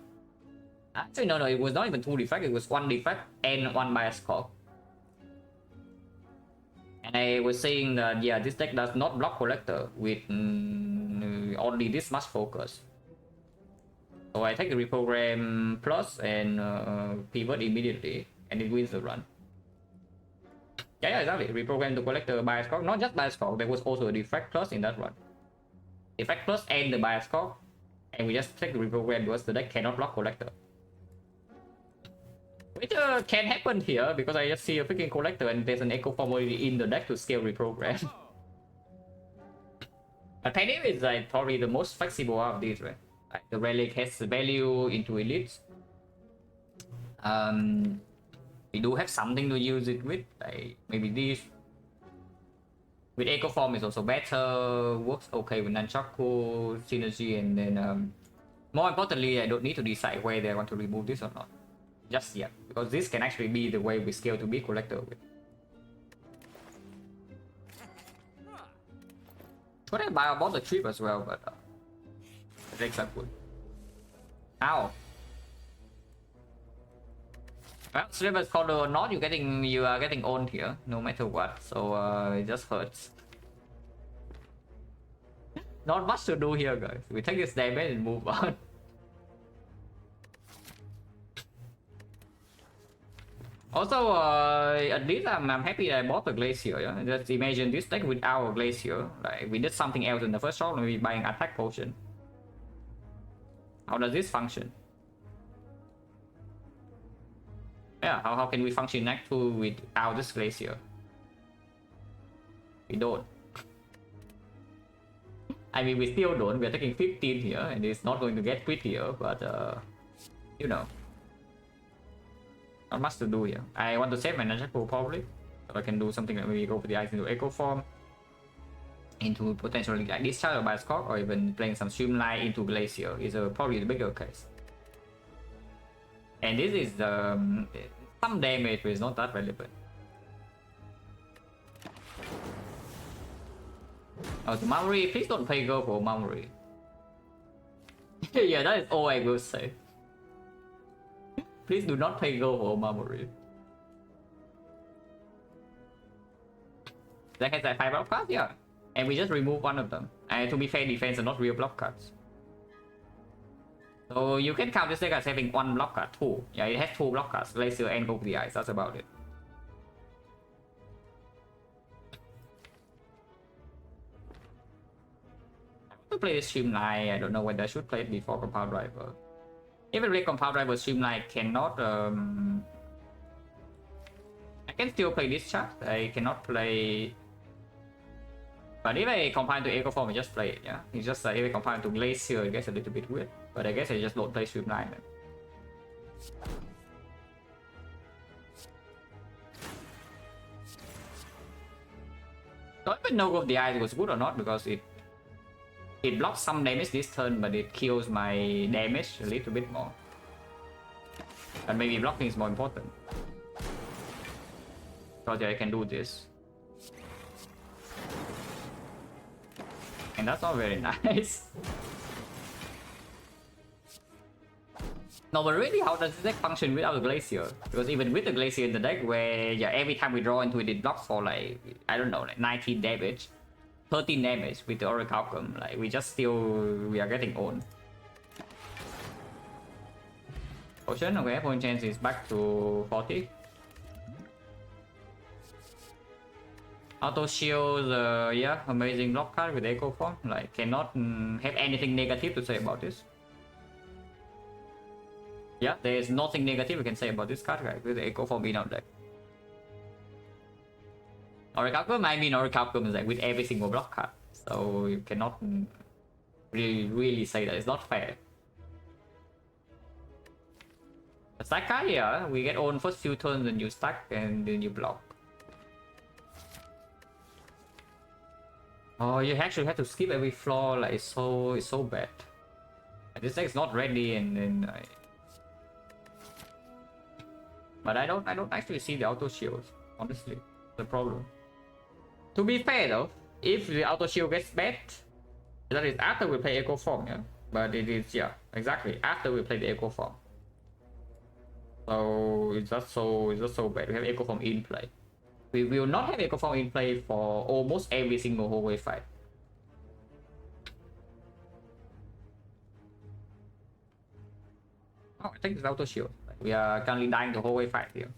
Actually, no, it was not even 2 defects. It was 1 defect and 1 bias call. And I was saying that yeah, this deck does not block collector with only this much focus. So I take the reprogram plus and pivot immediately, and it wins the run. Yeah, exactly. Reprogram the collector bias call. Not just bias call. There was also a defect plus in that run. Defect plus and the bias call, and we just take the reprogram because the deck cannot block collector. Which can happen here because I just see a freaking collector and there's an echo form already in the deck to scale reprogram. But Penny is like probably the most flexible out of these, right? Like the relic has value into elites. We do have something to use it with, like maybe this. With echo form is also better, works okay with nunchaku synergy, and then more importantly, I don't need to decide whether I want to remove this or not just yet, because this can actually be the way we scale to be collector with. Could I buy about the trip as well, but the decks are good. Ow. Well, Sliver's Corner or not, you are getting owned here, no matter what, so it just hurts. Not much to do here, guys. We take this damage and move on. Also, at least I'm happy that I bought the Glacier. Yeah? Just imagine this deck with our Glacier. Like, we did something else in the first round, maybe buying attack potion. How does this function? Yeah, how can we function Act 2 without this Glacier? We don't. I mean, we still don't. We're taking 15 here, and it's not going to get prettier, but you know. Not much to do here. I want to save my Nunchaku probably, so I can do something like maybe go for the ice into echo form, into potentially like discharge or Bioscope, or even playing some Streamline into Glacier is probably the bigger case. And this is some damage, but it's not that relevant. Oh, the Maori, please don't play go for Maori. Yeah, that is all I will say. Please do not play go for Maori. That has like 5 block cards, yeah. And we just remove one of them. And to be fair, defense are not real block cards. So you can count this deck as having 1 block card, 2. Yeah, it has 2 block cards, Glacier and Go for the Ice, that's about it. To play this Streamline, I don't know whether I should play it before Compound Driver. Even with Compound Driver, Streamline cannot. I can still play this chart. I cannot play. But if I combine to Echo Form, I just play it. Yeah, it's just if I combine to Glacier, it gets a little bit weird. But I guess I just don't play Streamline then. Don't even know if the Eyes was good or not because it blocks some damage this turn, but it kills my damage a little bit more. And maybe blocking is more important. Because I can do this. And that's not very nice. No, but really, how does this deck function without the Glacier? Because even with the Glacier in the deck, where yeah, every time we draw into it, it blocks for like, I don't know, like 19 damage. 13 damage with the Oracle Outcome, like we are getting owned. Potion, okay, point chance is back to 40. Auto shield, yeah, amazing block card with Echo Form, like cannot have anything negative to say about this. Yeah, there is nothing negative we can say about this card, guys, with the Echo Form being out there. Oracle Outcome, I mean Oracle Outcome is like with every single block card, so you cannot really say that. It's not fair. A stack card, yeah, we get on first few turns and you stack and then you block. Oh, you actually have to skip every floor, like it's so bad. This deck is not ready, and then but I don't actually see the auto shields, honestly. The problem. To be fair though, if the auto shield gets bad, that is after we play Echo Form, yeah. But it is, yeah, exactly after we play the Echo Form. So it's just so bad. We have Echo Form in play. We will not have Echo Form in play for almost every single hallway fight. Oh, I think it's auto shield. We are currently dying to hallway fight here.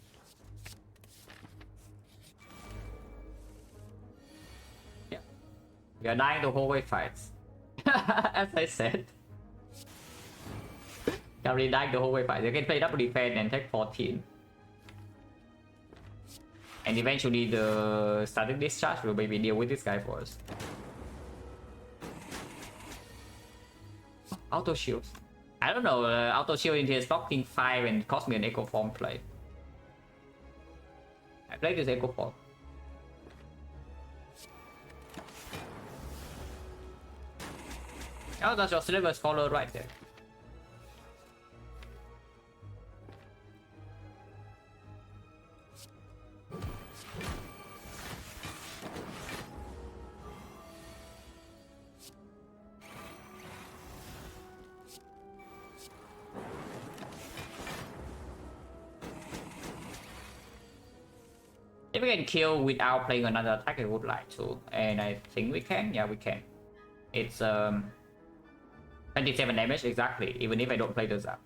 We are dying to hallway fights. As I said. Currently dying to hallway fights. You can play double defense and take 14. And eventually the static discharge will maybe deal with this guy for us. Auto shield. I don't know, auto shield into his blocking 5 and cost me an echo form play. I played this echo form. Oh, that's your silver scholar right there. If we can kill without playing another attack, I would like to. And I think we can. Yeah, we can. It's 27 damage exactly, even if I don't play the zap.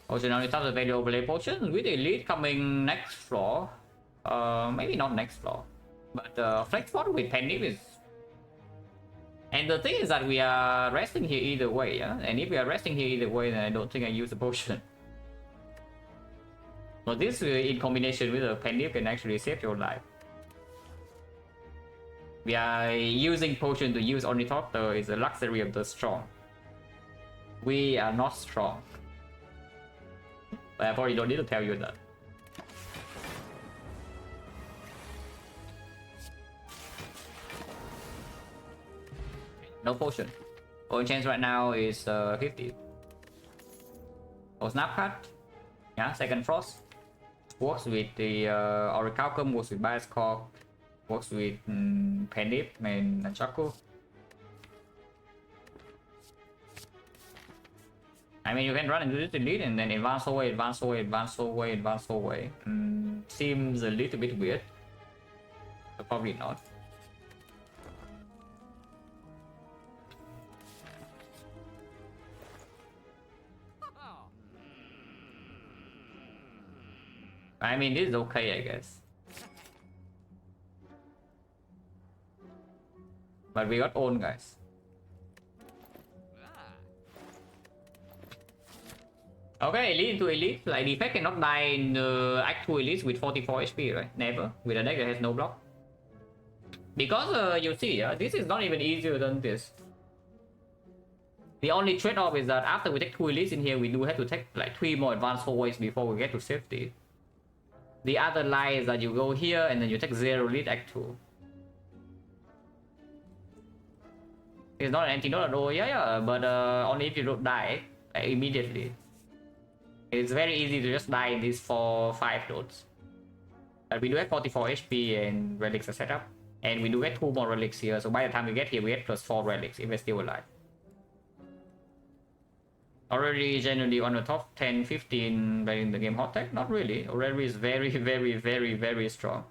Also, now it's the value overlay potion with elite coming next floor. Maybe not next floor, but flex spot with penny is. And the thing is that we are resting here either way, yeah? And if we are resting here either way, then I don't think I use the potion. So this in combination with a penny can actually save your life. We are using potion to use Ornithopter is a luxury of the strong. We are not strong. But I probably don't need to tell you that. No potion. Potion chance right now is 50. Oh, snap cut. Yeah, second frost. Works with the Orichalcum, works with Bias Corp, works with Pendip and Nunchaku. I mean, you can run into this elite and then advance away, advance away, advance away, advance away. Seems a little bit weird. But probably not. I mean, this is okay, I guess. But we got own, guys. Okay, elite into elite. Like, Defect cannot die in Act 2 elite with 44 HP, right? Never. With a deck that has no block. Because, you see, this is not even easier than this. The only trade-off is that after we take 2 elites in here, we do have to take like 3 more advanced hallways before we get to safety. The other lie is that you go here and then you take 0 elite Act 2. It's not an antidote at all, yeah, but only if you don't die immediately. It's very easy to just die in these 4-5 nodes. But we do have 44 HP and relics are set up. And we do get 2 more relics here, so by the time we get here, we get plus 4 relics if we're still alive. Already generally on the top 10-15 in the game hot tech? Not really. Already is very, very, very, very strong.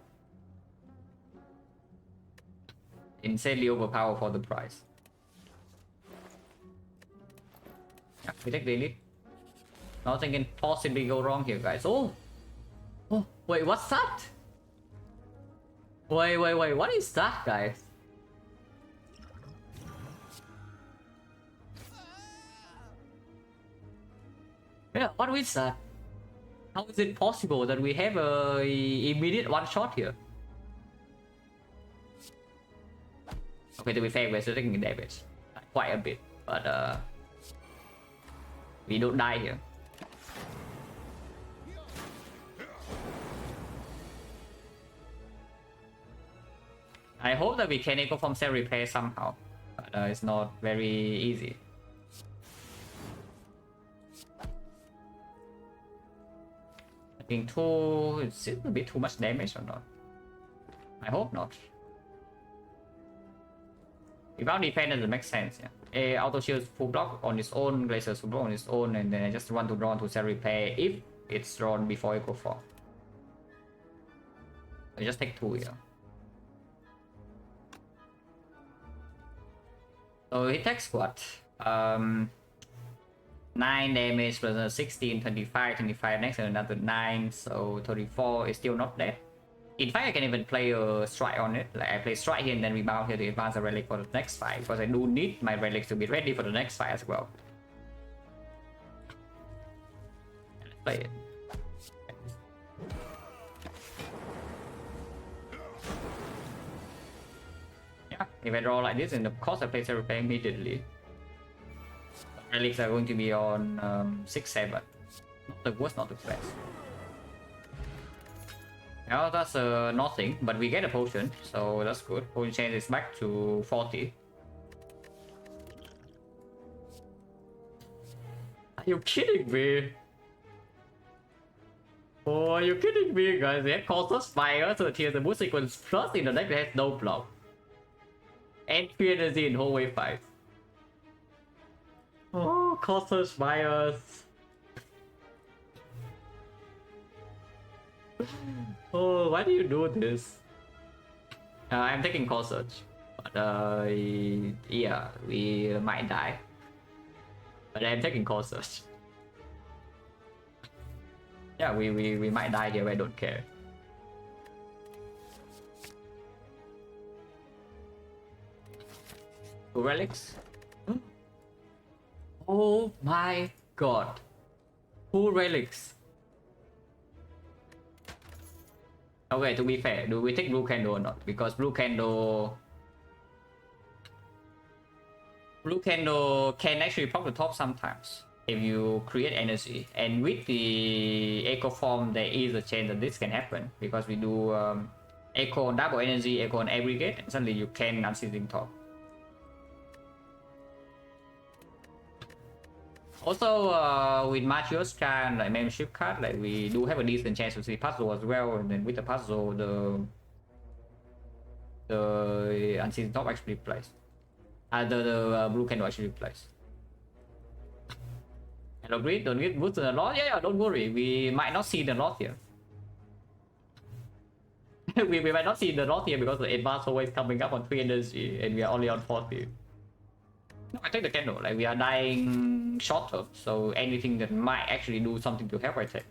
Insanely overpowered for the price. Yeah, we take the elite. Nothing can possibly go wrong here, guys. Oh! Oh, wait, what's that? Wait, what is that, guys? Yeah, what is that? How is it possible that we have a immediate one shot here? Okay, to be fair, we're still taking damage. Quite a bit, but we don't die here. I hope that we can echo from cell repair somehow, but it's not very easy. I think it's a bit too much damage or not? I hope not. Without defense doesn't make sense, yeah. Auto shield full block on its own, Glacier full block on its own, and then I just want to draw to cell repair if it's drawn before I go for. I just take 2 here. So he takes what? 9 damage plus a 16, 25 next and another 9, so 34 is still not dead. In fact, I can even play a strike on it. Like I play strike here and then rebound here to advance a relic for the next fight, because I do need my relics to be ready for the next fight as well. play it. Yeah, if I draw like this, and of course I play Zero Repair immediately. Relics are going to be on 6-7. Not the worst, not the best. Now that's nothing, but we get a potion, so that's good. Potion chance is back to 40. Are you kidding me? Oh, are you kidding me, guys? They have Cautious Fire, so here's the boost sequence plus in the deck that has no block. And 3 energy in whole wave 5. Oh, Cautious Fires. Oh, why do you do this? I'm taking Core Search, but yeah, we might die. But I'm taking Core Search. Yeah, we might die here. I don't care. Two relics. Oh my god! Two relics. Okay, to be fair, do we take blue candle or not? Because blue candle can actually pop the top sometimes if you create energy, and with the echo form there is a chance that this can happen because we do echo on double energy, echo on aggregate, and suddenly you can unseating top. Also, with Matryoshka and like membership card, like we do have a decent chance to see puzzle as well, and then with the puzzle, the unseen top actually plays. The blue candle actually plays. Hello, Grid, don't get boosted a lot. Yeah, don't worry, we might not see the lot here. we might not see the lot here because the advance always coming up on 3 energy, and we are only on 40. No, I take the candle, like we are dying short term, so anything that might actually do something to help I take.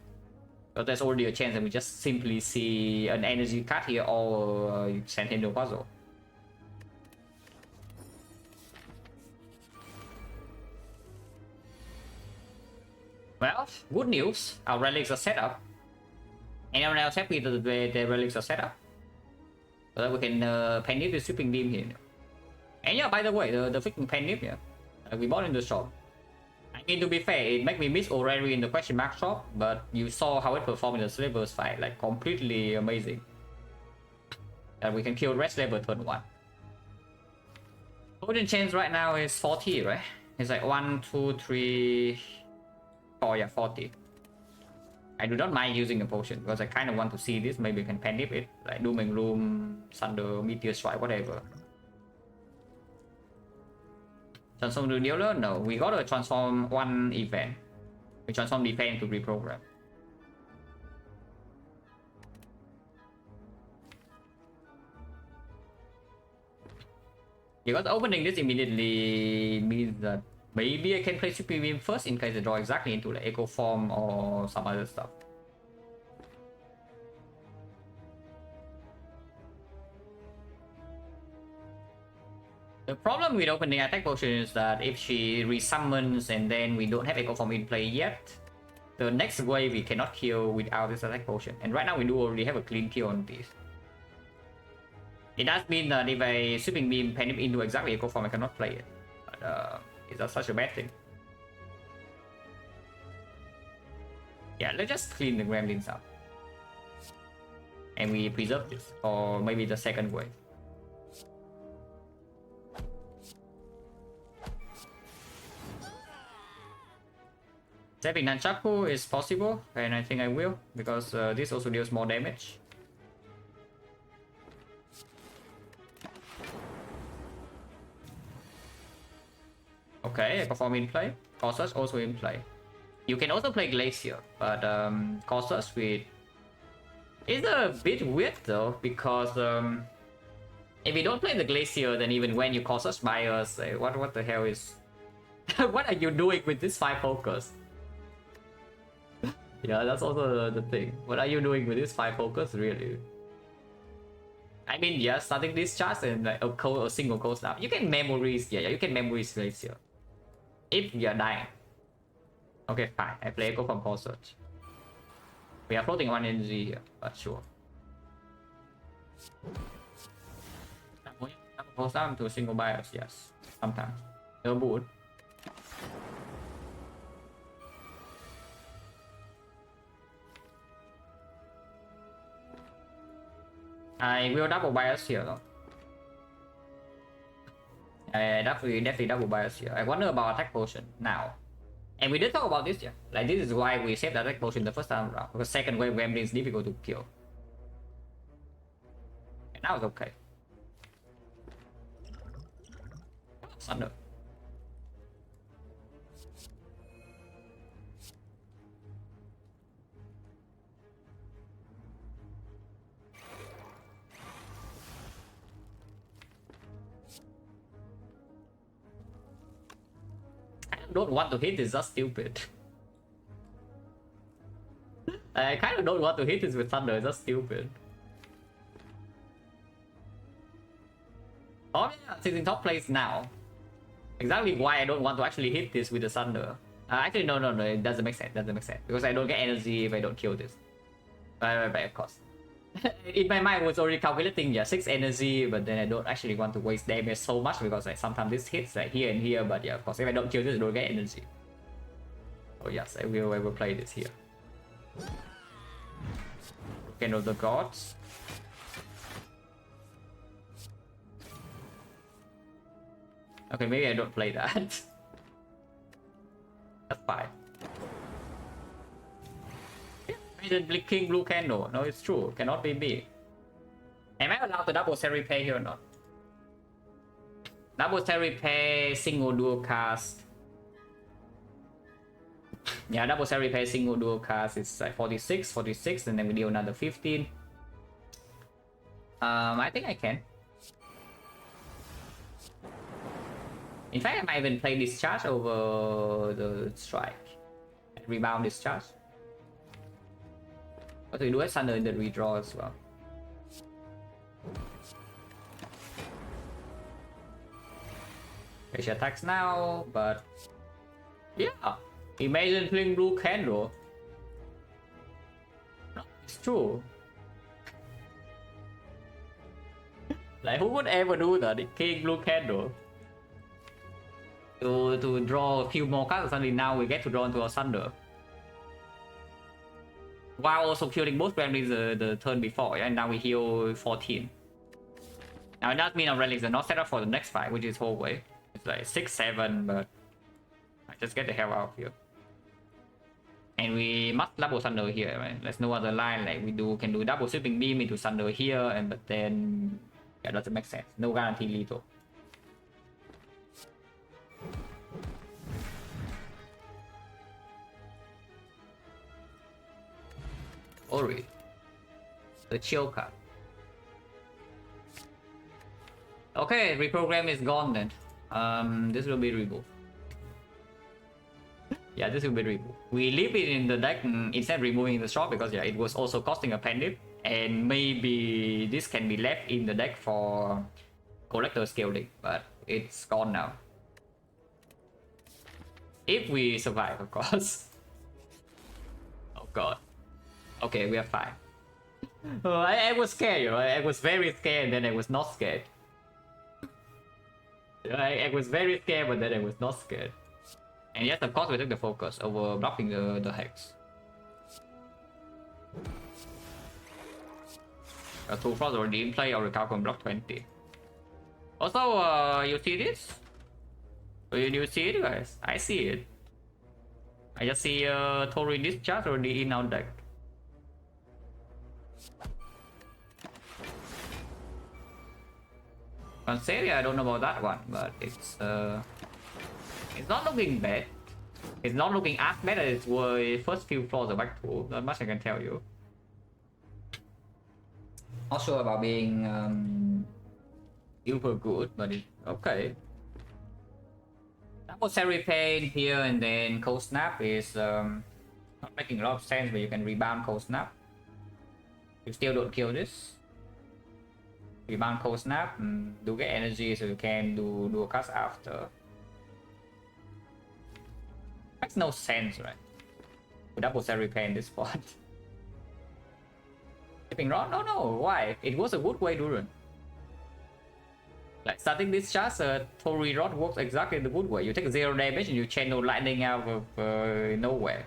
But there's already a chance that we just simply see an energy card here or send him to puzzle. Well, good news, our relics are set up. Anyone else happy with the way the relics are set up? So that we can penny the sweeping beam here. And yeah, by the way, the freaking pen nib, yeah, we bought in the shop. I mean, to be fair, it made me miss O'Reilly in the question mark shop, but you saw how it performed in the Slavers fight, like completely amazing. And we can kill Red Slaver turn 1. Potion chance right now is 40, right? It's like 1, 2, 3, 4, yeah, 40. I do not mind using a potion because I kind of want to see this. Maybe I can pen nib it, like Doom and Gloom, Thunder, Meteor Strike, whatever. Transform to dealer? No, we gotta transform one event. We transform the event to reprogram. Because opening this immediately means that maybe I can play Super Beam first in case I draw exactly into the Echo Form or some other stuff. The problem with opening attack potion is that if she resummons and then we don't have Echo Form in play yet, the next wave we cannot kill without this attack potion. And right now we do already have a clean kill on this. It does mean that if I sweeping beam pen it into exactly Echo Form, I cannot play it. But is that such a bad thing? Yeah, let's just clean the gremlins up. And we preserve this, or maybe the second wave. Saving Nunchaku is possible, and I think I will, because this also deals more damage. Okay, I perform in play. Cautious also in play. You can also play Glacier, but Cautious with... It's a bit weird though, because if you don't play the Glacier, then even when you Cautious Bias, what the hell is... what are you doing with this 5 focus? Yeah, that's also the thing. What are you doing with this 5 focus, really? I mean, yeah, starting this chart and like a single coast now. You can memories, yeah, you can memories Glacier. If you're dying. Okay, fine. I play Echo from Core Search. We are floating one energy here, but sure. Goes down to single bias, yes. Sometimes. No boot. I will double bias here though. I definitely double bias here. I wonder about attack potion now. And we did talk about this, yeah. Like this is why we saved the attack potion the first time around. Because second wave Gremlin is difficult to kill. And now it's okay. Thunder. I don't want to hit this, that's stupid. I kind of don't want to hit this with thunder, that's stupid. Oh yeah, it's in top place now. Exactly why I don't want to actually hit this with the thunder. Actually, no, it doesn't make sense. Doesn't make sense because I don't get energy if I don't kill this. But of course, in my mind, I was already calculating 6 energy, but then I don't actually want to waste damage so much because like sometimes this hits like here and here. But yeah, of course, if I don't kill this, I don't get energy. Oh yes, I will play this here. End of the gods. Okay, maybe I don't play that. That's fine. Imagine blinking blue candle. No, it's true. Cannot be me. Am I allowed to double set replay here or not? Double set replay, single dual cast. Yeah, double set replay, single dual cast. It's like 46, and then we deal another 15. I think I can. In fact, I might even play discharge over the strike. Rebound discharge. But we do have thunder in the redraw as well. Okay, she attacks now, but yeah. Imagine playing blue candle. No, it's true. Like who would ever do that? King blue candle. To draw a few more cards, suddenly now we get to draw into a thunder. While also killing both gremlins the turn before, and now we heal 14. Now it does mean our relics are not set up for the next fight, which is hallway. It's like 6-7, but I just get the hell out of here. And we must double thunder here, right? There's no other line like we can do double sweeping beam into thunder here, and but then yeah, doesn't make sense. No guarantee lethal. Ori. The chill card. Okay, reprogram is gone then. This will be removed. Yeah, this will be removed. We leave it in the deck instead of removing the shop because yeah, it was also costing a pendant, and maybe this can be left in the deck for collector scaling, but it's gone now. If we survive, of course. Oh god. Okay, we are fine. I was scared, you know. I was very scared, and then I was not scared. I was very scared, but then I was not scared. And yes, of course, we took the focus over blocking the hex. Two frogs already in play, or recover on block 20. Also, you see this? You see it, guys? I see it. I just see Tori Discharge already in our deck. Conceria, I don't know about that one, but it's not looking bad. It's not looking as bad as it was first few floors of back pool. Not much I can tell you. Not sure about being super good, but it's okay. Double Seri Pain here and then Cold Snap is not making a lot of sense, but you can rebound Cold Snap. You still don't kill this. Rebound Cold Snap, do get energy so you can do a cast after. Makes no sense, right? We double Seri Pain this spot. Tipping rod? No. Why? It was a good way to run. Like starting this charge, Torii rod works exactly the good way. You take 0 damage and you channel lightning out of nowhere.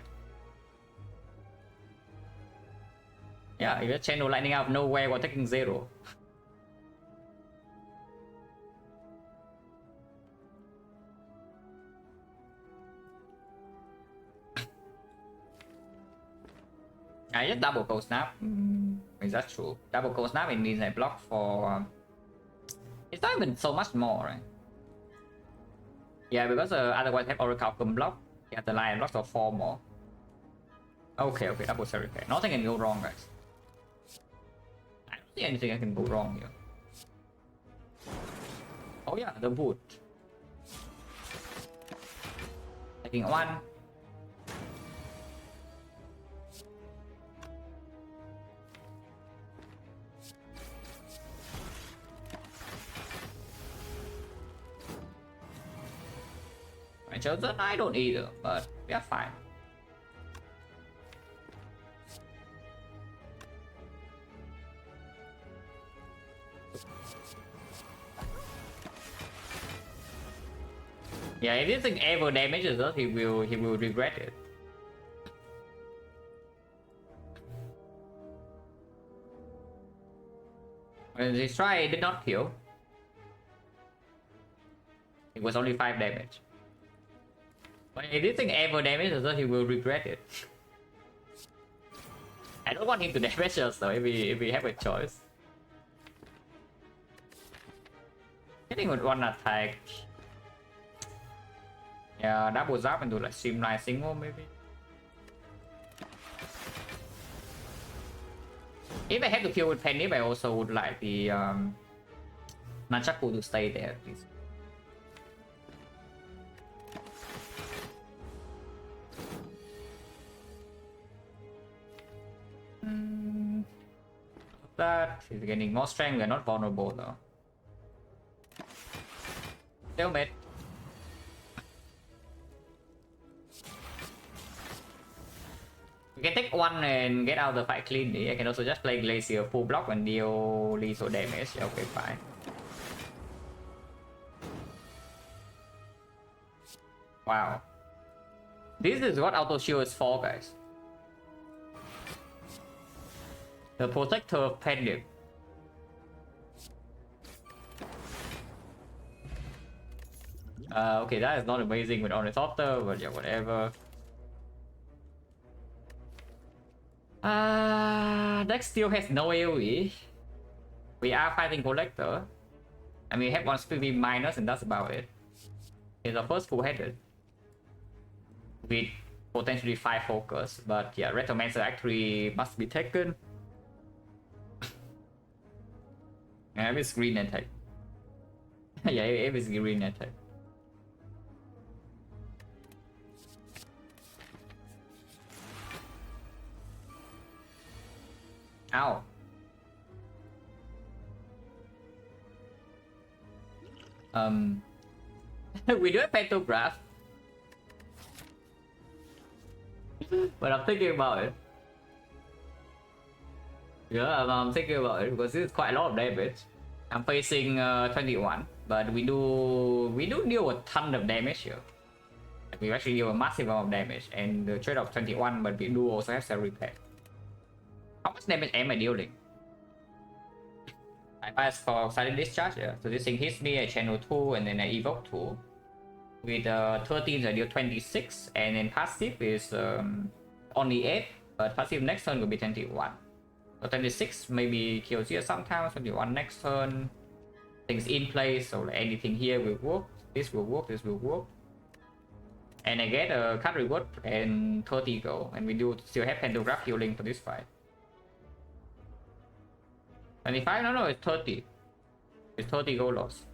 Yeah, you just channel lightning out of nowhere while taking 0. I just double cold snap. Is that true? Double cold snap, it means I block for. It's not even so much more, right? Yeah, because otherwise have Oracle can block. Yeah, the line block for 4 more. Okay, double series repair. Nothing can go wrong, guys. I don't see anything that can go wrong here. Oh yeah, the wood. Taking 1. My chosen, I don't either, but we are fine. Yeah, if this thing ever damages us, he will regret it. When he tried, it did not kill. It was only 5 damage. But if this thing ever damages us, he will regret it. I don't want him to damage us though, if we have a choice. Hitting with 1 attack. Yeah, double zap into like streamline single maybe. If I have to kill with Penny, I also would like the Nunchaku to stay there, please. That is getting more strength. We are not vulnerable though. Stalemate. We can take 1 and get out of the fight cleanly. I can also just play Glacier full block and deal lethal damage. Okay, fine. Wow. This is what auto shield is for, guys. The protector of Pendant. Okay, that is not amazing with Ornithopter, but yeah, whatever. Deck still has no AoE. We are fighting Collector. I mean, we have 1 speed minus and that's about it. It's the first full-headed. With potentially 5 focus, but yeah, Retromancer actually must be taken. Yeah, it's green attack. Yeah, it is green attack. Ow. We do have Pantograph. But I'm thinking about it. Yeah, I'm thinking about it because this is quite a lot of damage. I'm facing 21, but we do deal a ton of damage here. We actually deal a massive amount of damage, and the trade-off 21, but we do also have cell repair. How much damage am I dealing? I pass for silent discharge, yeah. So this thing hits me, I channel 2, and then I evoke 2. With 13, I deal 26, and then passive is only 8, but passive next turn will be 21. So 26 maybe kills here sometimes, 21 next turn. Things in place, so like anything here will work. This will work, this will work. And I get a card reward and 30 go, and we do still have Pantograph healing for this fight. 25? No, it's 30. It's 30 gold loss.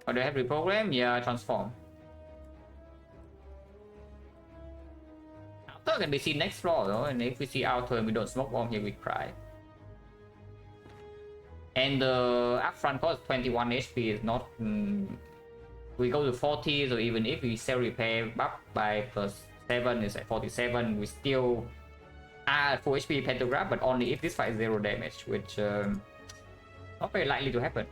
Oh, do I have reprogram? Yeah, transform. After can be seen next floor though, and if we see our turn, we don't smoke bomb here, we cry. And the upfront cost 21 HP is not. We go to 40, so even if we sell repair up by +7 is at 47, we still full HP pentagram, but only if this fight is 0 damage, which not very likely to happen.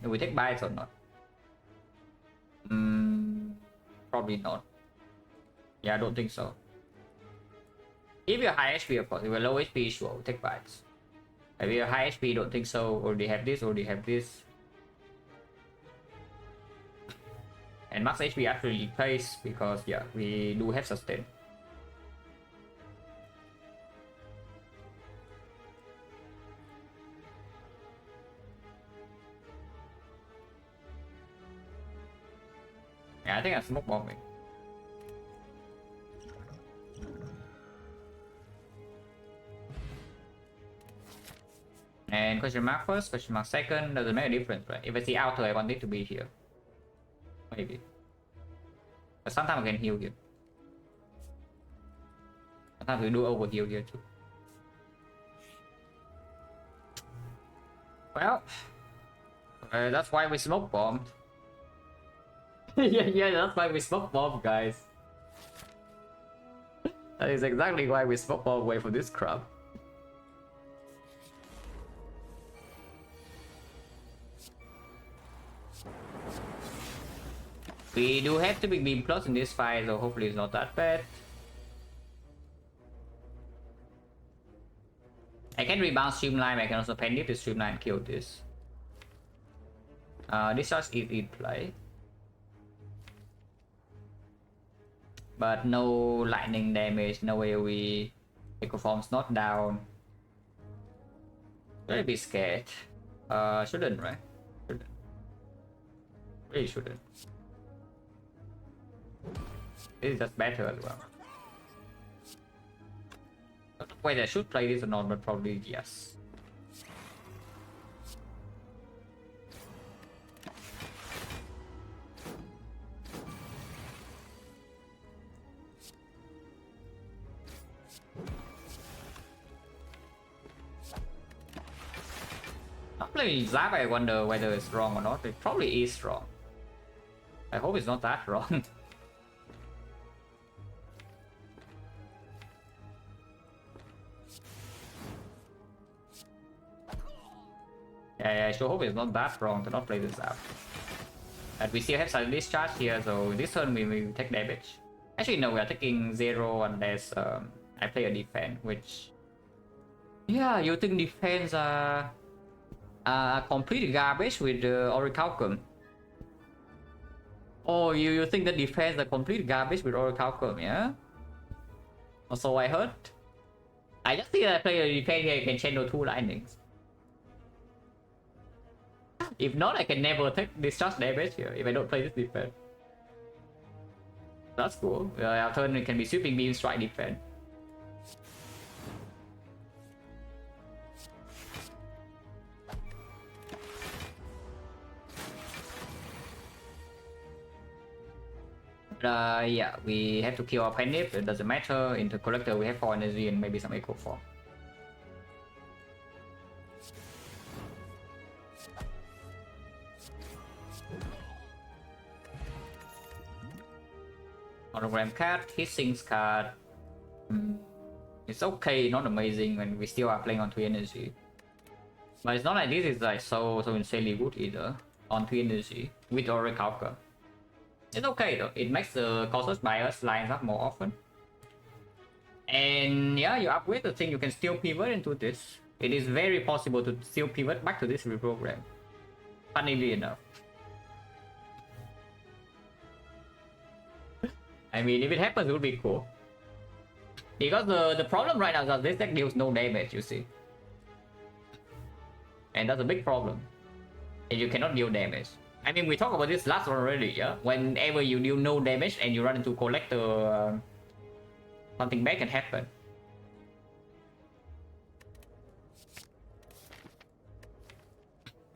Do we take bites or not? Probably not. Yeah, I don't think so. If you're high HP, of course. If you're low HP, sure, we'll take bites. If you're high HP, don't think so. Already have this, already have this. And max HP actually plays because, yeah, we do have sustain. Yeah, I think I'm smoke bombing. And question mark first, question mark second, doesn't make a difference, right? If I see outer, I want it to be here. Maybe. But sometimes I can heal here. Sometimes we do over heal here too. Well, that's why we smoke bombed. yeah, that's why we smoke bomb, guys. That is exactly why we smoke bomb away from this crap. We do have to big beam plus in this fight, so hopefully it's not that bad. I can rebound streamline, I can also pen it to streamline kill this. This shot is in play. But no lightning damage, no AoE. Ecoform's not down. Really be scared. Shouldn't, right? Shouldn't. Really shouldn't. This is just better as well. Wait, I should play this or not, but probably yes. Not playing Zap, I wonder whether it's wrong or not. It probably is wrong. I hope it's not that wrong. Yeah, I sure hope it's not that wrong to not play this out. And we still have silent discharge here, so this turn we will take damage. Actually, no, we are taking 0 unless I play a defense, which... Yeah, you think defense are complete garbage with Orichalcum. Oh, you think the defense are complete garbage with Orichalcum, yeah? Also, I heard. I just think that I play a defense here, I can channel 2 lightnings. If not, I can never take discharge damage here if I don't play this defense. That's cool. Our turn it can be sweeping beam, strike, defense. Yeah, we have to kill our Penif. It doesn't matter. Into collector, we have 4 energy and maybe some echo form. Hologram card, hissing card. It's okay, not amazing when we still are playing on 3 energy. But it's not like this is like so insanely good either. On 3 energy with Orichalcum. It's okay though, it makes the Cautious Bias lines up more often. And yeah, you upgrade the thing, you can still pivot into this. It is very possible to still pivot back to this reprogram. Funnily enough. I mean, if it happens, it would be cool. Because the problem right now is that this deck deals no damage, you see. And that's a big problem. And you cannot deal damage. I mean, we talked about this last one already, yeah? Whenever you deal no damage and you run into collector, something bad can happen.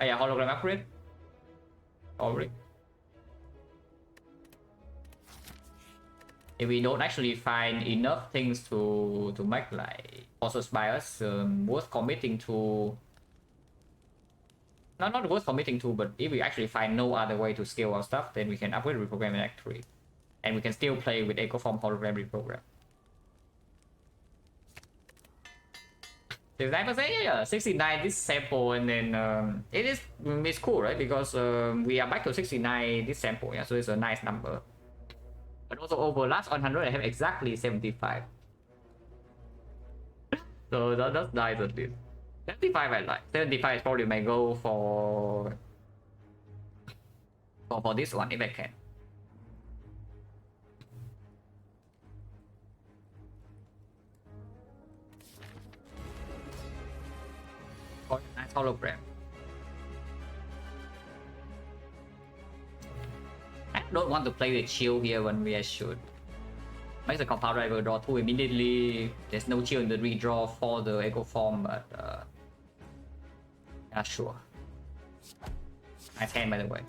Oh yeah, hologram upgrade. Already. If we don't actually find enough things to make like Cautious Bias worth committing to Not worth committing to, but if we actually find no other way to scale our stuff, then we can upgrade reprogram in Act 3. And we can still play with Echo Form Hologram reprogram. 69%, yeah, 69 this sample, and then it's cool, right? Because we are back to 69 this sample, yeah, so it's a nice number. But also over last 100 I have exactly 75. So that's nice at least. 75 I like. 75 is probably my goal for this one if I can. Oh, nice hologram. I don't want to play with chill here when we should. Makes the compound driver draw 2 immediately. There's no chill in the redraw for the echo form, but yeah, sure. Nice hand, by the way.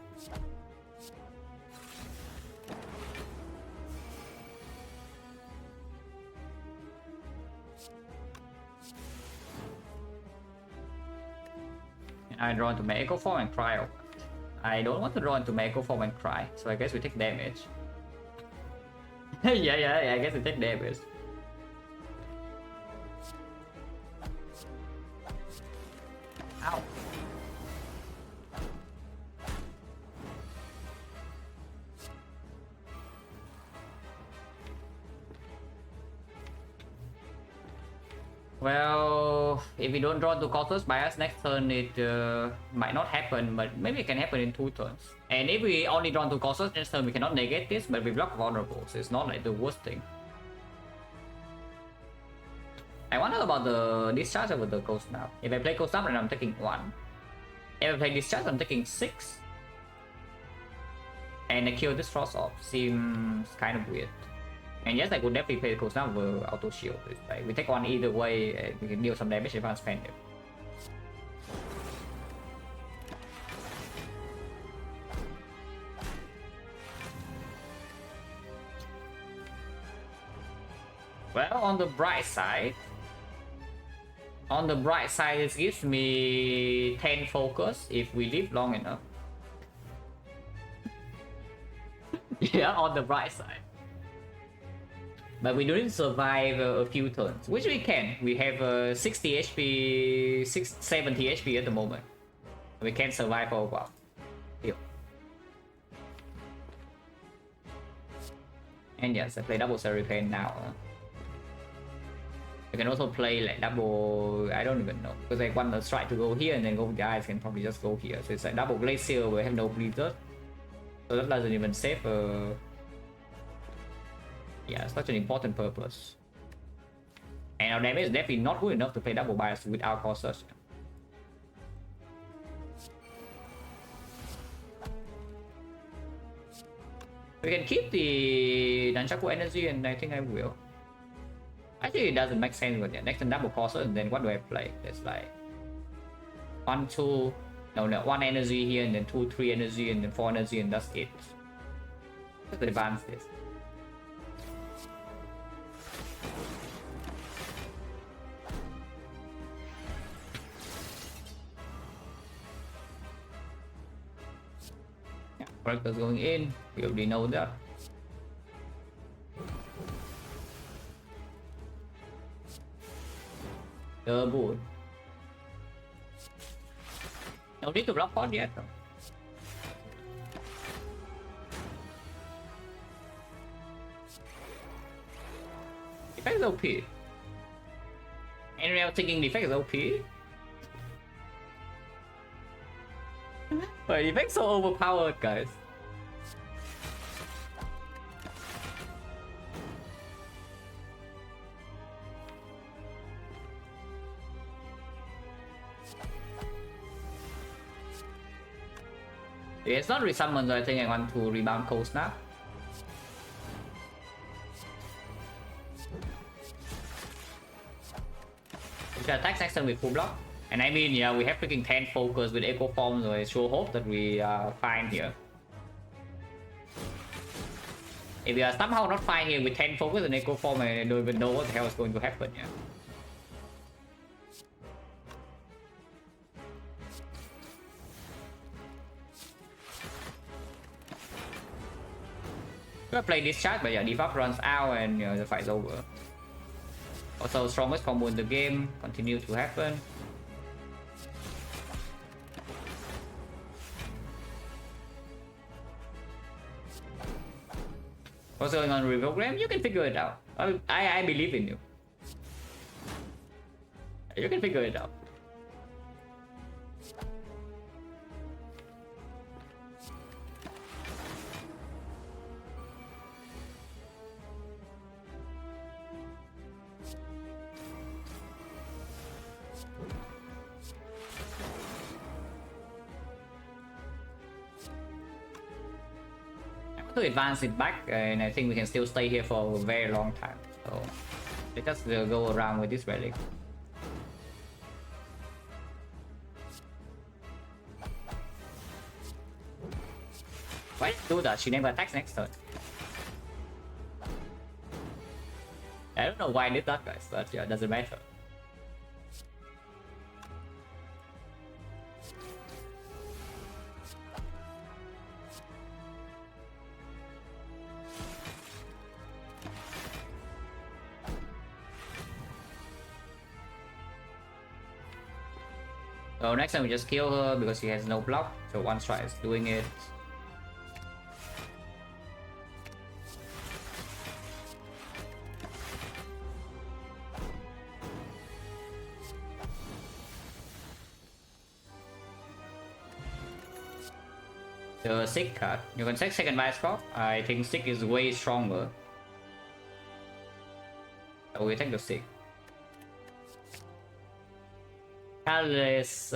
And I draw into my echo form and cry. I don't want to draw into my echo form and cry, so I guess we take damage. yeah, I guess we take damage. Ow. Well, if we don't draw to Causeless Bias next turn, it might not happen, but maybe it can happen in 2 turns. And if we only draw to Causeless next turn, we cannot negate this, but we block vulnerable, so it's not like the worst thing. I wonder about the discharge over the Ghost Snap. If I play Ghost Snap, then I'm taking 1. If I play discharge, I'm taking 6. And I kill this Frost off. Seems kind of weird. And yes, I could definitely play the Ghost Snap with auto shield. It's like we take 1 either way, we can deal some damage if I spend it. Well, on the bright side, it gives me 10 focus if we live long enough. Yeah, on the bright side. But we don't survive a few turns, which we can. We have 60 HP, 70 HP at the moment. We can survive for a while. Here. And yes, I play double Serapine now. You can also play like double, I don't even know, because I want to try to go here and then go with the eyes, can probably just go here. So it's like double Glacier, we have no Blizzard. So that doesn't even save yeah, such an important purpose. And our damage is definitely not good enough to play double bias without Causeless. We can keep the Nunchaku energy, and I think I will. Actually, it doesn't make sense, but yeah, next turn double Causeless, and then what do I play? There's like 1, 2, no, 1 energy here, and then 2, 3 energy, and then 4 energy, and that's it. Let's advance this. Characters going in, we already know that. Double. No need to block hard yet though. Defect is OP. Anyway, I was thinking Defect is OP. But Defect's so overpowered, guys. Yeah, it's not resummon, so I think I want to rebound Cold Snap. We should attack next turn with full block. And I mean, yeah, we have freaking 10 focus with Echo Form, so I sure hope that we are fine here. If we are somehow not fine here with 10 focus and Echo Form, I don't even know what the hell is going to happen, yeah. gonna play this chart, but yeah, debuff runs out and the fight's over. Also, strongest combo in the game continue to happen. What's going on with Revogram? You can figure it out. I believe in you. You can figure it out. To advance it back, and I think we can still stay here for a very long time. So let us go around with this relic. Why do that? She never attacks next turn. I don't know why I did that, guys, but yeah, it doesn't matter. So next time we just kill her because she has no block. So one strike is doing it. The Sick card. You can take second Vice Cop. I think Sick is way stronger. So we take the Sick. Catalyst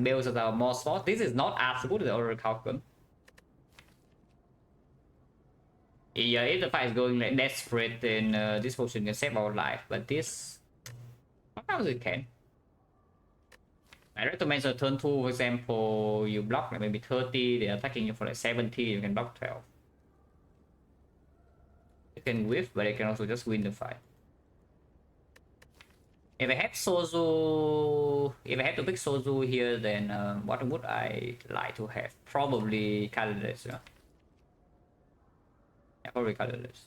builds our more spot. This is not as good as the other Falcon. Yeah, if the fight is going like desperate, then this potion can save our life. But this, sometimes it can. I recommend so turn 2, for example, you block like maybe 30, they're attacking you for like 70, you can block 12. You can whiff, but you can also just win the fight. If I had Sozu, if I had to pick Sozu here, then what would I like to have? Probably Catalyst, yeah. Yeah, probably Catalyst.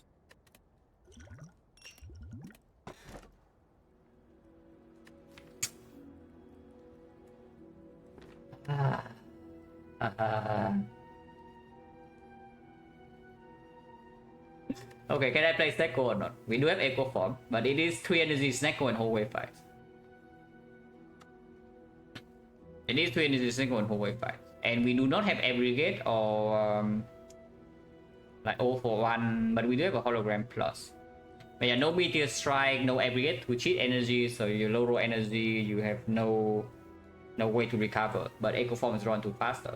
Okay, can I play Snecko or not? We do have Echo Form, but it is 3 energy Snecko and whole wave fight. It is 3 energy Snecko and whole wave fight. And we do not have Aggregate or like 0 for 1, but we do have a Hologram Plus. But yeah, no Meteor Strike, no Aggregate to cheat energy, so you low energy, you have no way to recover. But Echo Form is drawn too faster.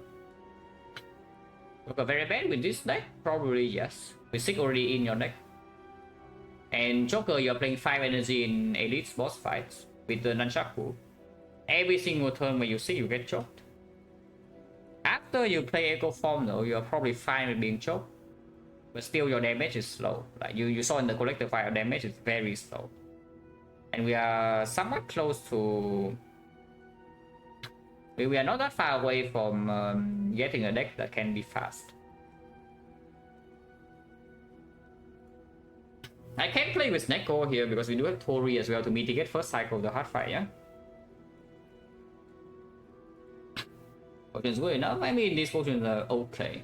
Look, very bad with this deck? Probably yes. With 6 already in your deck. And Joker, you're playing 5 energy in Elite boss fights with the Nunchaku. Every single turn when you see you get choked. After you play Echo Form though, you're probably fine with being choked. But still your damage is slow. Like you saw in the collector fight, your damage is very slow. And we are somewhat close to... We are not that far away from getting a deck that can be fast. I can play with Snecko here because we do have Tori as well to mitigate first cycle of the hard fight, yeah? Potions good enough? I mean, these potions are okay.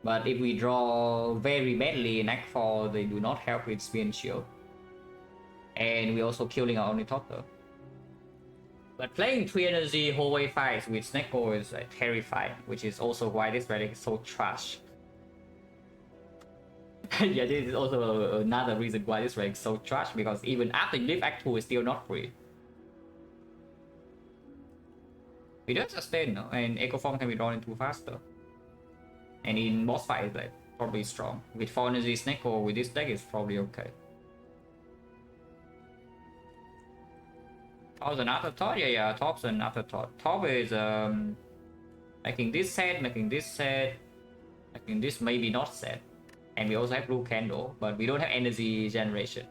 But if we draw very badly in Act 4, they do not help with Spear and Shield. And we're also killing our Ornithopter. But playing 3 energy whole way fights with Snecko is terrifying, which is also why this relic is so trash. Yeah, this is also another reason why this relic is so trash, because even after you leave Act 2, it's still not free. We don't sustain, no? And Echo Form can be drawn into faster. And in boss fight, it's like probably strong. With 4 energy Snecko, with this deck, it's probably okay. Top's an afterthought? Yeah, Top's an afterthought. Top is making this set, making this maybe not set. And we also have blue candle, but we don't have energy generation.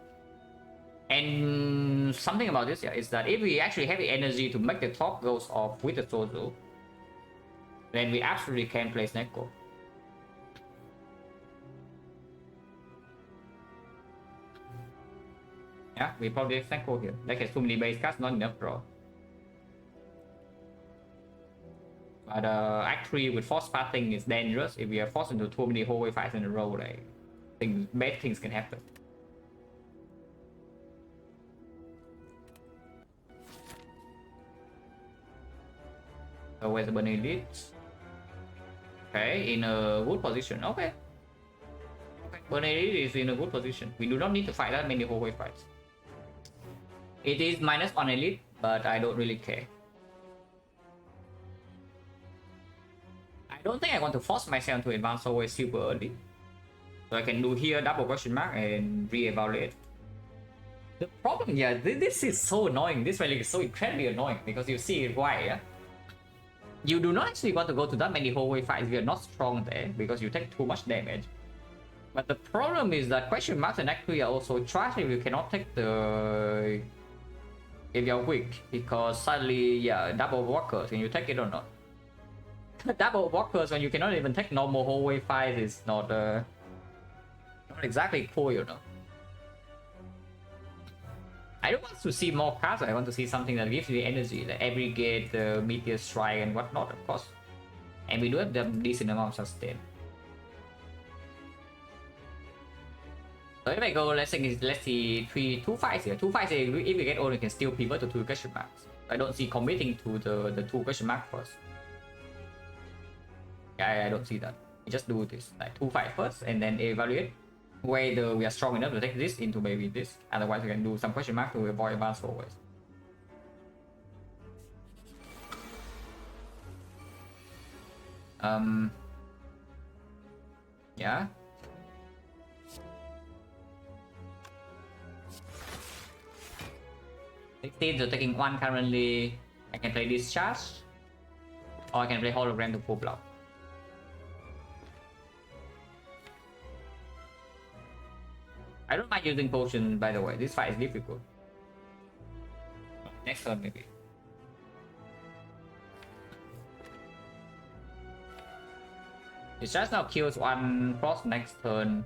And something about this is that if we actually have the energy to make the top goes off with the Sozu, then we absolutely can play Snecko. Yeah, we probably Snecko here. Like a Sumli base cast, not enough draw. But Act 3 with force pathing is dangerous. If we are forced into too many hallway fights in a row, like bad things can happen. So where's the burning lead? Okay, in a good position. Okay. Burning lead is in a good position. We do not need to fight that many hallway fights. It is minus on elite, but I don't really care. I don't think I want to force myself to advance always super early. So I can do here double question mark and re-evaluate. The problem, yeah, this is so annoying. This relic is so incredibly annoying because you see why, yeah? You do not actually want to go to that many hallway fights if you're not strong there because you take too much damage. But the problem is that question marks and actually are also trash if you cannot take the... if you're weak, because suddenly, yeah, double walkers, can you take it or not? Double walkers when you cannot even take normal hallway fights is not exactly cool, you know. I don't want to see more cards, I want to see something that gives me energy, like every gate, meteor strike and whatnot, of course. And we do have the decent amount of sustain. So if I go, let's see 2 fights here. 2 fights here, if we get all, we can still pivot to 2 question marks. I don't see committing to the 2 question mark first. Yeah, I don't see that. We just do this, like 2 fights first, and then evaluate whether we are strong enough to take this into maybe this. Otherwise, we can do some question mark to avoid advance forwards. Yeah. So taking 1 currently. I can play Discharge, or I can play Hologram to full block. I don't mind using potion, by the way. This fight is difficult. Next turn, maybe. It just now kills 1 frost next turn.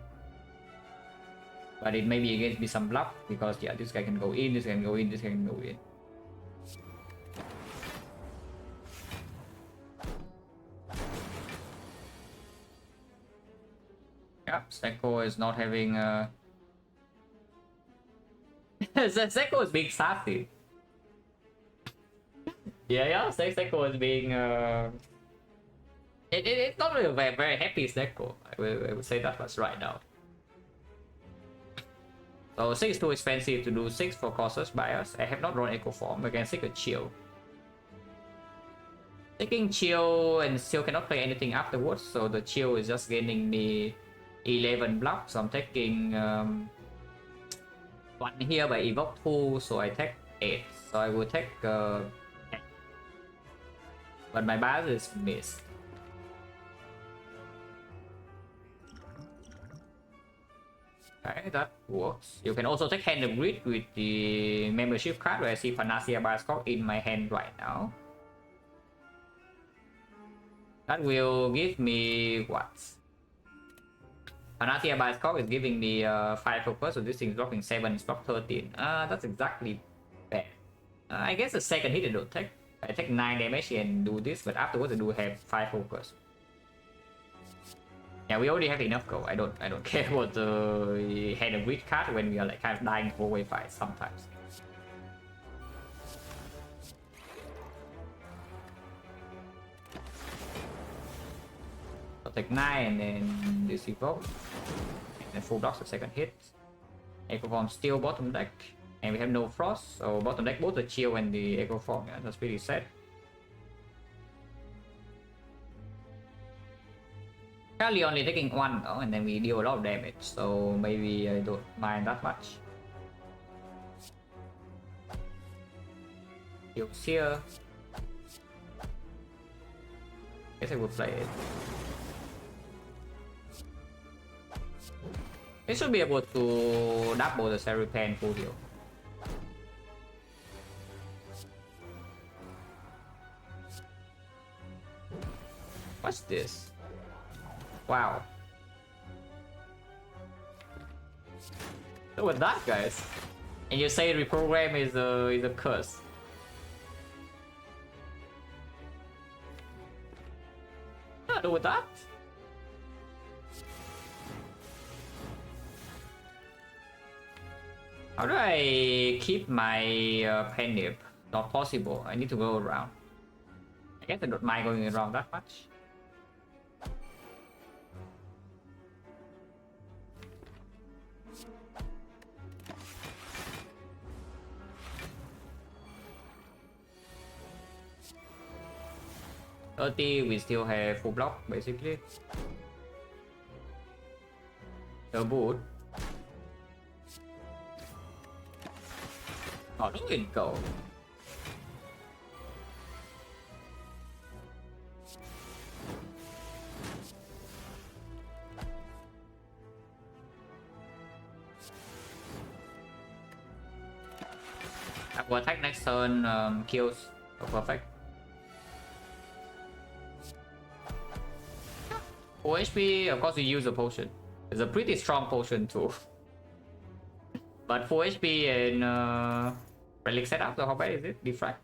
But it may be against me some bluff, because yeah, this guy can go in, this guy can go in, this guy can go in. Yep, Seko is not having Seko is being sassy. Yeah, Seko is being it's not really a very happy Seko. I would say that much right now. So 6 is too expensive to do 6 for causes bias. I have not drawn Echo Form. I can take a chill. Taking chill and still cannot play anything afterwards, so the chill is just gaining me 11 blocks. So I'm taking 1 here by evoke 2, so I take 8. So I will take 10. But my bias is missed. Okay, that works. You can also take Hand of Grid with the membership card, where I see Panacea Bioscope in my hand right now. That will give me what? Panacea Bioscope is giving me 5 focus, so this thing is blocking 7, it's block 13. That's exactly bad. I guess the second hit I don't take. I take 9 damage and do this, but afterwards I do have 5 focus. Yeah, we already have enough go. I don't care about the Hand of Grid card when we are like kind of dying hallway fights sometimes. So take 9 and then this evoke. And then full blocks the second hit. Echo Form still bottom deck. And we have no frost, so bottom deck both the chill and the Echo Form. Yeah, that's pretty sad. Currently only taking 1 though, and then we deal a lot of damage, so maybe I don't mind that much. Heals here. Guess I would play it. It should be able to double the Serapan full heal. What's this? Wow. Look at that, guys. And you say reprogram is a curse. What do I do with that? How do I keep my pen nib? Not possible. I need to go around. I guess I don't mind going around that much. We still have full block basically. The boot. Oh, look it go. Our attack next turn kills. Oh, perfect. 4 HP, of course you use a potion. It's a pretty strong potion too. But 4 HP and relic setup, so how bad is it? Defect.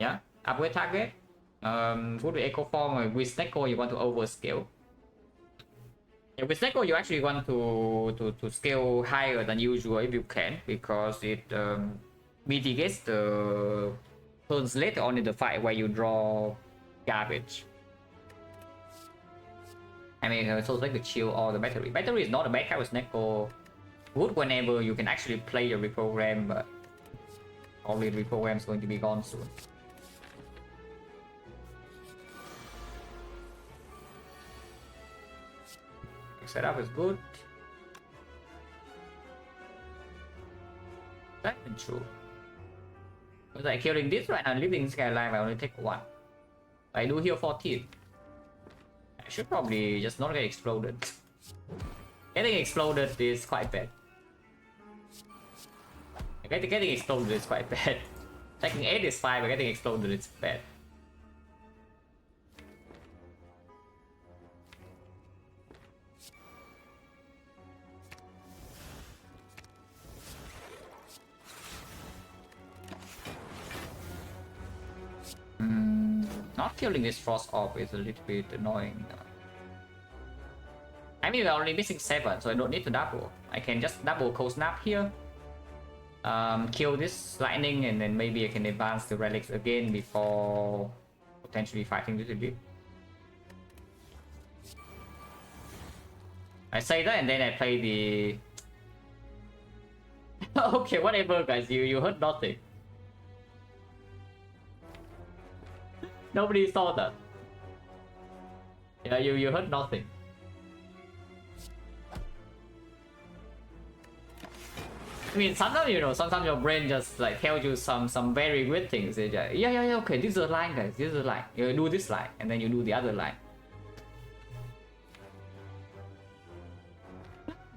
Yeah, upgrade target. Put the echo form with XecnaR-2 you want to overscale. Yeah, with XecnaR-2 you actually want to scale higher than usual if you can, because it mitigates the turns later on in the fight where you draw garbage. I mean, so it's like the chill or the battery. Battery is not a bad card with XecnaR-2. Good whenever you can actually play your reprogram, but probably the reprogram is going to be gone soon. Setup is good. That's true. Because like killing this right now, leaving this guy alive, I only take 1. I do heal 14. I should probably just not get exploded. Getting exploded is quite bad. Getting exploded is quite bad. Taking 8 is fine, but getting exploded is bad. Not killing this frost orb is a little bit annoying. I mean, we're only missing 7, so I don't need to double. I can just double cold snap here. Kill this lightning, and then maybe I can advance the relics again before potentially fighting this elite. I say that and then I play the... Okay, whatever guys, you heard nothing. Nobody saw that. Yeah, you heard nothing. I mean, sometimes, you know, sometimes your brain just like tells you some very weird things. It's like, yeah, okay, this is a line, guys. This is a line. You do this line, and then you do the other line.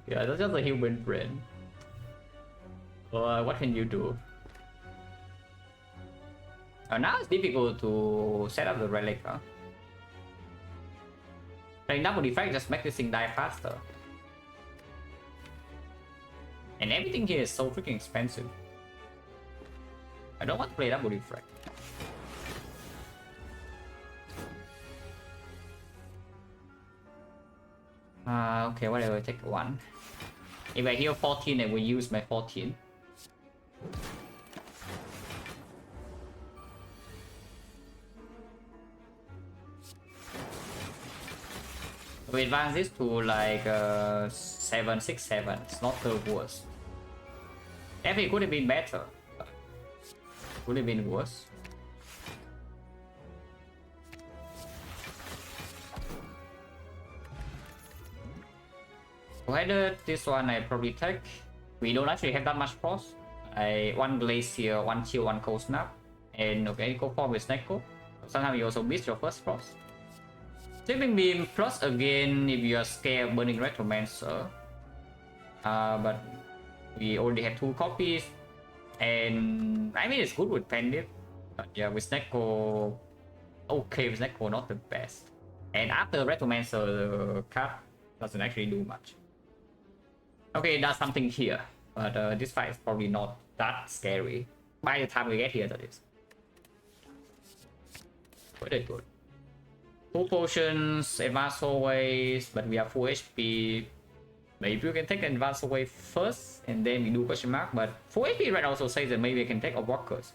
Yeah, that's just a human brain. What can you do? Now it's difficult to set up the relic, huh? Playing double defect just makes this thing die faster. And everything here is so freaking expensive. I don't want to play double defect. Okay, whatever, take 1. If I heal 14, I will use my 14. We advance this to like 7, 6, 7. It's not the worst. Definitely could have been better. Could have been worse. Whether this one I probably take. We don't actually have that much frost. 1 glacier, 1 chill, 1 cold snap. And okay, go for with XecnaR-2. Sometimes you also miss your first frost. Sleeping Beam plus again if you are scared of burning Retromancer. But we already have 2 copies. And I mean it's good with Pendant. But yeah, with XecnaR-2, okay, with XecnaR-2 not the best. And after Retromancer, the card doesn't actually do much. Okay, it does something here. But this fight is probably not that scary by the time we get here, that is. Pretty good. Full potions, advanced hallways, but we have full HP. Maybe we can take the advanced hallway first and then we do question mark, but full HP right also says that maybe we can take a walkers.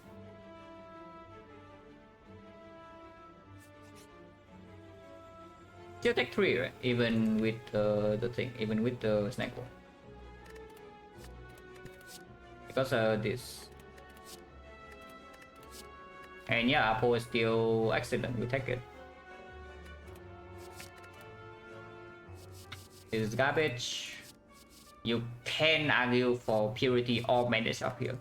Still take 3, right? Even with the thing, even with the snack ball. Because this. And yeah, Apple is still excellent, we take it. This is garbage. You can argue for purity or bandage up here.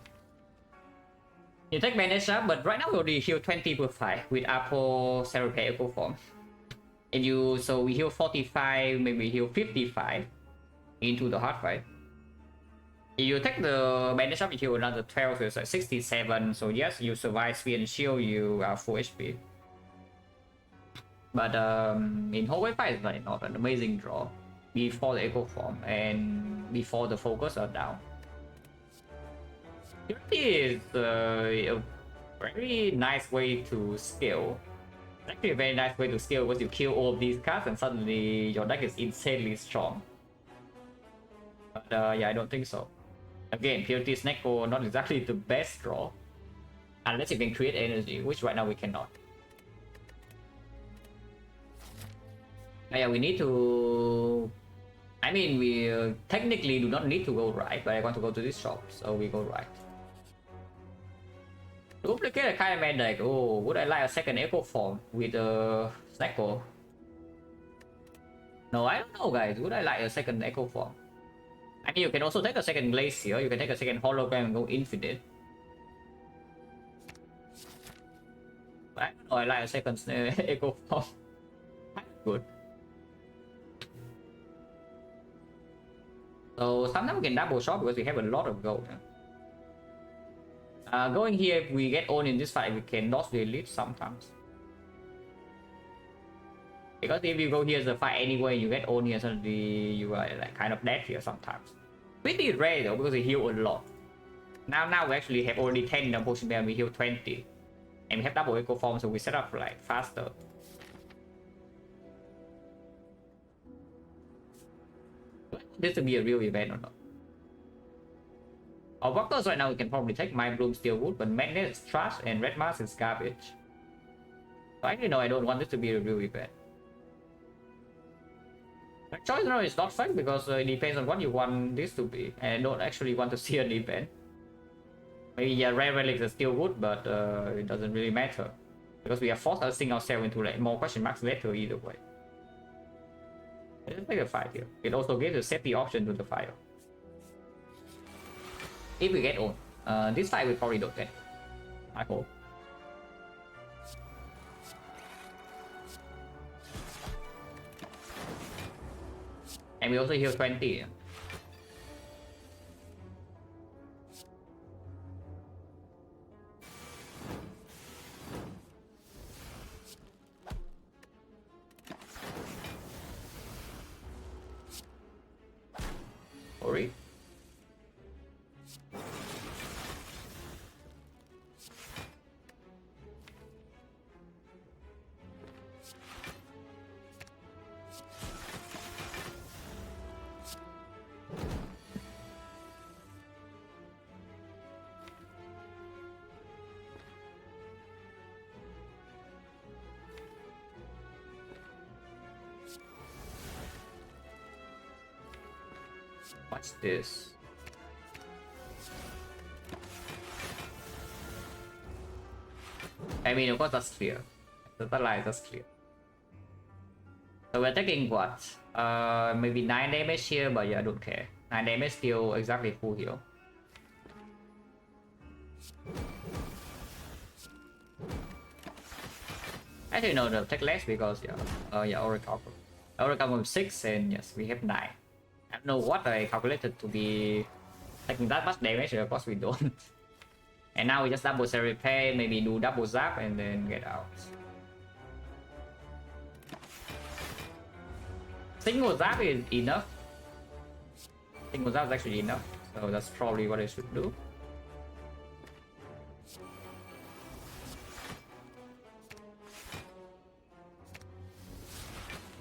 You take bandage up, but right now we already heal 20 per fight with Apple Repair Echo Form. And so we heal 45, maybe heal 55 into the hard fight. If you take the bandage up, you heal another 12, so it's like 67. So yes, you survive speed and shield, you are full HP. But in hallway fight, it's like not an amazing draw before the echo form and before the focus are down. Purity is a very nice way to scale. Actually a very nice way to scale because you kill all of these cards and suddenly your deck is insanely strong. But yeah, I don't think so. Again, Purity Snecko not exactly the best draw. Unless you can create energy, which right now we cannot. Yeah, we need to... I mean, we technically do not need to go right, but I want to go to this shop, so we go right. Duplicate a kind of mandate. Oh, would I like a second echo form with a Snecko? No, I don't know, guys. Would I like a second echo form? I mean, you can also take a second Glacier, you can take a second Hologram and go Infinite. But I don't know, I like a second echo form. Good. So sometimes we can double shot because we have a lot of gold. Going here, if we get owned in this fight, we can dodge the elite sometimes. Because if you go here as a fight anyway, you get owned here, suddenly you are like kind of dead here sometimes. Pretty rare though, because we heal a lot. Now we actually have already 10 in the potion bell, we heal 20. And we have double echo form, so we set up like faster. This to be a real event or not? Our walkers right now we can probably take My Bloom Steelwood, but Magnet is trash and Red Mask is garbage. So actually no, I don't want this to be a real event. My choice now is not fake because it depends on what you want this to be, and I don't actually want to see an event. Maybe yeah, rare relics are still good, but it doesn't really matter because we are forcing ourselves into like more question marks later either way. Let's make a fight here. It also gives a safety option to the fire. If we get on, this fight we probably don't get. I hope. And we also heal 20. Sorry. What's this? I mean, of course that's clear. The light is clear. So we're taking what? Maybe 9 damage here, but yeah, I don't care. 9 damage still exactly full heal. Actually no, no, take less because yeah, Oracle. Oracle with 6 and yes, we have 9. I don't know what I calculated to be taking that much damage, of course we don't. And now we just double cell repair, maybe do double zap and then get out. Single zap is enough. Single zap is actually enough. So that's probably what I should do.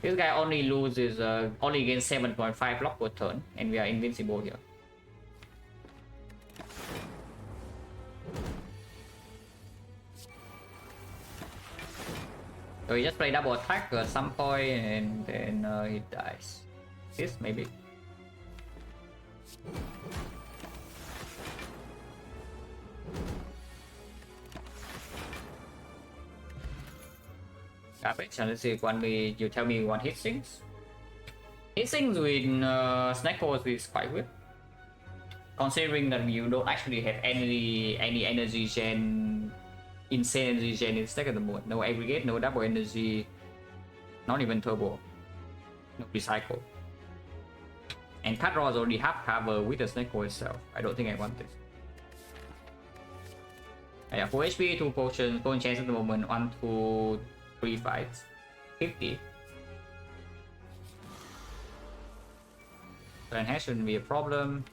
This guy only loses, only gains 7.5 block per turn, and we are invincible here. So he just play double attack at some point, and then he dies. This maybe. Garbage. And let's see if you tell me one hit sinks. Hit sinks with Snack Horse is quite good, considering that you don't actually have any energy gen, insane energy gen in stack at the moment. No aggregate, no double energy, not even turbo, no recycle. And cut draws already have cover with the Snake Horse itself. I don't think I want this. Yeah, 4 HP, 2 potions, potion chance at the moment, 1, 2, 3 fights, 50. Then hash shouldn't be a problem.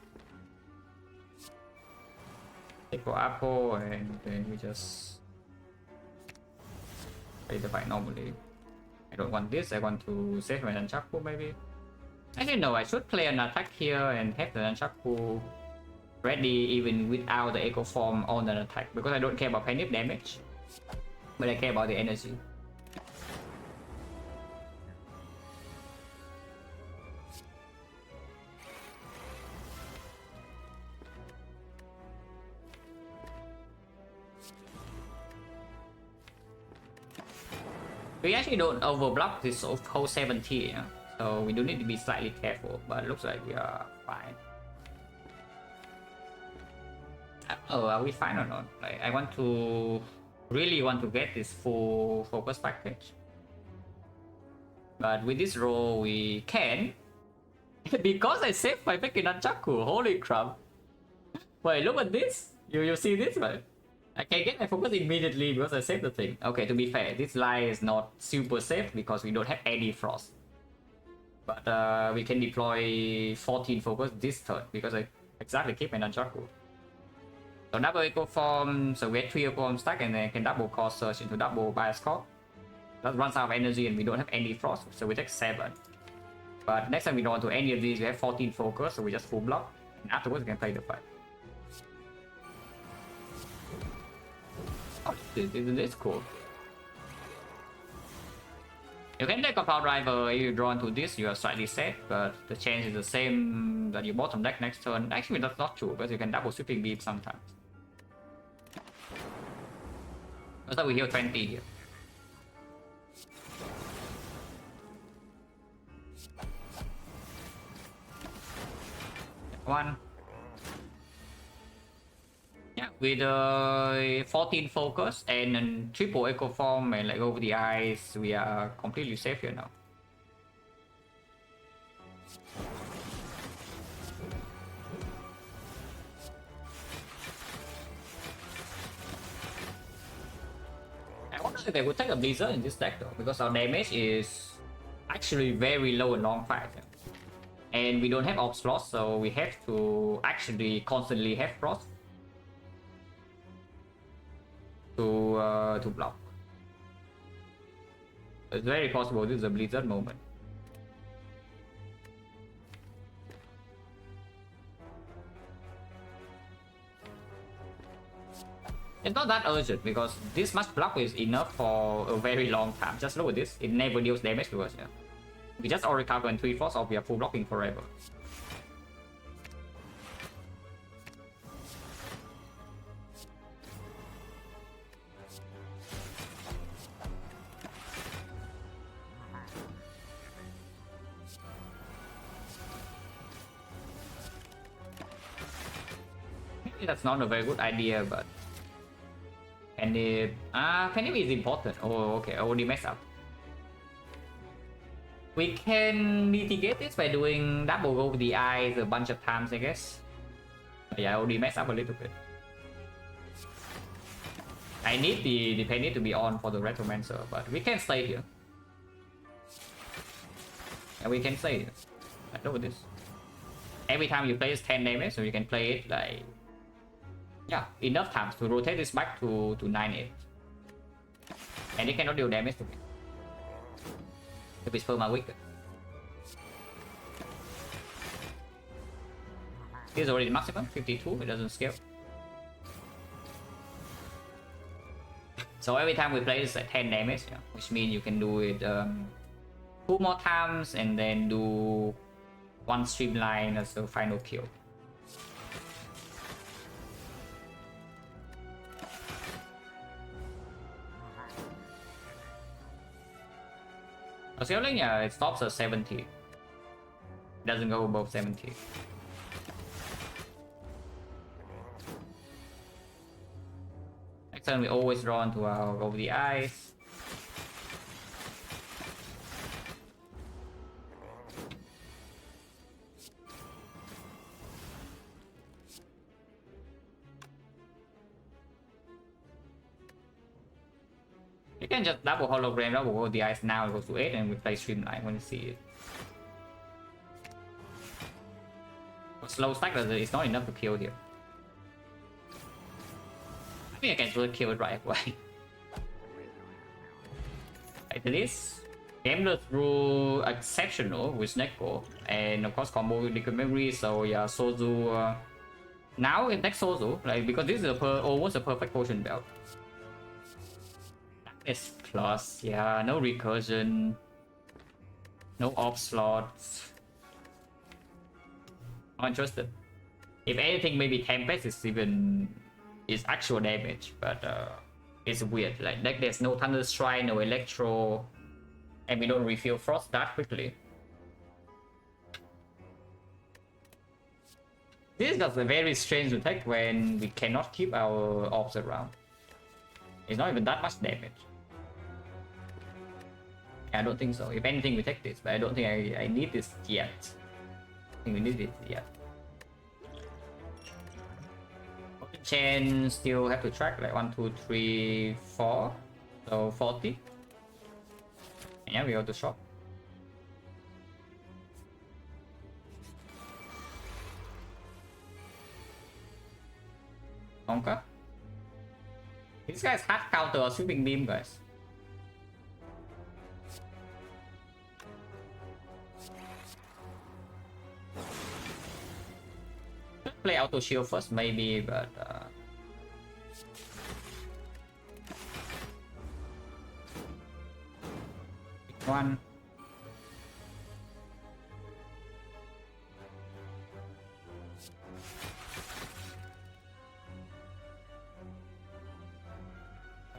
Take for apple, and then we just play the fight normally. I don't want this, I want to save my Nunchaku maybe. Actually no, I should play an attack here and have the Nunchaku ready even without the Echo Form on an attack, because I don't care about panic damage, but I care about the energy. We actually don't overblock this whole 70, yeah? So we do need to be slightly careful, but it looks like we are fine. Oh, are we fine or not? Like, I really want to get this full focus package, but with this roll we can, because I saved my freaking Nunchaku. Holy crap! Wait, look at this. You see this, right? I can get my focus immediately because I saved the thing. Okay, to be fair, this line is not super safe because we don't have any frost. But we can deploy 14 focus this turn because I exactly keep my Nunchaku. So double Echo Form, so we have 3 Echo Form stack, and then can double Core Surge into double Bias Core. That runs out of energy and we don't have any frost, so we take 7. But next time we don't want to any of these, we have 14 focus, so we just full block, and afterwards we can play the fight. Oh, isn't this cool? You can take a Power Driver. If you draw into this, you are slightly safe, but the chance is the same that you bottom deck next turn. Actually, that's not true, because you can double Sweeping Beam sometimes. Looks like we heal 20 here. One. Yeah, with 14 focus and a triple Echo Form and like over the eyes, we are completely safe here now. I wonder if they would take a Blizzard in this deck though, because our damage is actually very low in long fight. And we don't have Ops Frost, so we have to actually constantly have Frost to block. It's very possible this is a Blizzard moment. It's not that urgent because this much block is enough for a very long time. Just look at this, it never deals damage to us. Yeah? We just all recover in 3 force, or we are full blocking forever. Maybe that's not a very good idea, but Penny is important. Oh, okay, I already messed up. We can mitigate this by doing double over the eyes a bunch of times, I guess. But yeah, I already messed up a little bit. I need the penny to be on for the Retromancer, but we can stay here. And we can stay here. Look at this. every time you place 10 damage, so you can play it like, yeah, enough times to rotate this back to 9-8. And it cannot deal damage to me if it's perma weak. This is already the maximum, 52, it doesn't scale. So every time we play it's at 10 damage, yeah, which means you can do it 2 more times and then do 1 streamline as a final kill. Scaling, yeah, it stops at 70. It doesn't go above 70. Next time we always draw into our over the eyes. You can just double hologram, double over the eyes now, it goes to 8 and we play streamline when you see it. But slow stack is not enough to kill here. I think I can just kill it right away. Like this. Game through exceptional with Neko, and of course combo with liquid memory, so yeah, Sozu now it next Sozu, like because this is almost a perfect potion belt. Darkness plus, yeah, no recursion, no off slots. Not interested. If anything, maybe Tempest is actual damage, but it's weird. Like there's no Thunder Strike, no Electro, and we don't refill Frost that quickly. This is a very strange attack when we cannot keep our orbs around. It's not even that much damage. I don't think so. If anything, we take this, but I don't think I need this yet. I think we need it yet. Chain still have to track like 1, 2, 3, 4, so 40. And yeah, we go to shop. Conquer. These guys hard counter or sweeping beam, guys. Play auto shield first, maybe, but one.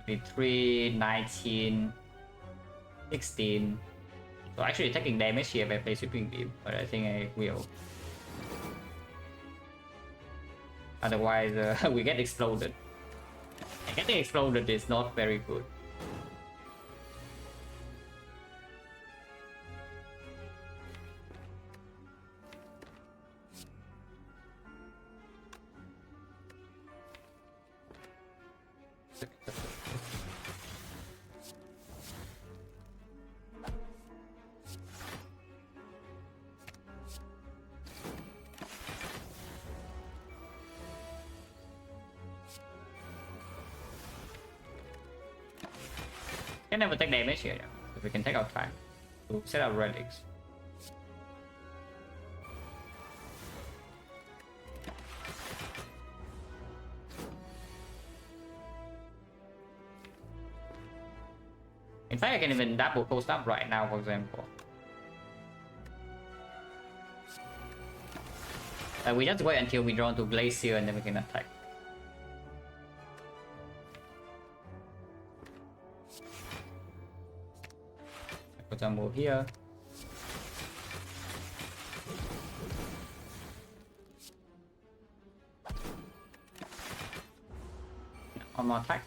Maybe 3, 19, 16. So actually taking damage here by play sweeping beam, but I think I will. Otherwise, we get exploded. And getting exploded is not very good. Can never take damage here, if we can take our time to set our relics. In fact, I can even double post up right now, for example. We just wait until we draw into Glacier and then we can attack. Put some move here. One more attack.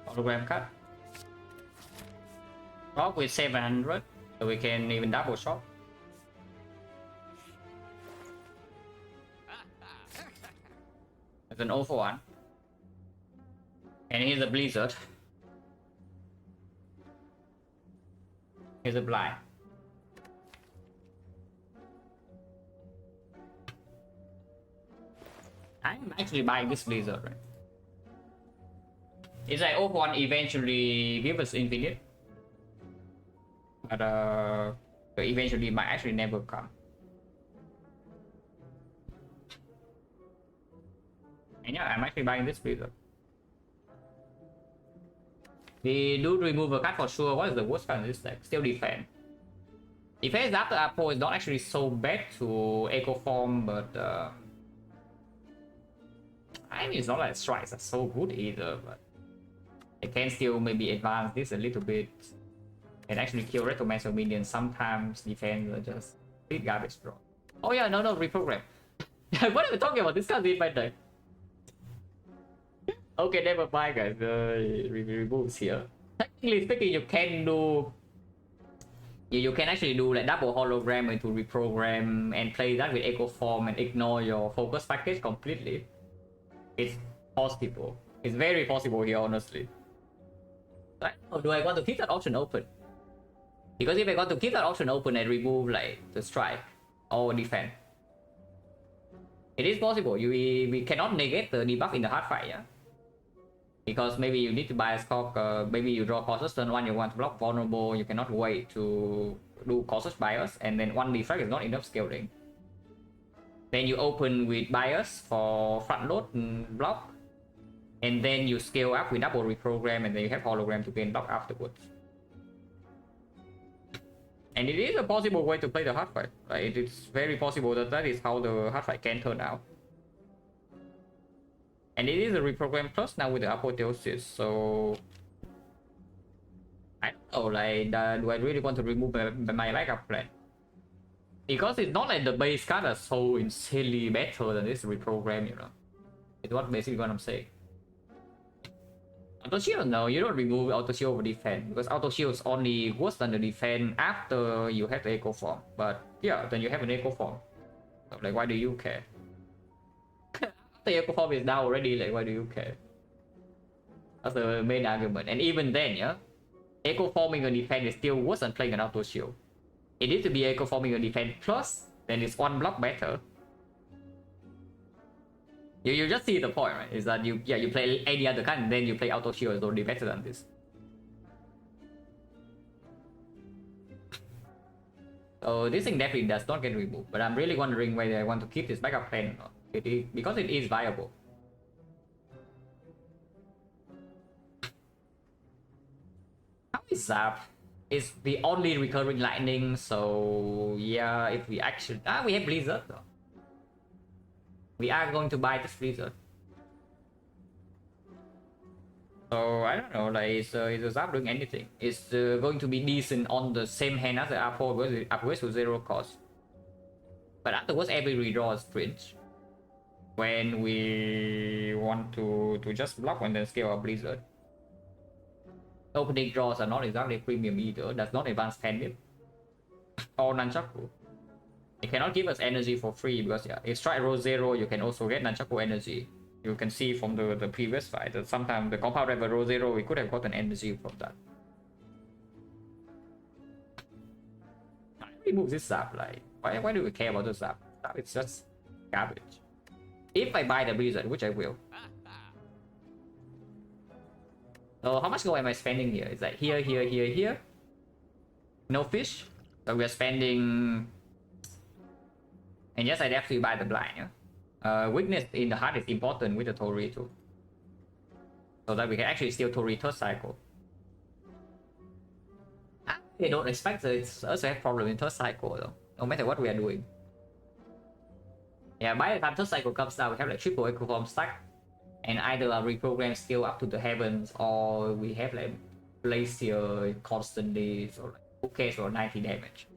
Hologram cut. Rock with 700. So we can even double shot. It's an 0 for 1. And here's a blizzard. Here's a blind. I'm actually buying this blizzard, right? It's like 0 for 1 eventually give us infinite. But eventually might actually never come. And yeah, I'm actually buying this blizzard. We do remove a card for sure. What is the worst card in this deck? Still defend. Defense after Apo is not actually so bad to Echo Form, but I mean it's not like strikes are so good either, but I can still maybe advance this a little bit and actually kill Retromancer minions. Sometimes defense are just big garbage draw. Oh yeah, no, reprogram. What are we talking about? This card is my deck. Okay, never mind guys, removes here. Technically speaking, you can do... You can actually do like double hologram into reprogram and play that with Echo Form and ignore your focus package completely. It's possible. It's very possible here, honestly. I don't know, do I want to keep that option open? Because if I want to keep that option open and remove like the strike or defend, it is possible. We cannot negate the debuff in the hard fight, yeah? Because maybe you need to buy a stock, maybe you draw Colossus turn 1, you want to block vulnerable, you cannot wait to do Colossus bias, and then one defect is not enough scaling. Then you open with bias for front load and block, and then you scale up with double reprogram, and then you have hologram to gain block afterwards. And it is a possible way to play the hard fight. Right? It is very possible that that is how the hard fight can turn out. And it is a reprogram plus now with the apotheosis, so I don't know, like, do I really want to remove my backup plan? Because it's not like the base card are so insanely better than this reprogram, you know. It's what basically what I'm saying. Auto shield, no, you don't remove auto shield over defense, because auto shield is only worse than the defense after you have the echo form. But yeah, then you have an echo form. So, like, why do you care? The echo form is down already, like, why do you care? That's the main argument. And even then, yeah, echo forming a defense is still worse than playing an auto shield. It needs to be echo forming a defense plus, then it's one block better. You just see the point, right? Is that you play any other kind, and then you play auto shield is already better than this. So this thing definitely does not get removed, but I'm really wondering whether I want to keep this backup plan or not. Because it is viable. How is Zap? It's the only recurring lightning, so yeah, if we actually... we have Blizzard though. We are going to buy this Blizzard. So I don't know, like, is Zap doing anything? It's going to be decent on the same hand as the upwards to 0 cost. But afterwards, every redraw is cringe. When we want to just block and then scale our Blizzard. Opening draws are not exactly premium either. That's not advanced handed or Nunchaku. It cannot give us energy for free because yeah, if strike roll 0, you can also get Nunchaku energy. You can see from the previous fight that sometimes the compound level roll 0, we could have gotten energy from that. I remove this Zap, like, why do we care about the Zap? It's just garbage. If I buy the Blizzard, which I will. So how much gold am I spending here? It's like here. No fish. So we are spending... And yes, I definitely buy the blind, yeah? Weakness in the heart is important with the Tori too. So that we can actually steal Tori third cycle. They don't expect us to have problem in third cycle though. No matter what we are doing. Yeah, by the time third cycle comes down, we have like triple echo form stack, and either a reprogram skill up to the heavens, or we have like glacier constantly, or like okay for 90 damage.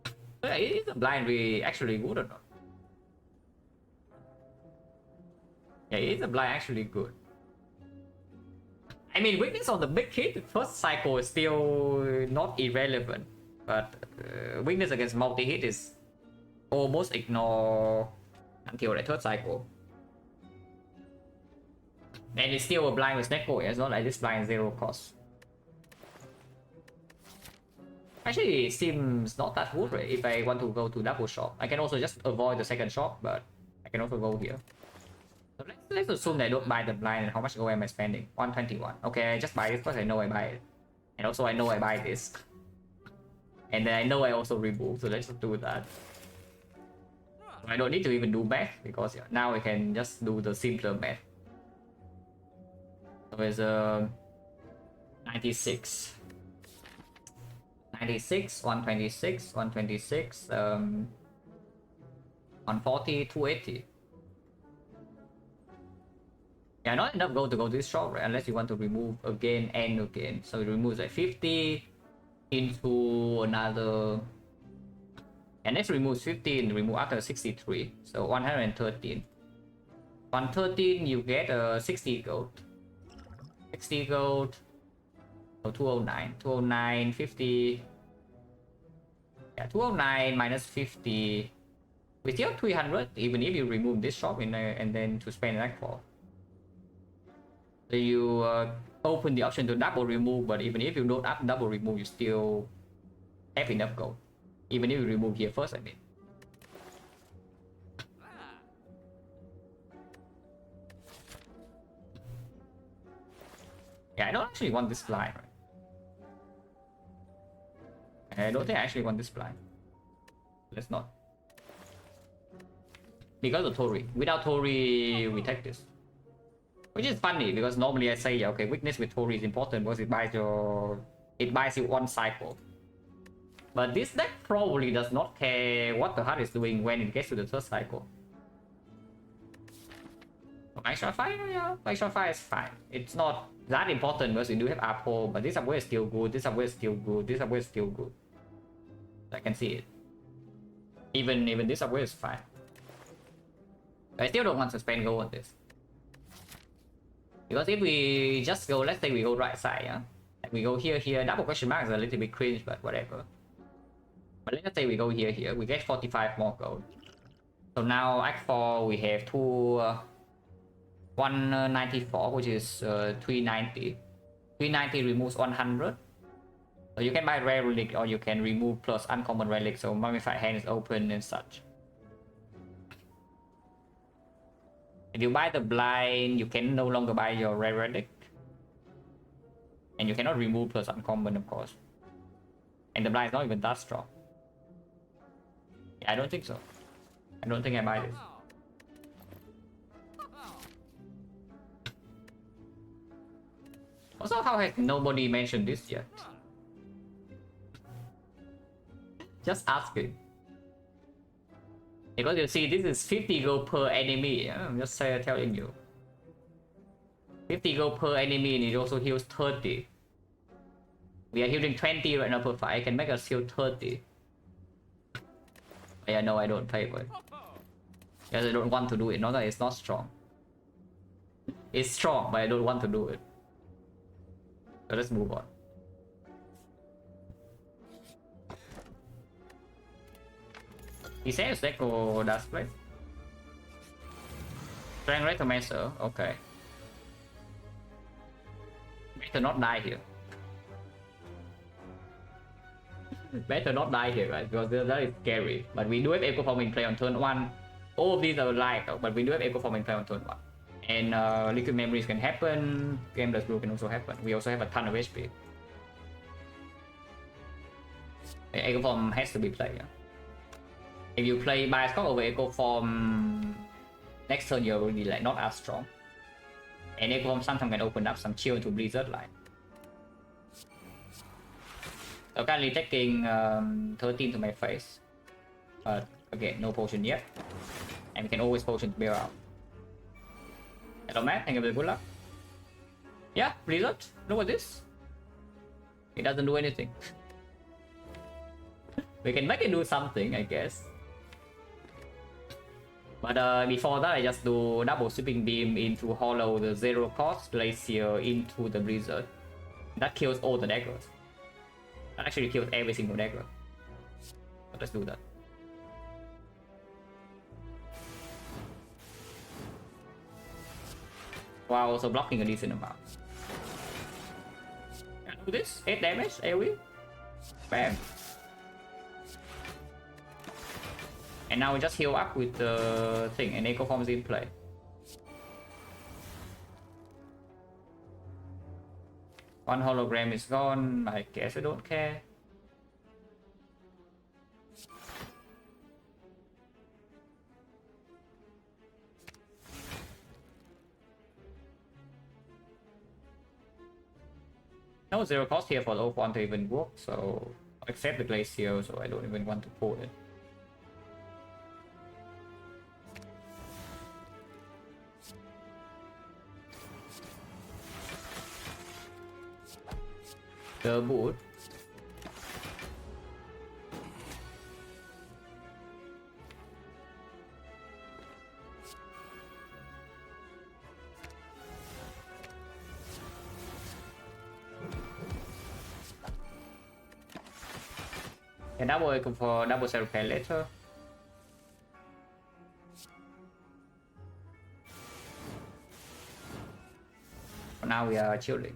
So yeah, is the blind really actually good or not? Yeah, is the blind actually good? I mean, weakness on the big hit, the first cycle is still not irrelevant, but weakness against multi-hit is almost ignore until the third cycle. And it's still a blind with Neko, it's not like this blind 0 cost. Actually, it seems not that good, right? If I want to go to double shop. I can also just avoid the second shop, but I can also go here. So let's assume that I don't buy the blind, and how much gold am I spending? 121. Okay, I just buy this because I know I buy it. And also I know I buy this. And then I know I also remove, so let's just do that. I don't need to even do math, because now I can just do the simpler math. So it's 96. 96, 126, 126, 140, 280. Yeah, not enough gold to go to this shop, right? Unless you want to remove again and again. So it removes like 50 into another. And next removes 15, remove after 63. So 113. 113, you get 60 gold. 60 gold. So 209. 209, 50. Yeah, 209 minus 50. We still have 300, even if you remove this shop in and then to spend that for. So you open the option to double remove, but even if you don't up double remove, you still have enough gold. Even if you remove here first, I mean. Yeah, I don't actually want this blind, right? I don't think I actually want this blind. Let's not. Because of Tori. Without Tori, we take this. Which is funny, because normally I say, yeah, okay, weakness with Tori is important because it buys you one cycle. But this deck probably does not care what the heart is doing when it gets to the third cycle. Extra fire, yeah, extra fire is fine. It's not that important because we do have Apo, but this upgrade is still good, this upgrade is still good, this upgrade is still good. I can see it. Even this upgrade is fine. I still don't want to spend gold on this. Because if we just go, let's say we go right side, yeah? Like we go here, double question mark is a little bit cringe, but whatever. But let's say we go here, we get 45 more gold. So now Act 4, we have 194, which is 390. 390 removes 100. So you can buy rare relic or you can remove plus uncommon relic, so mummified hand is open and such. If you buy the blind, you can no longer buy your rare relic. And you cannot remove plus uncommon, of course. And the blind is not even that strong. Yeah, I don't think so. I don't think I buy this. Also, how has nobody mentioned this yet? Just asking. Because you see, this is 50 gold per enemy. I'm just telling you. 50 gold per enemy, and it also heals 30. We are healing 20 right now per fight. I can make us heal 30. Yeah, no, I don't pay for it. Because I don't want to do it. Not that it's not strong. It's strong, but I don't want to do it. So let's move on. He says Deco does play. Strength Recommencer, okay. Better not die here. Better not die here, right? Because that is scary. But we do have Echo Form in play on turn 1. All of these are live, but we do have Echo Form in play on turn 1. And Liquid Memories can happen. Gameless Blue can also happen. We also have a ton of HP. Echo Form has to be played, yeah. If you play Bioscope over Echo Form, next turn you're already like not as strong. And Echo Form sometimes can open up some chill into Blizzard line. So currently taking 13 to my face. But okay, no potion yet. And we can always potion to bail out. Hello Matt, thank you for the good luck. Yeah, Blizzard, look at this. It doesn't do anything. We can make it do something, I guess. But before that, I just do double sweeping beam into hollow the 0 cost glacier into the Blizzard. That kills all the daggers. That actually kills every single dagger. So let's do that. while also blocking a decent amount. Can do this, 8 damage, AoE. Bam. And now we just heal up with the thing, and Echo Form is in play. One hologram is gone, I guess I don't care. No zero cost here for the O1 to even work, so except the Glacier, so I don't even want to pull it. The boot. And double echo for double cell repair later. For now we are chilling.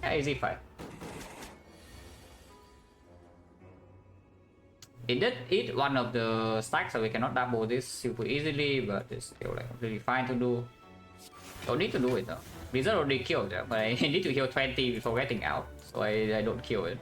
Yeah, easy fight. It did eat one of the stacks, so we cannot double this super easily, but it's still like really fine to do. Don't need to do it though. Blizzard already killed it, but I need to heal 20 before getting out, so I don't kill it.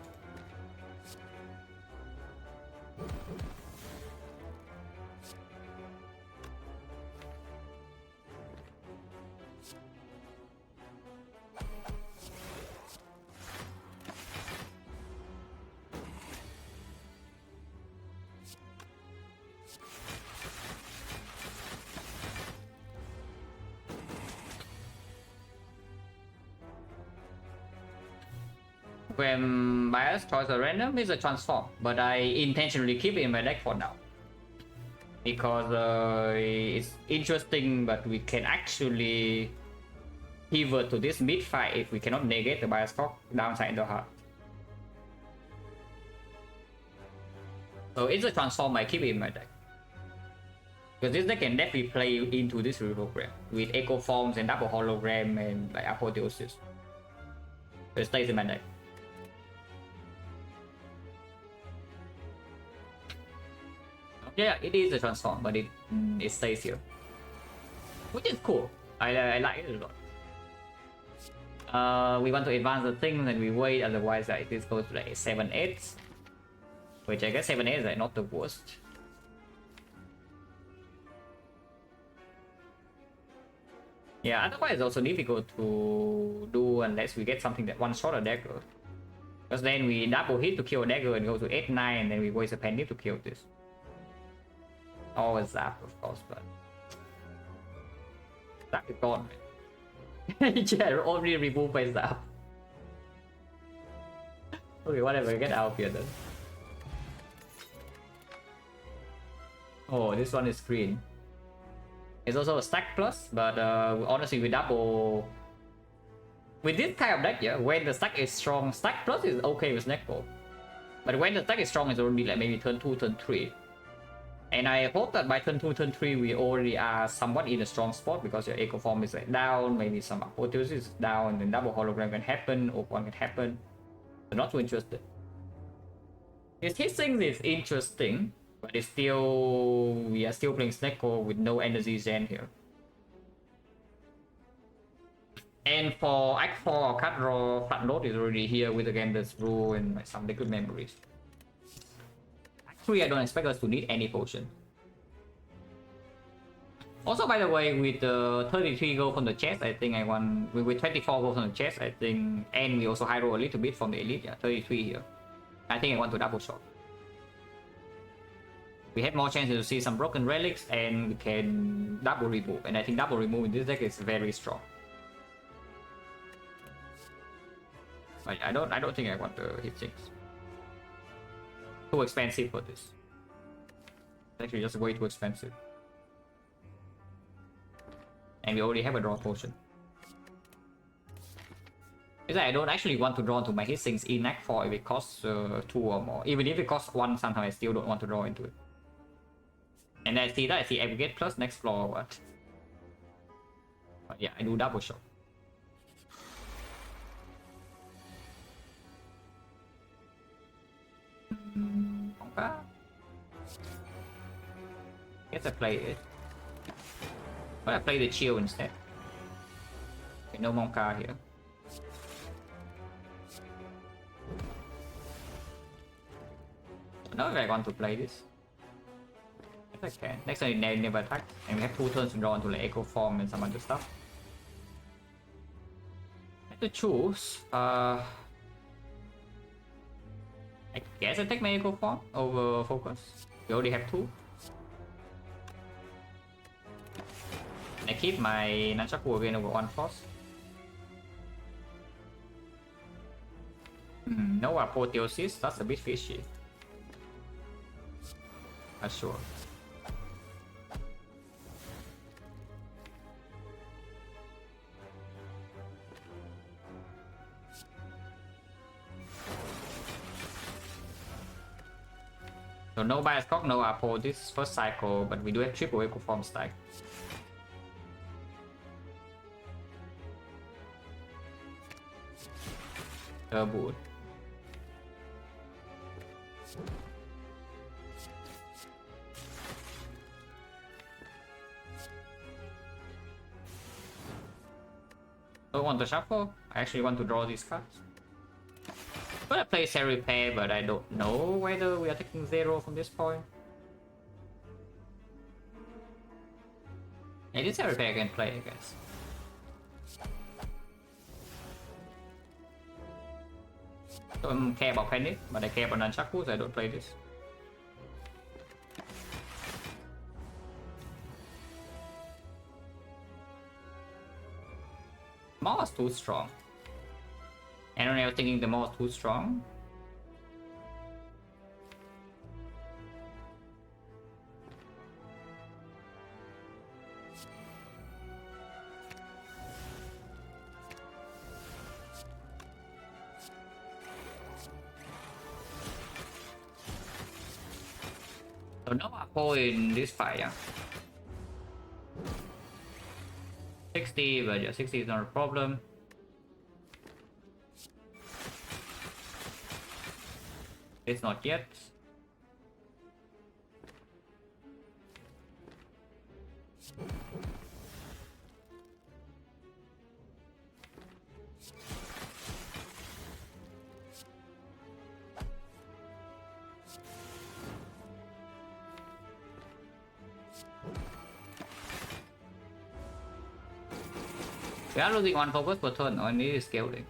When bias choice a random is a transform, but I intentionally keep it in my deck for now because it's interesting, but we can actually pivot to this mid fight if we cannot negate the bias cock downside in the heart. So it's a transform, I keep it in my deck because this deck can definitely play into this reprogram with echo forms and double hologram and like apotheosis. So it stays in my deck. Yeah, it is a transform, but it stays here, which is cool. I like it a lot. We want to advance the thing, and we wait. Otherwise, like this goes to like 7/8, which I guess 7/8 is like not the worst. Yeah, otherwise it's also difficult to do unless we get something that one-shot a dagger. Because then we double hit to kill a dagger and go to 8/9, and then we waste a penny to kill this. Always zap, of course, but zap is gone. Yeah, only remove by zap. Okay, whatever, get out of here then. Oh, this one is green. It's also a stack plus, but honestly, we double. With this kind of deck, yeah, when the stack is strong, stack plus is okay with Neckball. But when the stack is strong, it's already like maybe turn 2, turn 3. And I hope that by turn 2, turn 3, we already are somewhat in a strong spot because your echo form is like down, maybe some apotheosis is down, then double hologram can happen, open can happen. So not too interested. His hissing is interesting, but it's still, we are still playing Snecko with no energy Zen here. And for Act 4, card draw, flat load is already here with the Gambler's Rule and like, some liquid memories. Act 3, I don't expect us to need any potion. Also, by the way, with the 33 gold from the chest, I think I won. With 24 gold from the chest, I think, and we also high roll a little bit from the elite. Yeah, 33 here. I think I want to double shot. We have more chances to see some broken relics, and we can double remove. And I think double remove in this deck is very strong. I don't think I want to hit 6. Too expensive for this. It's actually just way too expensive. And we already have a draw potion. It's like I don't actually want to draw into my hissings in Act 4 if it costs 2 or more. Even if it costs 1, sometimes I still don't want to draw into it. And I see that, I see aggregate plus next floor or what? But yeah, I do double shot. Okay. Guess I play it. But I play the chill instead. Okay, no Monka here. I don't know if I want to play this. Yes, I can. Next time they never attack. And we have 2 turns to draw into like Echo Form and some other stuff. I have to choose. I guess I take my Echo Form over Focus. We already have 2. I keep my Nunchaku again over 1 force. No apotheosis, that's a bit fishy. Not sure. So no bias cock, no apo this first cycle, but we do have triple echo form stack. Turbo. Don't want to shuffle. I actually want to draw these cards. I'm gonna play Cell Repair, but I don't know whether we are taking 0 from this point. Yeah, this Cell Repair I can play, I guess. Don't care about Panic, but I care about Nunchaku, so I don't play this. Maw is too strong. I don't know, thinking the Maw is too strong. So no Apo in this fight, yeah. 60, but yeah, 60 is not a problem. It's not yet. We are losing 1 focus per turn, only is scaling.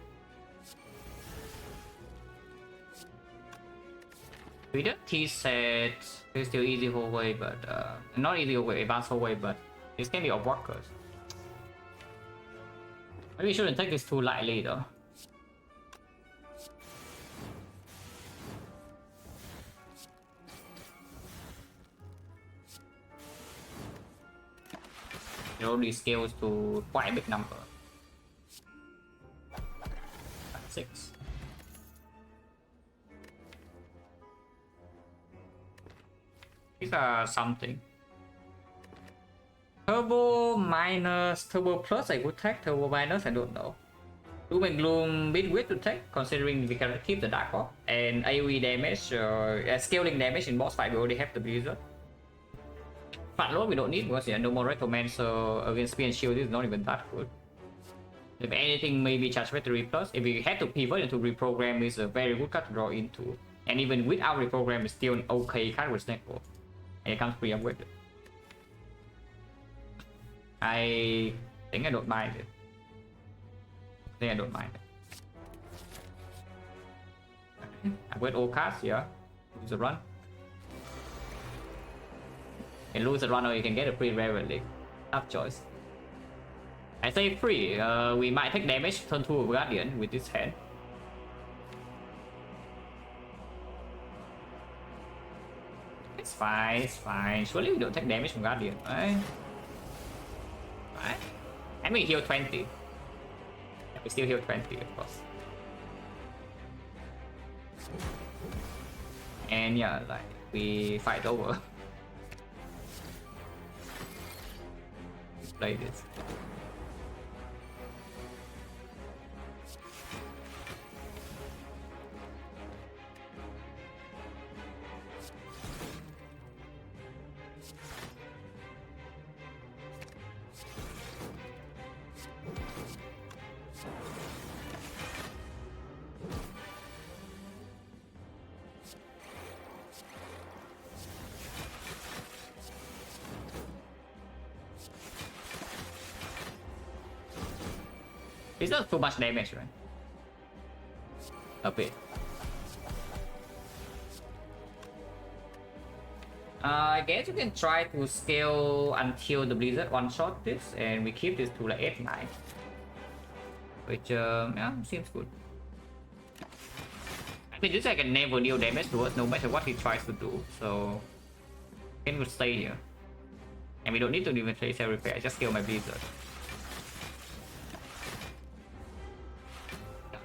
We don't T-set, it's still easy whole way, but not easy whole way, advanced whole way, but this can be of workers. Maybe we shouldn't take this too lightly though. It only scales to quite a big number. 6. These are something. Turbo minus, turbo plus I would take, turbo minus I don't know. Doom and Gloom bit weird to take, considering we can keep the Dark Orb. And AoE damage, scaling damage in boss fight we already have the Blizzard. Fat load we don't need because yeah, no more Recommencer against Spear and Shield is not even that good. If anything, maybe Charge Battery Plus. If we had to pivot into Reprogram, is a very good card to draw into. And even without Reprogram, it's still an okay card with Snake Ball. And it comes pre-upgraded. I think I don't mind it. I don't mind it. Upgrade all cards, yeah. Lose a run. You can lose a run or you can get a free rare relic. Tough choice. I say free, we might take damage turn 2 of Guardian with this hand. It's fine, it's fine. Surely we don't take damage from Guardian, right? Right? And we heal 20. Yeah, we still heal 20, of course. And yeah, like, we fight over. play this. It's not too much damage, right? A bit. I guess you can try to scale until the Blizzard one-shot this, and we keep this to like 8-9. Which, yeah, seems good. I mean, this I can never deal damage to us no matter what he tries to do, so... Ken will stay here. And we don't need to even play self-repair, I just scale my Blizzard.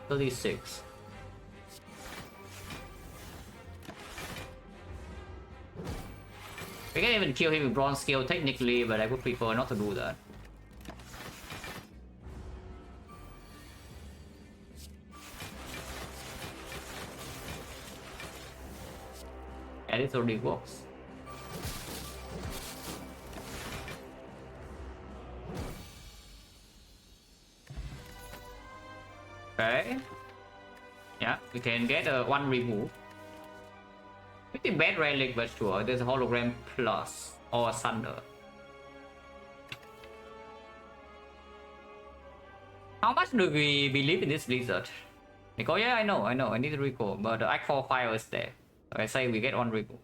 36. We can even kill him with bronze scale technically, but I would prefer not to do that. And it already works. Okay. Yeah, we can get a one remove. Pretty bad relic, but sure. There's a hologram plus or thunder. How much do we believe in this Blizzard? Like, oh yeah, I know. I need to recall, but the Act 4 fire is there. So I say we get one remove.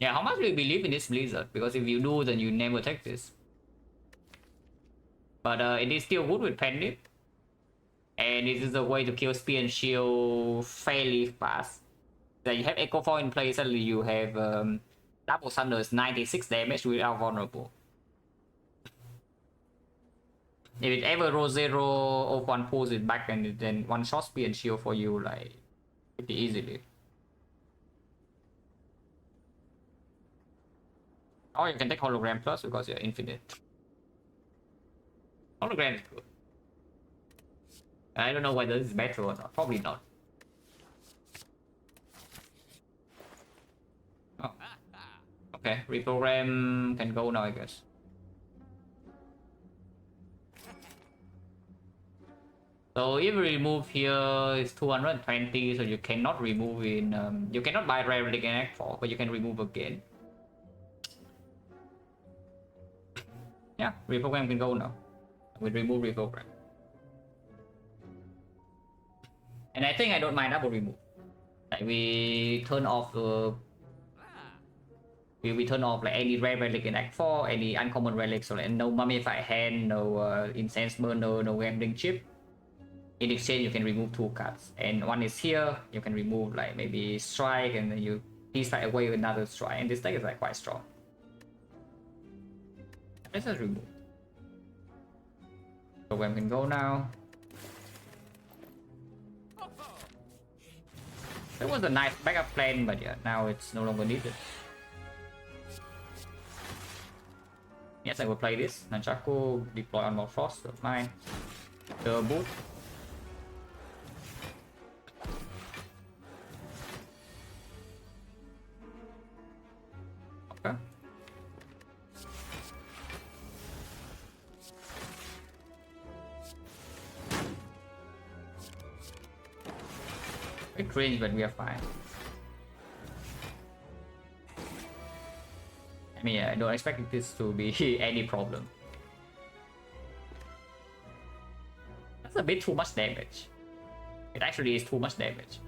Yeah, how much do you believe in this Blizzard? Because if you do, then you never take this. But it is still good with Pendant. And this is a way to kill Spear and Shield fairly fast. So you have Echo 4 in place, suddenly you have Double Thunder's 96 damage without vulnerable. If it ever rolls 0 or 1 pulls it back, and then one shot Spear and Shield for you like pretty easily. Or you can take Hologram Plus because you're infinite. Hologram is good. I don't know whether this is better or not. Probably not. Oh. Okay, reprogram can go now, I guess. So if you remove here, it's 220, so you cannot remove in... you cannot buy rare relic in Act 4, but you can remove again. Yeah, reprogram can go now. We remove reprogram. And I think I don't mind double remove. Like we turn off we turn off like any rare relic in Act 4, any uncommon relics, so like no mummified hand, no incense burner, no gambling chip. In exchange, you can remove 2 cards, and one is here. You can remove like maybe strike, and then you strike away with another strike. And this deck is like quite strong. Let's just remove. Program can go now. That was a nice backup plan, but yeah, now it's no longer needed. Yes, I will play this. Nunchaku, deploy on more frost, that's mine. The boot. Okay. It's cringe, but we are fine. I mean, I don't expect this to be any problem. That's a bit too much damage. It actually is too much damage.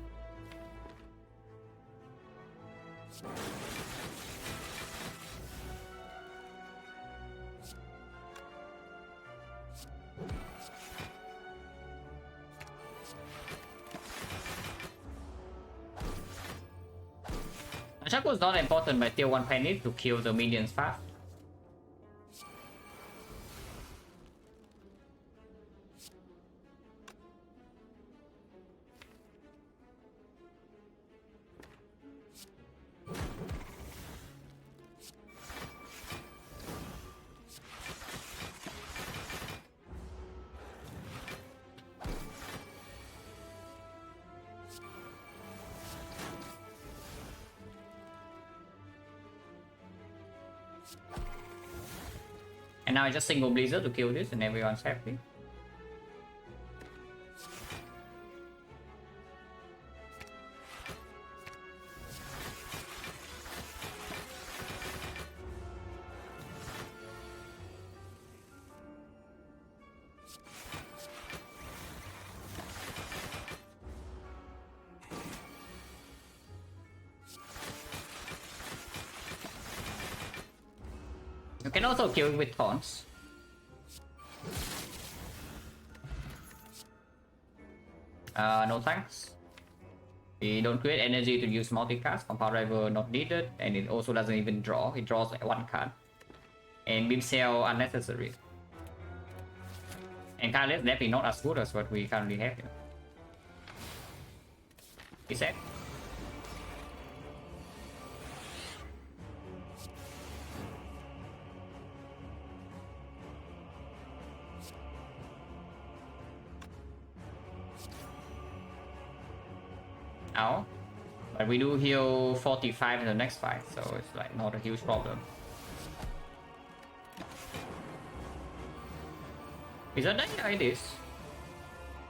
Shaco is not important by tier 1 panic to kill the minions fast. And now I just single Blizzard to kill this and everyone's happy. You can also kill with taunts. No thanks. We don't create energy to use multicast. Compound Rival not needed, and it also doesn't even draw. It draws like one card. And Beam Cell unnecessary. And cardless definitely not as good as what we currently have here. Is that? Ow. But we do heal 45 in the next fight, so it's like not a huge problem. Is that deck like this?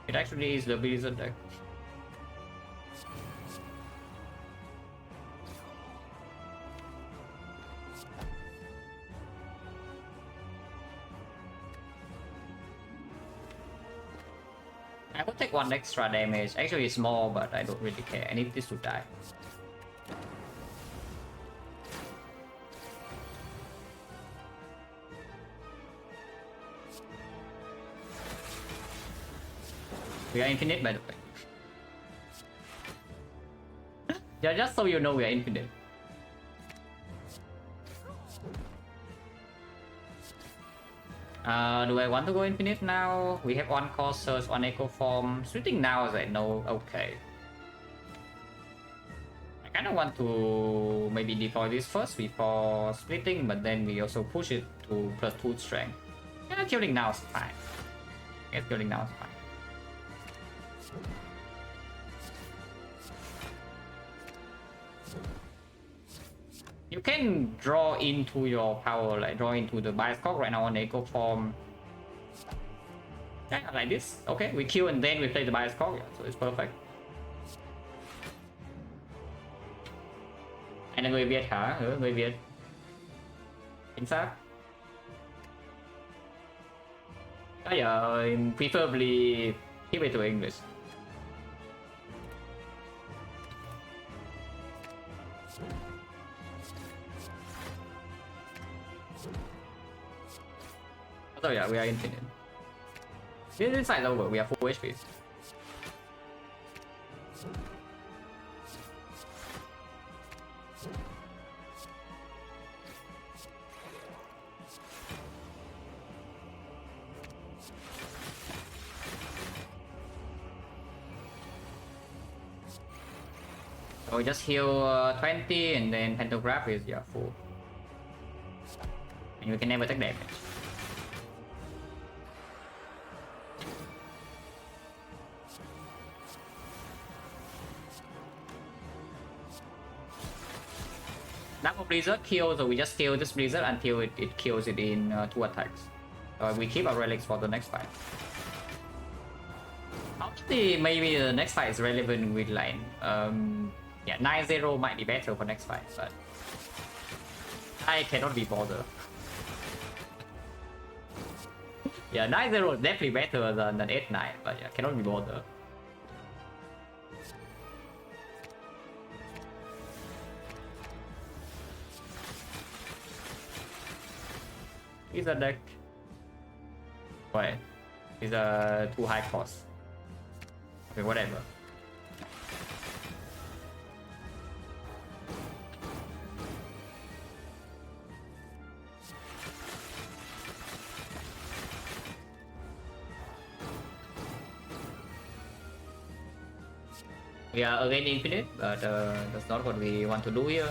It actually is the Blizzard deck. I will take one extra damage. Actually, it's more, but I don't really care. I need this to die. We are infinite, by the way. Yeah, just so you know, we are infinite. Do I want to go infinite now? We have one cost search, one echo form. Splitting now is like no, okay. I kind of want to maybe deploy this first before splitting, but then we also push it to +2 strength. Yeah, killing now is fine. Yes, killing now is fine. You can draw into your power, like draw into the bias cock right now on echo form. Yeah, like this. Okay, we kill and then we play the bias cock, yeah, so it's perfect. Anh là người Việt hả? Người Việt. Chính xác. Preferably keep it to English. So yeah, we are infinite. This side over, we are full HP. So we just heal 20 and then Pantograph is full. And you can never take damage. Double Blizzard kills, so we just kill this Blizzard until it kills it in 2 attacks. We keep our relics for the next fight. Actually, maybe the next fight is relevant with line. Yeah, 9-0 might be better for next fight, but I cannot be bothered. Yeah, 9-0 is definitely better than 8-9, but yeah, cannot be bothered. Is a deck. Wait, is a too high cost. Okay, whatever. We are again infinite, but that's not what we want to do here.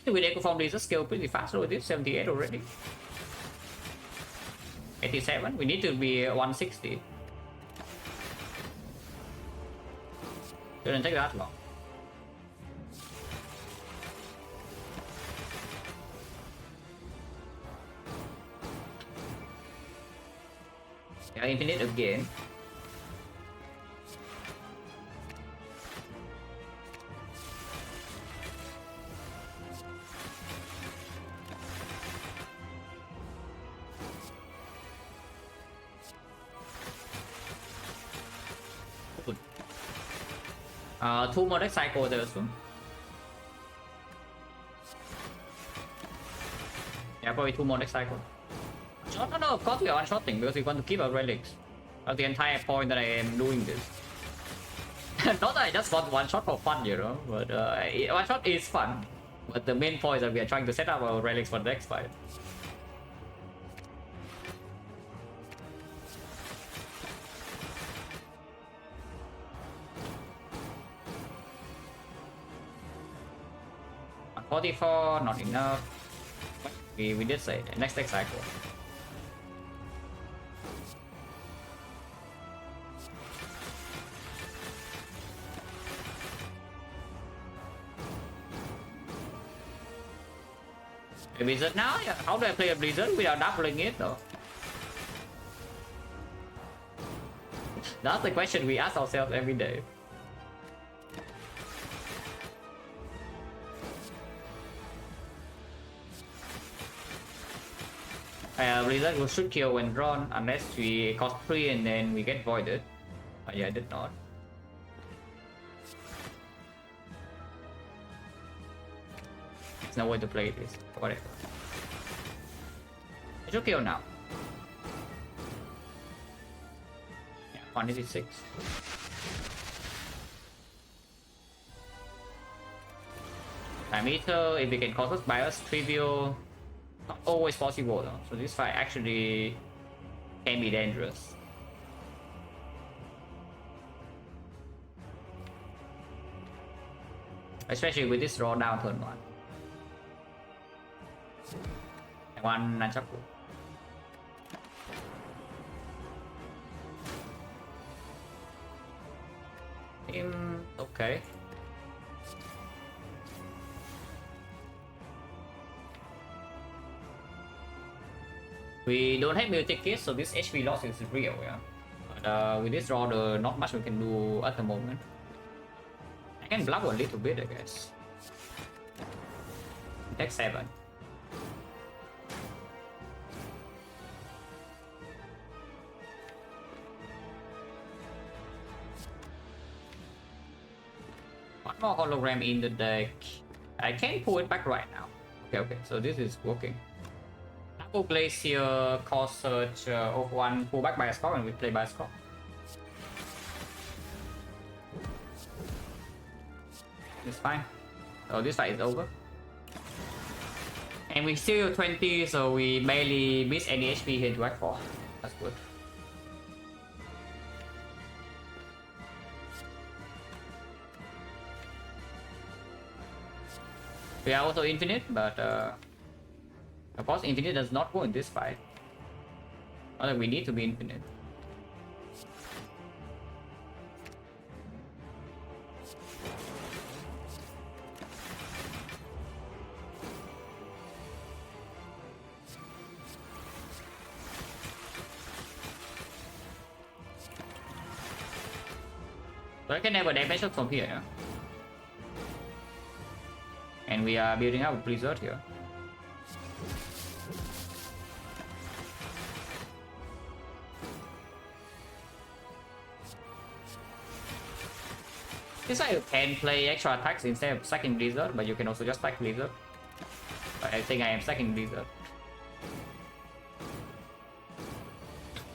With Echo Form Blizzard scale pretty fast with this, 78 already. 87, we need to be 160. Shouldn't take that long. Yeah, infinite again. Good. 2 more deck cycle there soon. Yeah, probably 2 more deck cycle. No, of course we are one-shotting because we want to keep our relics. That's the entire point that I am doing this. Not that I just want one-shot for fun, you know, but one-shot is fun. But the main point is that we are trying to set up our relics for the next fight. $44, not enough. We did say it. Next deck cycle. A Blizzard now? Yeah. How do I play a Blizzard without doubling it though? That's the question we ask ourselves every day. Blizzard should kill when drawn unless we cost 3 and then we get voided. Yeah, I did not. There's no way to play this. Whatever. It should kill now. Yeah, 186. Time Eater, if we can cause us bias, trivial. Not always possible though, so this fight actually can be dangerous. Especially with this draw down turn 1. And 1 Nunchaku. Okay. We don't have Mutic Kit, so this HP loss is real, yeah. But with this draw, not much we can do at the moment. I can bluff a little bit, I guess. Deck 7. One more hologram in the deck. I can pull it back right now. Okay, so this is working. Double Glacier, Core Search, of 1, pull back by a score, and we play by a score. It's fine. So this fight is over. And we still 20, so we barely miss any HP here to act for. That's good. We are also infinite, but of course infinite does not go in this fight. Not that we need to be infinite. So I can never damage us from here, yeah? And we are building up a Blizzard here. This side you can play extra attacks instead of stacking Blizzard, but you can also just stack Blizzard. But I think I am stacking Blizzard.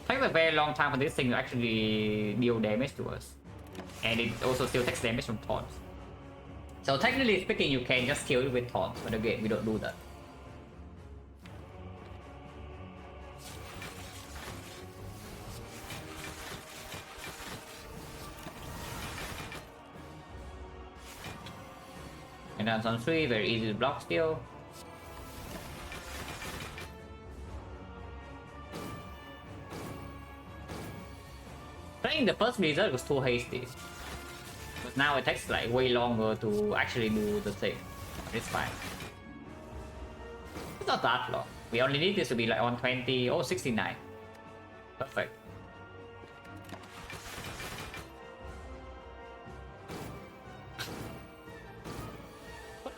Takes a very long time for this thing to actually deal damage to us. And it also still takes damage from taunts. So technically speaking, you can just kill it with taunts, but again, we don't do that. And then on 3, very easy to block still. Playing the first Blizzard was too hasty. now it takes like way longer to actually do the thing. It's fine. It's not that long. We only need this to be like 120 or 69. Perfect.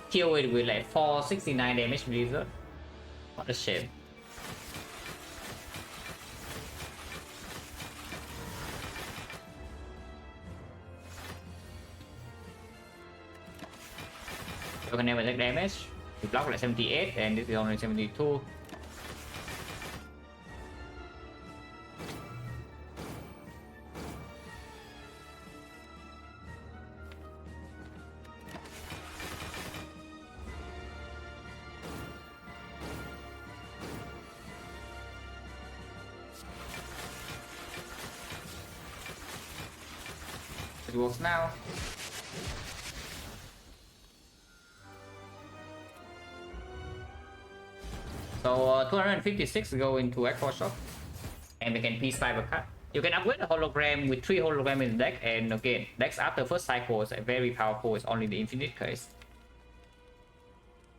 Kill it with like 469 damage blizzard. What a shame. You can never take damage. We block like 78 and this is only 72. It works now. So 256 go into X4 shop, and we can piece 5 a cut. You can upgrade a hologram with 3 hologram in the deck, and again, decks after first cycle is very powerful. It's only the infinite case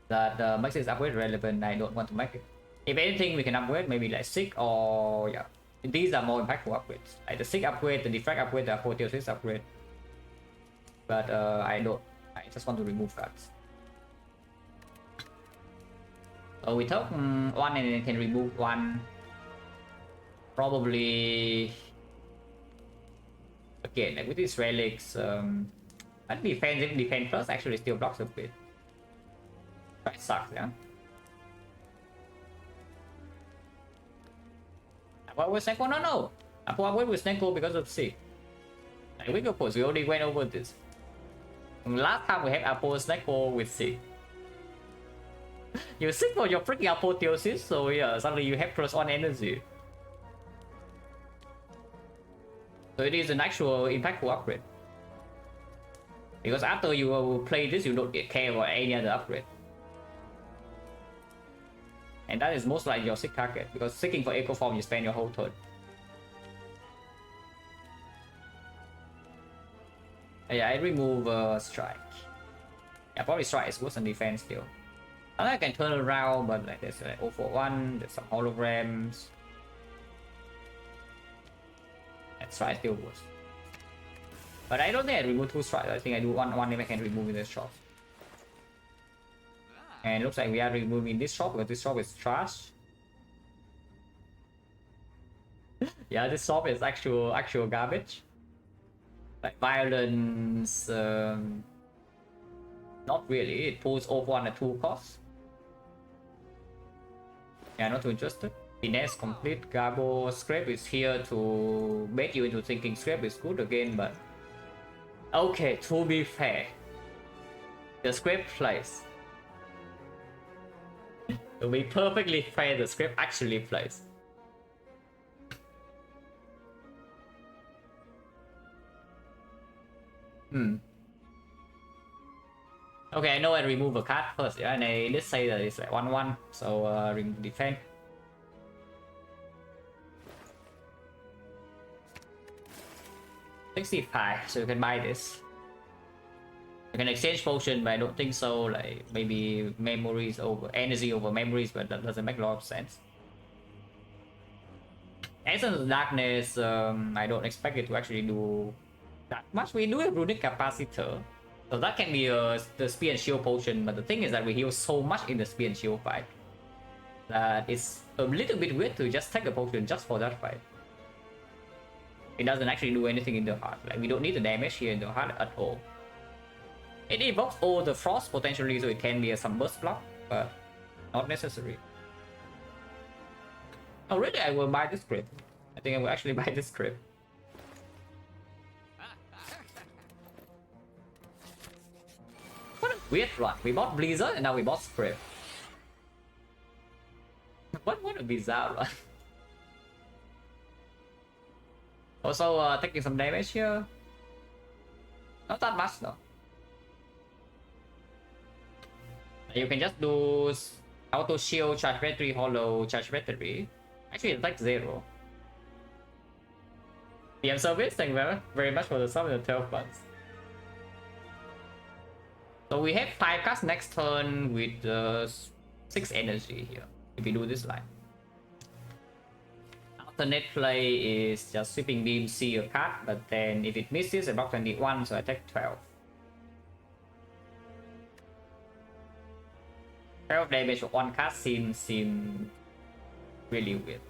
that makes this upgrade relevant. I don't want to make it. If anything, we can upgrade maybe like Sick or yeah. These are more impactful upgrades. Like the Sick upgrade, the Defect upgrade, the Apotheosis upgrade. But I don't. I just want to remove cards. So we took 1 and then can remove 1. Probably again like with these relics. But defense plus actually still blocks a bit. That sucks, yeah. What was Sneko? No. I went with Sneko because of C. Like we already went over this. Last time we had Apo Sneko with C. You sick for your freaking apotheosis, so yeah, suddenly you have +1 energy. So it is an actual impactful upgrade. Because after you play this, you don't get care about any other upgrade. And that is most likely your sick target, because sicking for Echo Form you spend your whole turn. Yeah, I remove Strike. Yeah, probably Strike is worse than defense still. I can turn around, but like there's like 041, there's some holograms. And Strike still worse. But I don't think I remove 2 strikes. I think I do one if I can remove in this shop. And it looks like we are removing this shop because this shop is trash. Yeah, this shop is actual garbage. Like violence, not really. It pulls off 1 or 2 costs. Yeah, not too interested. Finesse complete. Garbo Scrape is here to make you into thinking Scrape is good again, but okay, to be fair, the Scrape plays. To be perfectly fair, the Scrape actually plays. Okay, I know I remove a card first, yeah, and I did say that it's like 1-1, so defend. $65, so you can buy this. You can exchange potion, but I don't think so. Like maybe memories over energy over memories, but that doesn't make a lot of sense. Essence of Darkness, I don't expect it to actually do that much. We do a runic capacitor, so that can be the spear and shield potion. But the thing is that we heal so much in the spear and shield fight that it's a little bit weird to just take a potion just for that fight. It doesn't actually do anything in the heart. Like we don't need the damage here in the heart at all. It evokes all the frost potentially, so it can be a sunburst block, but not necessary. Oh really? I will buy this script. I think I will actually buy this script. What a weird run. We bought Blizzard and now we bought script. What a bizarre run. Also taking some damage here. Not that much though. You can just do auto shield, charge battery, hollow, charge battery. Actually, it's like 0. PM service, thank you very much for the sub in the 12 months. So we have 5 cards next turn with 6 energy here. If we do this line. Alternate play is just sweeping beam, see a card, but then if it misses, I block 21, so I take 12. 12 damage for 1 card seems really weird.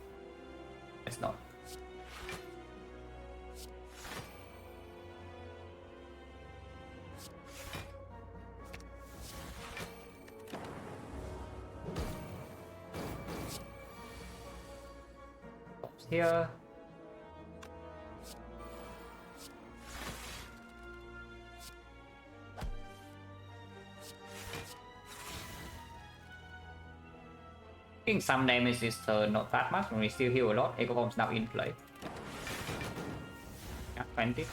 It's not. Here. I think some damage is not that much, and we still heal a lot. Echo Bomb's now in play. Yeah, 20.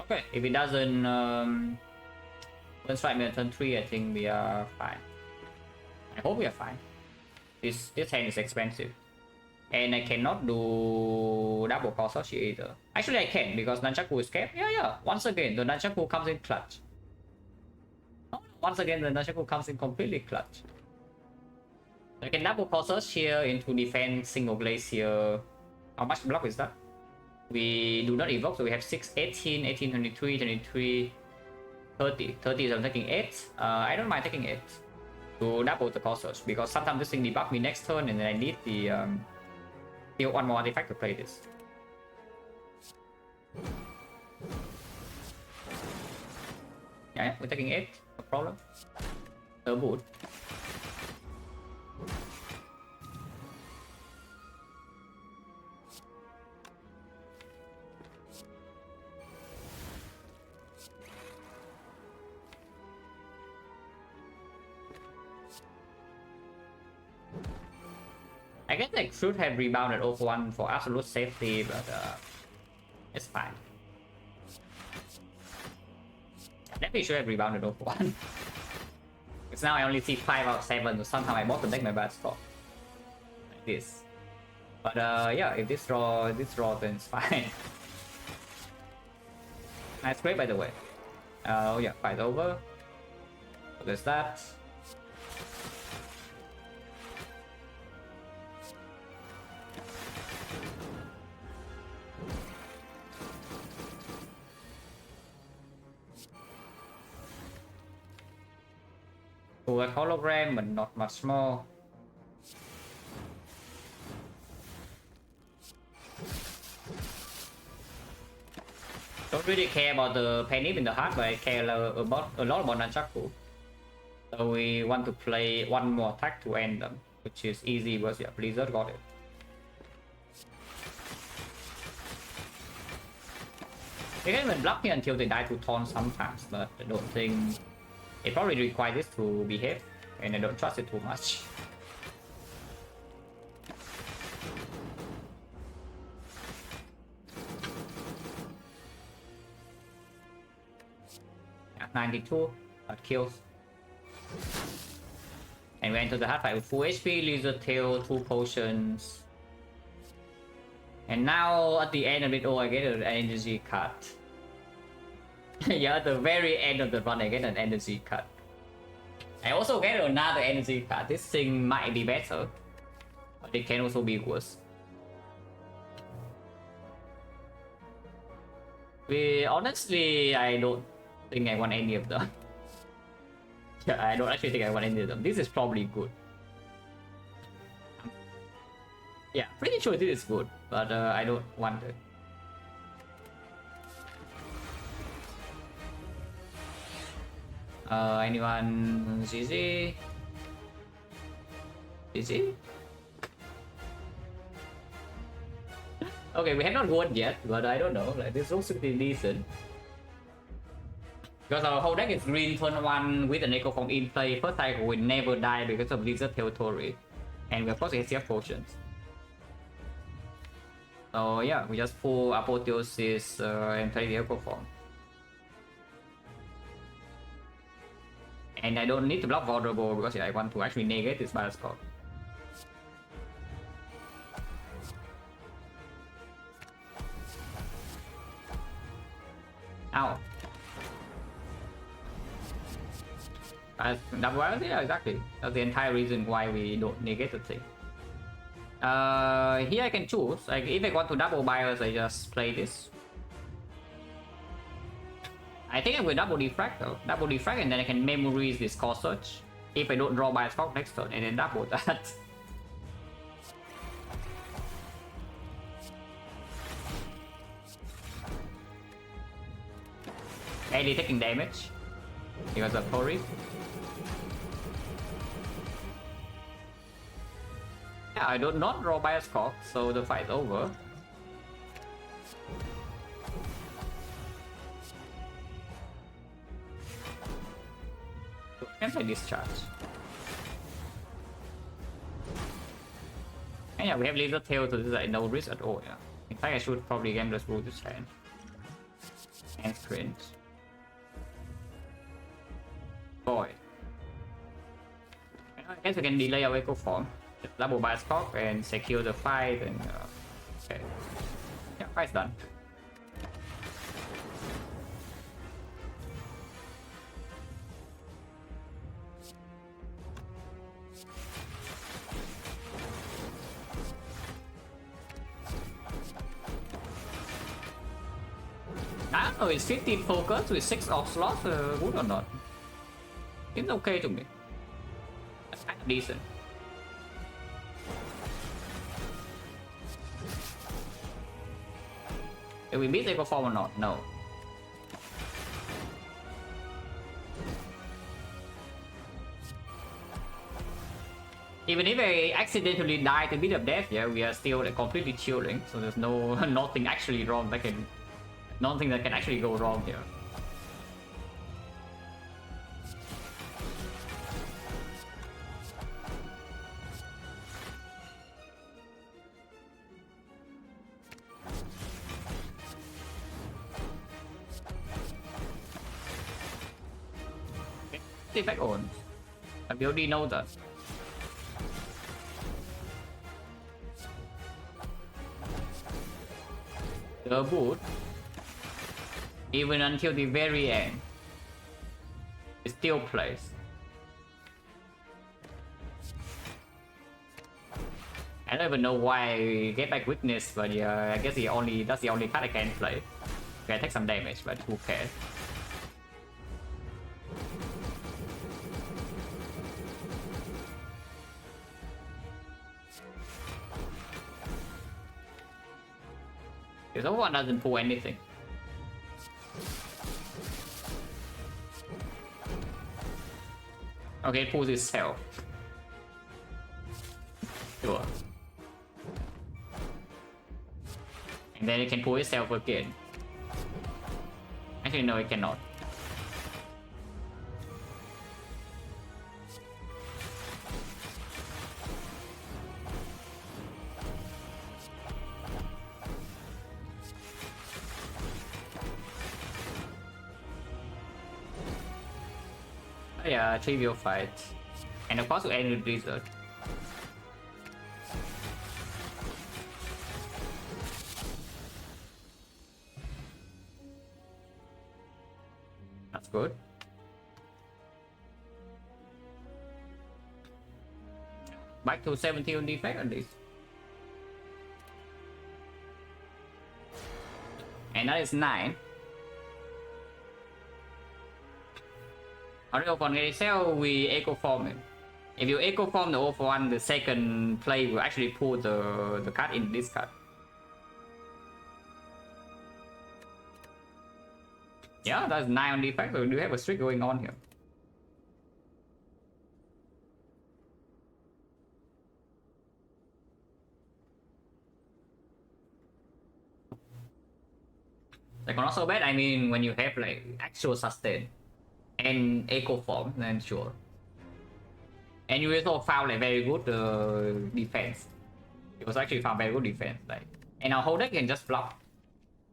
Okay, if it doesn't one strike me on turn 3, I think we are fine. I hope we are fine. This hand is expensive. And I cannot do double call Sochi either. Actually I can, because Nunchaku is kept. Yeah. Once again, the Nunchaku comes in clutch. Once again, the Nunchaku comes in completely clutch. I can double call search here into defense single glacier. How much block is that? We do not evoke, so we have 6, 18, 18, 23, 23, 30. 30 is I'm taking 8. I don't mind taking 8 to double the call search, because sometimes this thing debug me next turn and then I need the still one more artifact to play this. Yeah, we're taking 8, no problem. Boot. I guess I should have rebounded over 1 for absolute safety, but it's fine. Definitely should have rebounded over 1. Because now I only see 5 out of 7, so somehow I bought to take my bad spot. Like this. But yeah, if this draw, then it's fine. Nice play, by the way. Oh yeah, fight over. So there's that. A hologram, but not much more. Don't really care about the penny in the heart, but I care a lot about Nunchaku. So we want to play 1 more attack to end them, which is easy because yeah, Blizzard got it. They can even block me until they die to taunt sometimes, but I don't think it probably requires this to behave, and I don't trust it too much. Yeah, 92, that kills. And we enter the hard fight with full HP, Lizard Tail, 2 potions. And now at the end of it all, I get an energy cut. Yeah, at the very end of the run, I get an energy cut. I also get another energy cut. This thing might be better, but it can also be worse. Honestly, I don't think I want any of them. Yeah, I don't actually think I want any of them. This is probably good. Yeah, pretty sure this is good, but I don't want it. Anyone? ZZ? ZZ? Okay, we have not won yet, but I don't know. Like, this looks pretty decent. Because our whole deck is green turn 1 with an Echo Form in play. First cycle will never die because of Blizzard territory. And we of course HCF potions. So yeah, we just pull Apotheosis and play the Echo Form. And I don't need to block Vulnerable because yeah, I want to actually negate this bad spot. Ow. Double bias, yeah, exactly. That's the entire reason why we don't negate the thing. Here I can choose. Like if I want to double bias, I just play this. I think I will double defrag though. Double defrag and then I can memorize this core search. If I don't draw bias clock next turn and then double that. Barely taking damage because of Tori. Yeah, I do not draw bias cock, so the fight's over. Can I discharge? And yeah, we have laser tail, so this is like no risk at all. Yeah. In fact, I should probably game this rule this hand. And cringe. Boy. I guess we can delay our echo form. Just double bias cock and secure the fight and okay. Yeah, fight's done. I don't know, is 15 focus with 6 off slots good or not? It's okay to me. That's kind of decent. Did we miss echo form or not? No. Even if I accidentally die to beat up death, yeah, we are still like, completely chilling. So there's no nothing actually wrong that can nothing that can actually go wrong here. Defect on. I already know that. The boot, even until the very end, it still plays. I don't even know why I get back weakness, but yeah, I guess that's the only card I can play. Okay, I take some damage, but who cares? Because the one doesn't pull anything. Okay, it pulls itself. Sure. And then it can pull itself again. Actually, no, it cannot. Yeah, trivial fight. And of course we end with Blizzard. That's good. Back to 70 on defect at least. And that is 9. On the open cell, we echo form it. If you echo form the 0 for 1, the second play will actually pull the card in this card. Yeah, that's 9 on defect. We do have a streak going on here. Like not so bad. I mean, when you have like actual sustain and echo form, then sure. And you also found like very good defense. It was actually found very good defense. Like, and our whole deck can just block.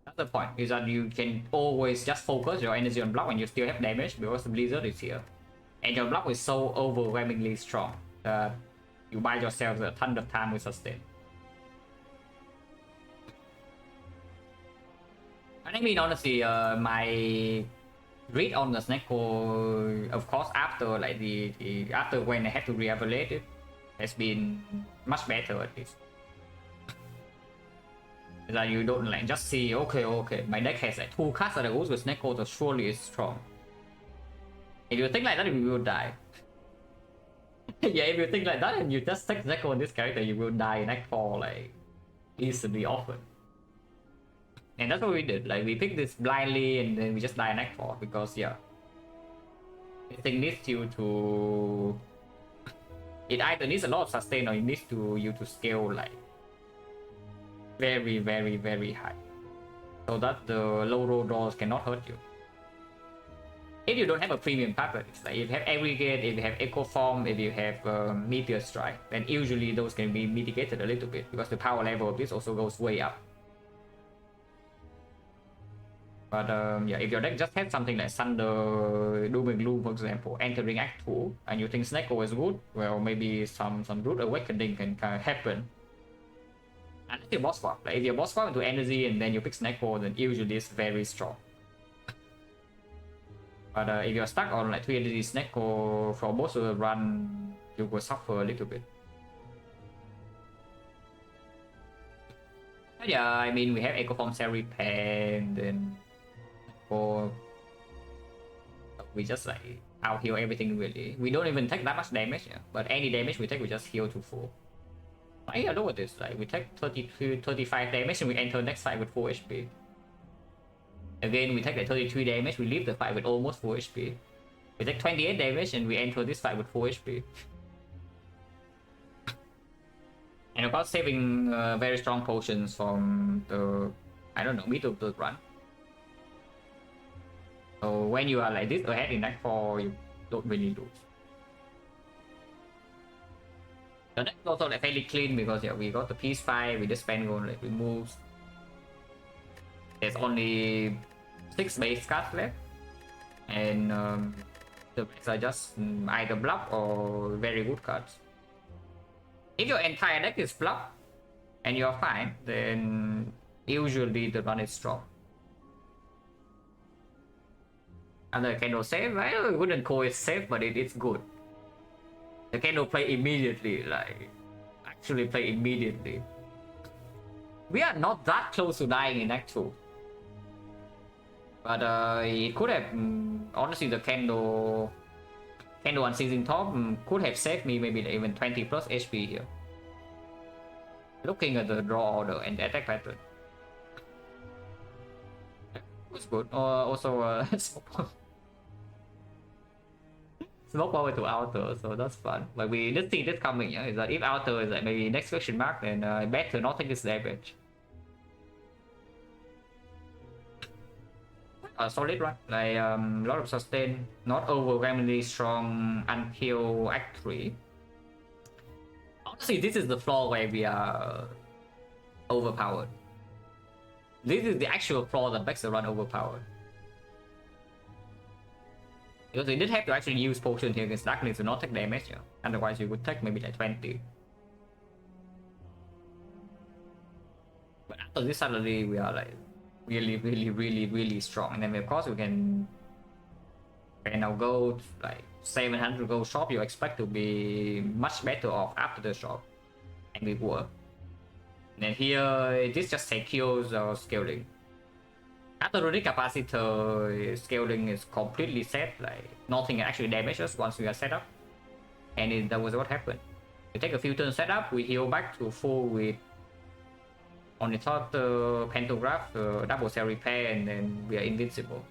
That's the point. Is that you can always just focus your energy on block and you still have damage because the Blizzard is here, and your block is so overwhelmingly strong that you buy yourself a ton of time with sustain. I mean, honestly, my read on the Snecko, of course, after like after when I had to re-evaluate it, has been much better at least. That you don't like just see, okay, my deck has like 2 cards that goes with Snecko, so surely it's strong. If you think like that, you will die. Yeah, if you think like that and you just take Snecko on this character, you will die in Act 4 like easily often. And that's what we did. Like we picked this blindly and then we just die in Act 4 because yeah. This thing needs you to, it either needs a lot of sustain or it needs you to scale like very high. So that the low roll draws cannot hurt you. If you don't have a premium puppet, like if you have aggregate, if you have echo form, if you have meteor strike, then usually those can be mitigated a little bit because the power level of this also goes way up. But yeah, if your deck just has something like Thunder, Doom and Gloom, for example, entering Act 2, and you think Snecko is good, well, maybe some Root Awakening can kind of happen. And if your boss swap, like if your boss swap into energy and then you pick Snecko, then usually it's very strong. But if you're stuck on like 3 energy Snecko for most of the run, you will suffer a little bit. But yeah, I mean, we have Echo Form Cell Repair, and then for we just like out heal everything really. We don't even take that much damage, yeah. But any damage we take, we just heal to full. I don't know what this like. We take 35 damage and we enter next fight with 4 HP. Again, we take like 33 damage, we leave the fight with almost 4 HP. We take 28 damage and we enter this fight with 4 HP. And about saving very strong potions from the, I don't know, middle of the run. So when you are like this ahead in Act 4, you don't really lose. The deck is also like fairly clean because yeah, we got the Peace 5, we just spend gold like removes. There's only 6 base cards left. And the rest are just either bluff or very good cards. If your entire deck is bluff and you're fine, then usually the run is strong. And the Kendo save, I wouldn't call it safe, but it's good. The Kendo play immediately, like actually play immediately. We are not that close to dying in Act 2. But it could have, honestly, the Kendo Unceasing Top could have saved me maybe like even 20 plus HP here. Looking at the draw order and the attack pattern. It's good. Also, smoke power to outer, so that's fun. Like we just see this coming, yeah. Is that if outer is like maybe next question mark, then better not take this damage. Solid run, like a lot of sustain, not overwhelmingly strong until Act 3. Honestly, this is the floor where we are overpowered. This is the actual floor that makes the run overpowered. Because you did have to actually use potion here against Darkness to not take damage, yeah. Otherwise you would take maybe like 20. But after this suddenly we are like really strong, and then of course we can now go to like 700 gold shop. You expect to be much better off after the shop, and we were. And then here this just secures our scaling. After runic capacitor, scaling is completely set, like nothing can actually damage us once we are set up, and that was what happened. We take a few turns set up, we heal back to full with on the top pantograph, double cell repair, and then we are invincible.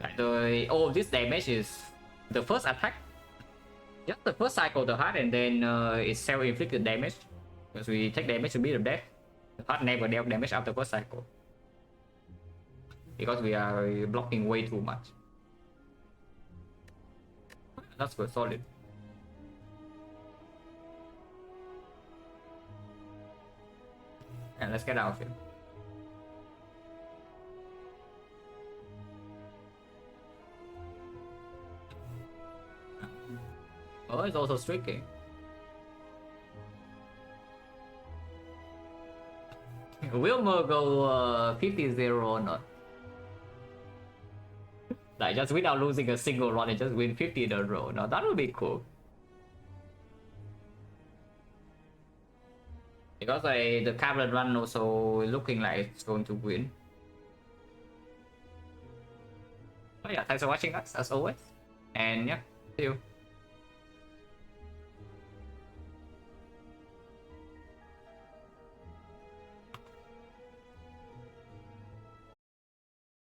Like all of this damage is the first attack, just the first cycle of the heart, and then it's self-inflicted damage because we take damage to beat the death. The heart never dealt damage after first cycle because we are blocking way too much. That's good, solid. And let's get out of here. Oh, it's also streaking. Wilmer go 50-0 or not? Like just without losing a single run and just win 50 in a row. Now that would be cool. Because the cabinet run also looking like it's going to win. But yeah, thanks for watching guys as always. And yeah, see you.